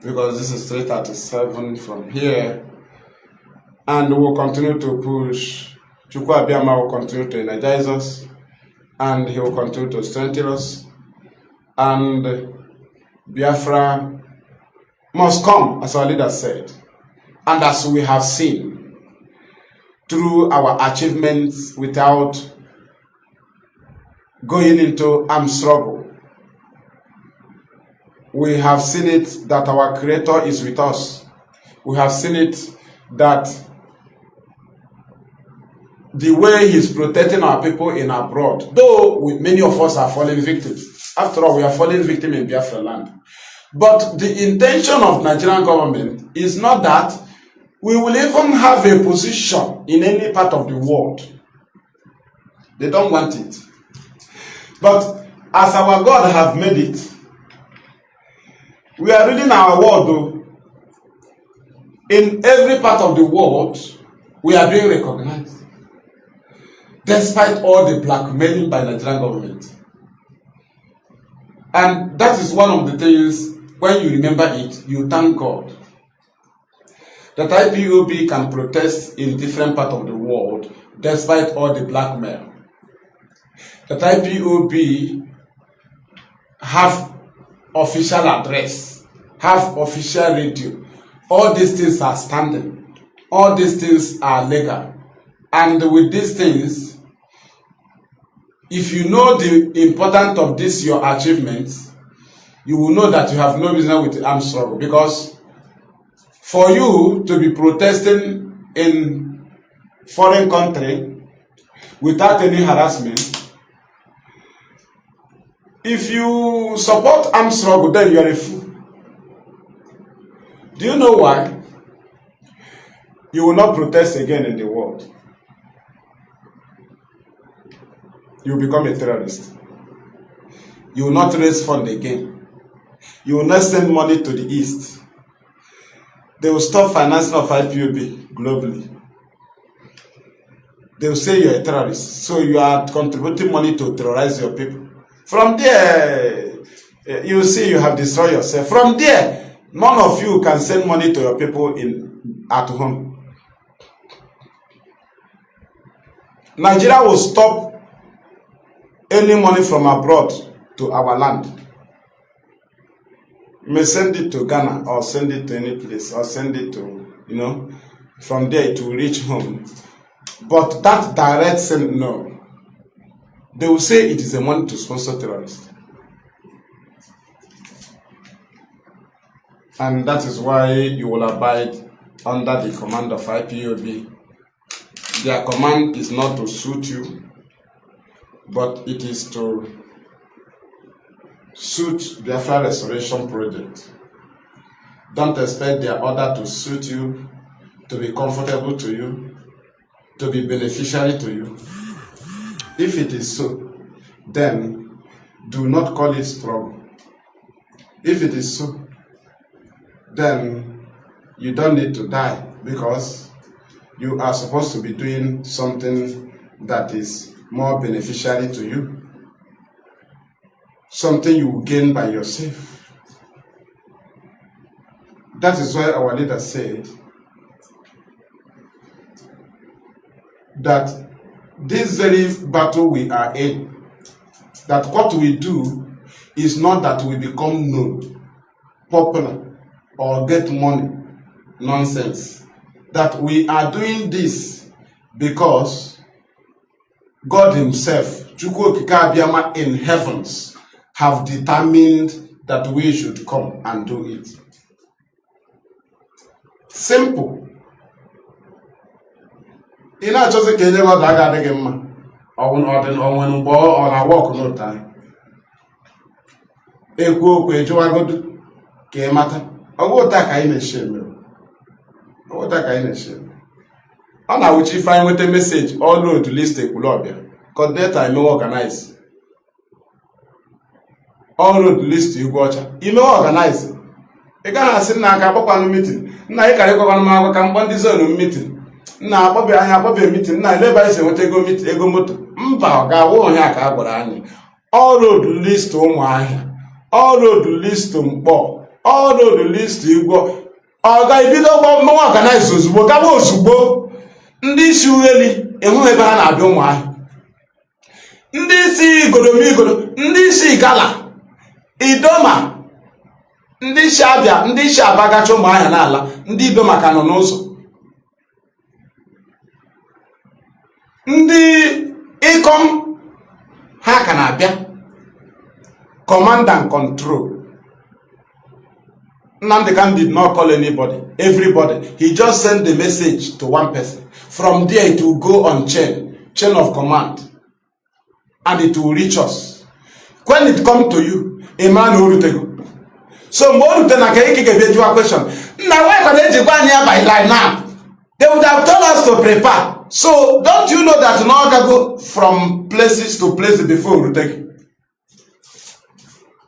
Because this is 3:37 from here. And we will continue to push. Chukwu Abiyama will continue to energize us, and he will continue to strengthen us. And Biafra must come, as our leader said, and as we have seen through our achievements without going into armed struggle. We have seen it that our Creator is with us. We have seen it that the way He's protecting our people in abroad, though many of us are falling victims. After all, we are falling victims in Biafra land. But the intention of Nigerian government is not that we will even have a position in any part of the world. They don't want it. But as our God have made it, we are reading our word though. In every part of the world, we are being recognized. Despite all the blackmailing by the Nigerian government. And that is one of the things, when you remember it, you thank God. That IPOB can protest in different parts of the world despite all the blackmail. That IPOB have official address, have official radio. All these things are standing. All these things are legal. And with these things, if you know the importance of this, your achievements, you will know that you have no business with the armed struggle. Because for you to be protesting in foreign country without any harassment, if you support armed struggle, then you are a fool. Do you know why? You will not protest again in the world. You will become a terrorist. You will not raise funds again. You will not send money to the East. They will stop financing of IPOB globally. They will say you are a terrorist. So you are contributing money to terrorize your people. From there, you see you have destroyed yourself. From there, none of you can send money to your people at home. Nigeria will stop any money from abroad to our land. You may send it to Ghana or send it to any place or send it to, from there it will reach home. But that direct send, no. They will say it is a money to sponsor terrorists. And that is why you will abide under the command of IPOB. Their command is not to suit you, but it is to suit the Biafra Restoration Project. Don't expect their order to suit you, to be comfortable to you, to be beneficiary to you. If it is so, then do not call it struggle. If it is so, then you don't need to die, because you are supposed to be doing something that is more beneficiary to you. Something you will gain by yourself. That is why our leader said that this very battle we are in, that what we do is not that we become known, popular, or get money. Nonsense. That we are doing this because God Himself, Chukwu Okike Abiyama in heavens, have determined that we should come and do it. Simple. Ị na-achọzi ka enye mmadụ aga adịghị mma, ọnwere mgbe ọ na-awa ọkụ n'ụta ekwu okwu ejuwagodu ka ị mata ọgwụ ụta ka anyị na-eche eme. Ọ na-awụchi ife anyị nweta meseji all road list Ekwulọbịa coordinator imewe organize all road list Igwe Ọcha imewe organize. Ị gaghị asị nna aka akpọkwanụ mitin, nna ị kara ịkọkwanụ m agwa ka mkpọ ndị zonu mitin, nna akpọbe anyị akpọbe mitin, nna eleba anyị si enweta ego moto. Mba, ọ ga-awụ onye a ka a gwara anyị all road list Ụmụahịa, all road list Mkpọ, all road list Igwe. ọ ga-ebido mmanwụ ọganize ozugbo gaba ozugbo. Ndị isi Ugheli enweghị ebe ha na-abịa Ụmụahịa, ndị isi Igodomigodo, ndị isi Igala, Idoma, ndị isi Abịa, ndị isi Aba gacha Ụmụahịa n'ala, ndị Idoma ka nọ n'ụzọ. Ndị Ikom ha ka na-abịa. Command and control. Nnamdi Kanu did not call anybody, everybody. He just sent the message to one person. From there it will go on chain of command, and it will reach us. When it come to you, a man will go. So more than a question. Now why can they by line now? They would have told us to prepare. So don't you know that now can go from places to places before we take it?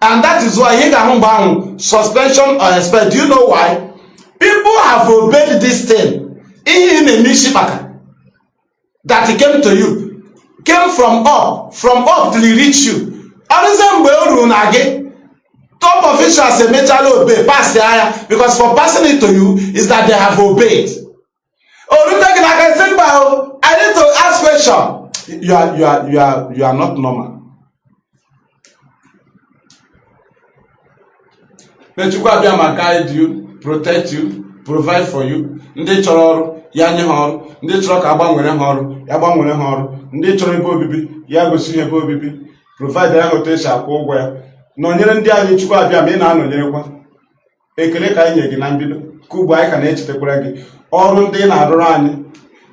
And that is why he can suspension or expel. Do you know why? People have obeyed this thing. In a Mishibaka that came to you, came from up till he reach you. Top officials say metal obey, pass the higher, because for passing it to you is that they have obeyed. Oh, look like I can say, I need to ask question. You are not normal. Let you go and guide you, protect you, provide for you. Ndị chọrọ ọrụ ya nye ha ọrụ, ndị chọrọ ka agbanwere ha ọrụ ya gbanwere ha ọrụ, ndị chọrọ ebe obibi ya gosi ha ebe obibi, provide ya otu esi akwụ ụgwọ ya. Nọnyere ndị anyị Chukwu abịa ma ị na-anọnyerekwa. Ekele ka anyị nye gị na mbido, ka ugbo anyị ka na-echetakwara gị ọrụ ndị na-arụrụ anyị.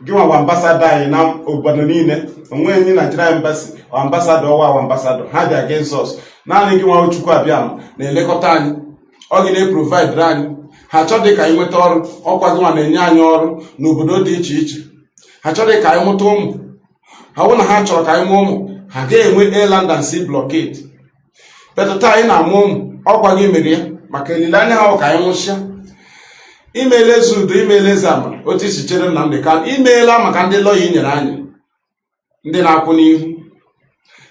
Gị nwa ambassador anyị na obodo niile, onwe anyị Nigeria embassy, ambassador ọwa ambassador, ha dị against us. Naanị gị nwa Chukwu abịa na-elekọta anyị. Ọ gị na-provide anyị. Ha chọdị ka anyị nweta ọrụ, ọkwa gị nwa na-enye anyị ọrụ n'obodo dị iche iche. Ha chọdị ka anyị mụta ụmụ. Ha wụ na ha chọrọ ka anyị mụọ ụmụ, ha ga-enwe air land and sea blockade. Petụta anyị na-amụ ụmụ, ọkwa gị mere ya maka olileanya ha ka anyị nwụsịa. Imeela eze udo, imeela eze amara, otu isi chere Nnamdi Kanu, imeela maka ndị lọya inyere anyị, ndị na-akwụ n'ihu,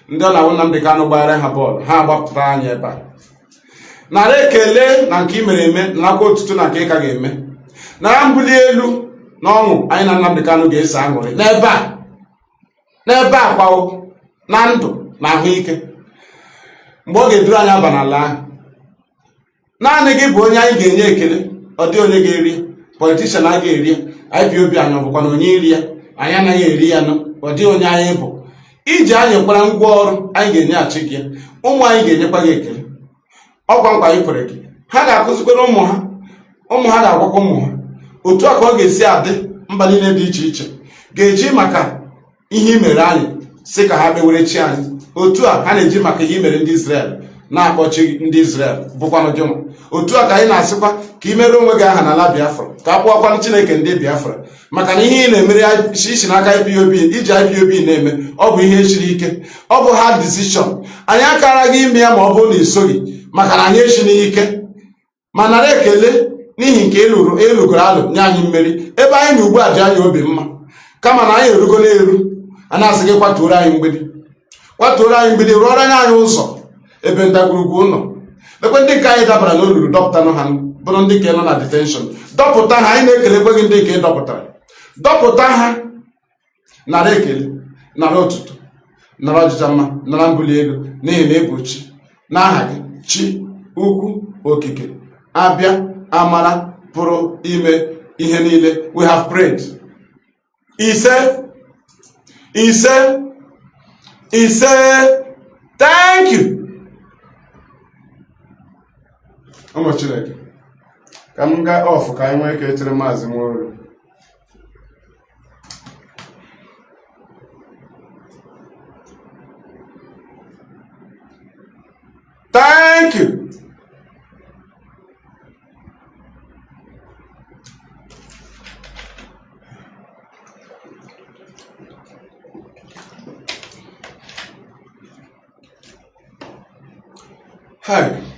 ndị ọ na-awụ Nnamdi Kanu gbara ha bọọlụ, ha gbapụtara anyị ebe a. Nara ekele na nke imere eme, nakwa otutu na nke ị ka ga-eme. Nara mbuli elu na ọṅụ anyị na Nnamdi Kanu ga-eso aṅụrị n'ebe a kwawo na ndụ na ahụike. Mgbe ọ ga-eduru anyị aba n'ala ahụ, naanị gị bụ onye anyị ga-enye ekele. Ọ dị onye ga-eri, politishan a ga-eri, IPOB anyị ọbụkwa na onye iri ya, anyị anaghị eri ya nọ. Ọ dị onye anyị bụ. Iji anyị kwara ngwa ọrụ anyị ga-enyeghachi gị, ụmụ anyị ga-enyekwa gị ekele. Ọkwa nkwa anyị kwere gị, ha ga-akụzikwere ụmụ ha ga-agwakwa ụmụ ha otu a ka ọ ga-esi adị. Mba niile dị iche iche ga-eji maka ihe imere anyị si ka ha bewere chi anyị. Otu a ha na-eji maka ihe imere ndị Israel na-akpọchi ndị Israel bụkwanụ gị nwa. Otu a ka anyị na-asịkwa ka imere onwe gị aha n'ala Biafra, ka a kpọọkwanụ Chineke ndị Biafra, maka na ihe ị na-emere isi n'aka IPOB, iji IPOB na-eme ọ bụ ihe siri ike, ọ bụ hard decision. Anyị akara gị ime ya ma ọ bụrụ na isoghị, maka na anyị eshinighị ike. Ma nara ekele n'ihi nke elugoro alụ nye anyị mmeri ebe anyị na ugbu a dị anyị obi mma, kama na anyị erugo n'elu. A na-asị gị kwatuoro anyị mgbidi, rụọrọ anyị ụzọ ebe ndagwurugwu ụlọ. Lekwe ndị nke anyị dabara n'olulu, dọpụtanụ ha, bụrụ ndị nke nọ na detenshọn. Dọpụta ha, anyị na-ekelekwe gị ndị nke dọpụtara. Dọpụta ha. Nara ekele, nara otuto, nara ọjịja mma, nara mbuli elu, n'ihi na ebu chi n'aha gị, chi ukwu okike abịa amara pụrụ ime ihe niile. We have prayed. Ise. Thank you. Ụmụ Chineke, ka m gaa ọfụ ka anyị nwee ike chere Maazị Nworu. Thank you. Hi.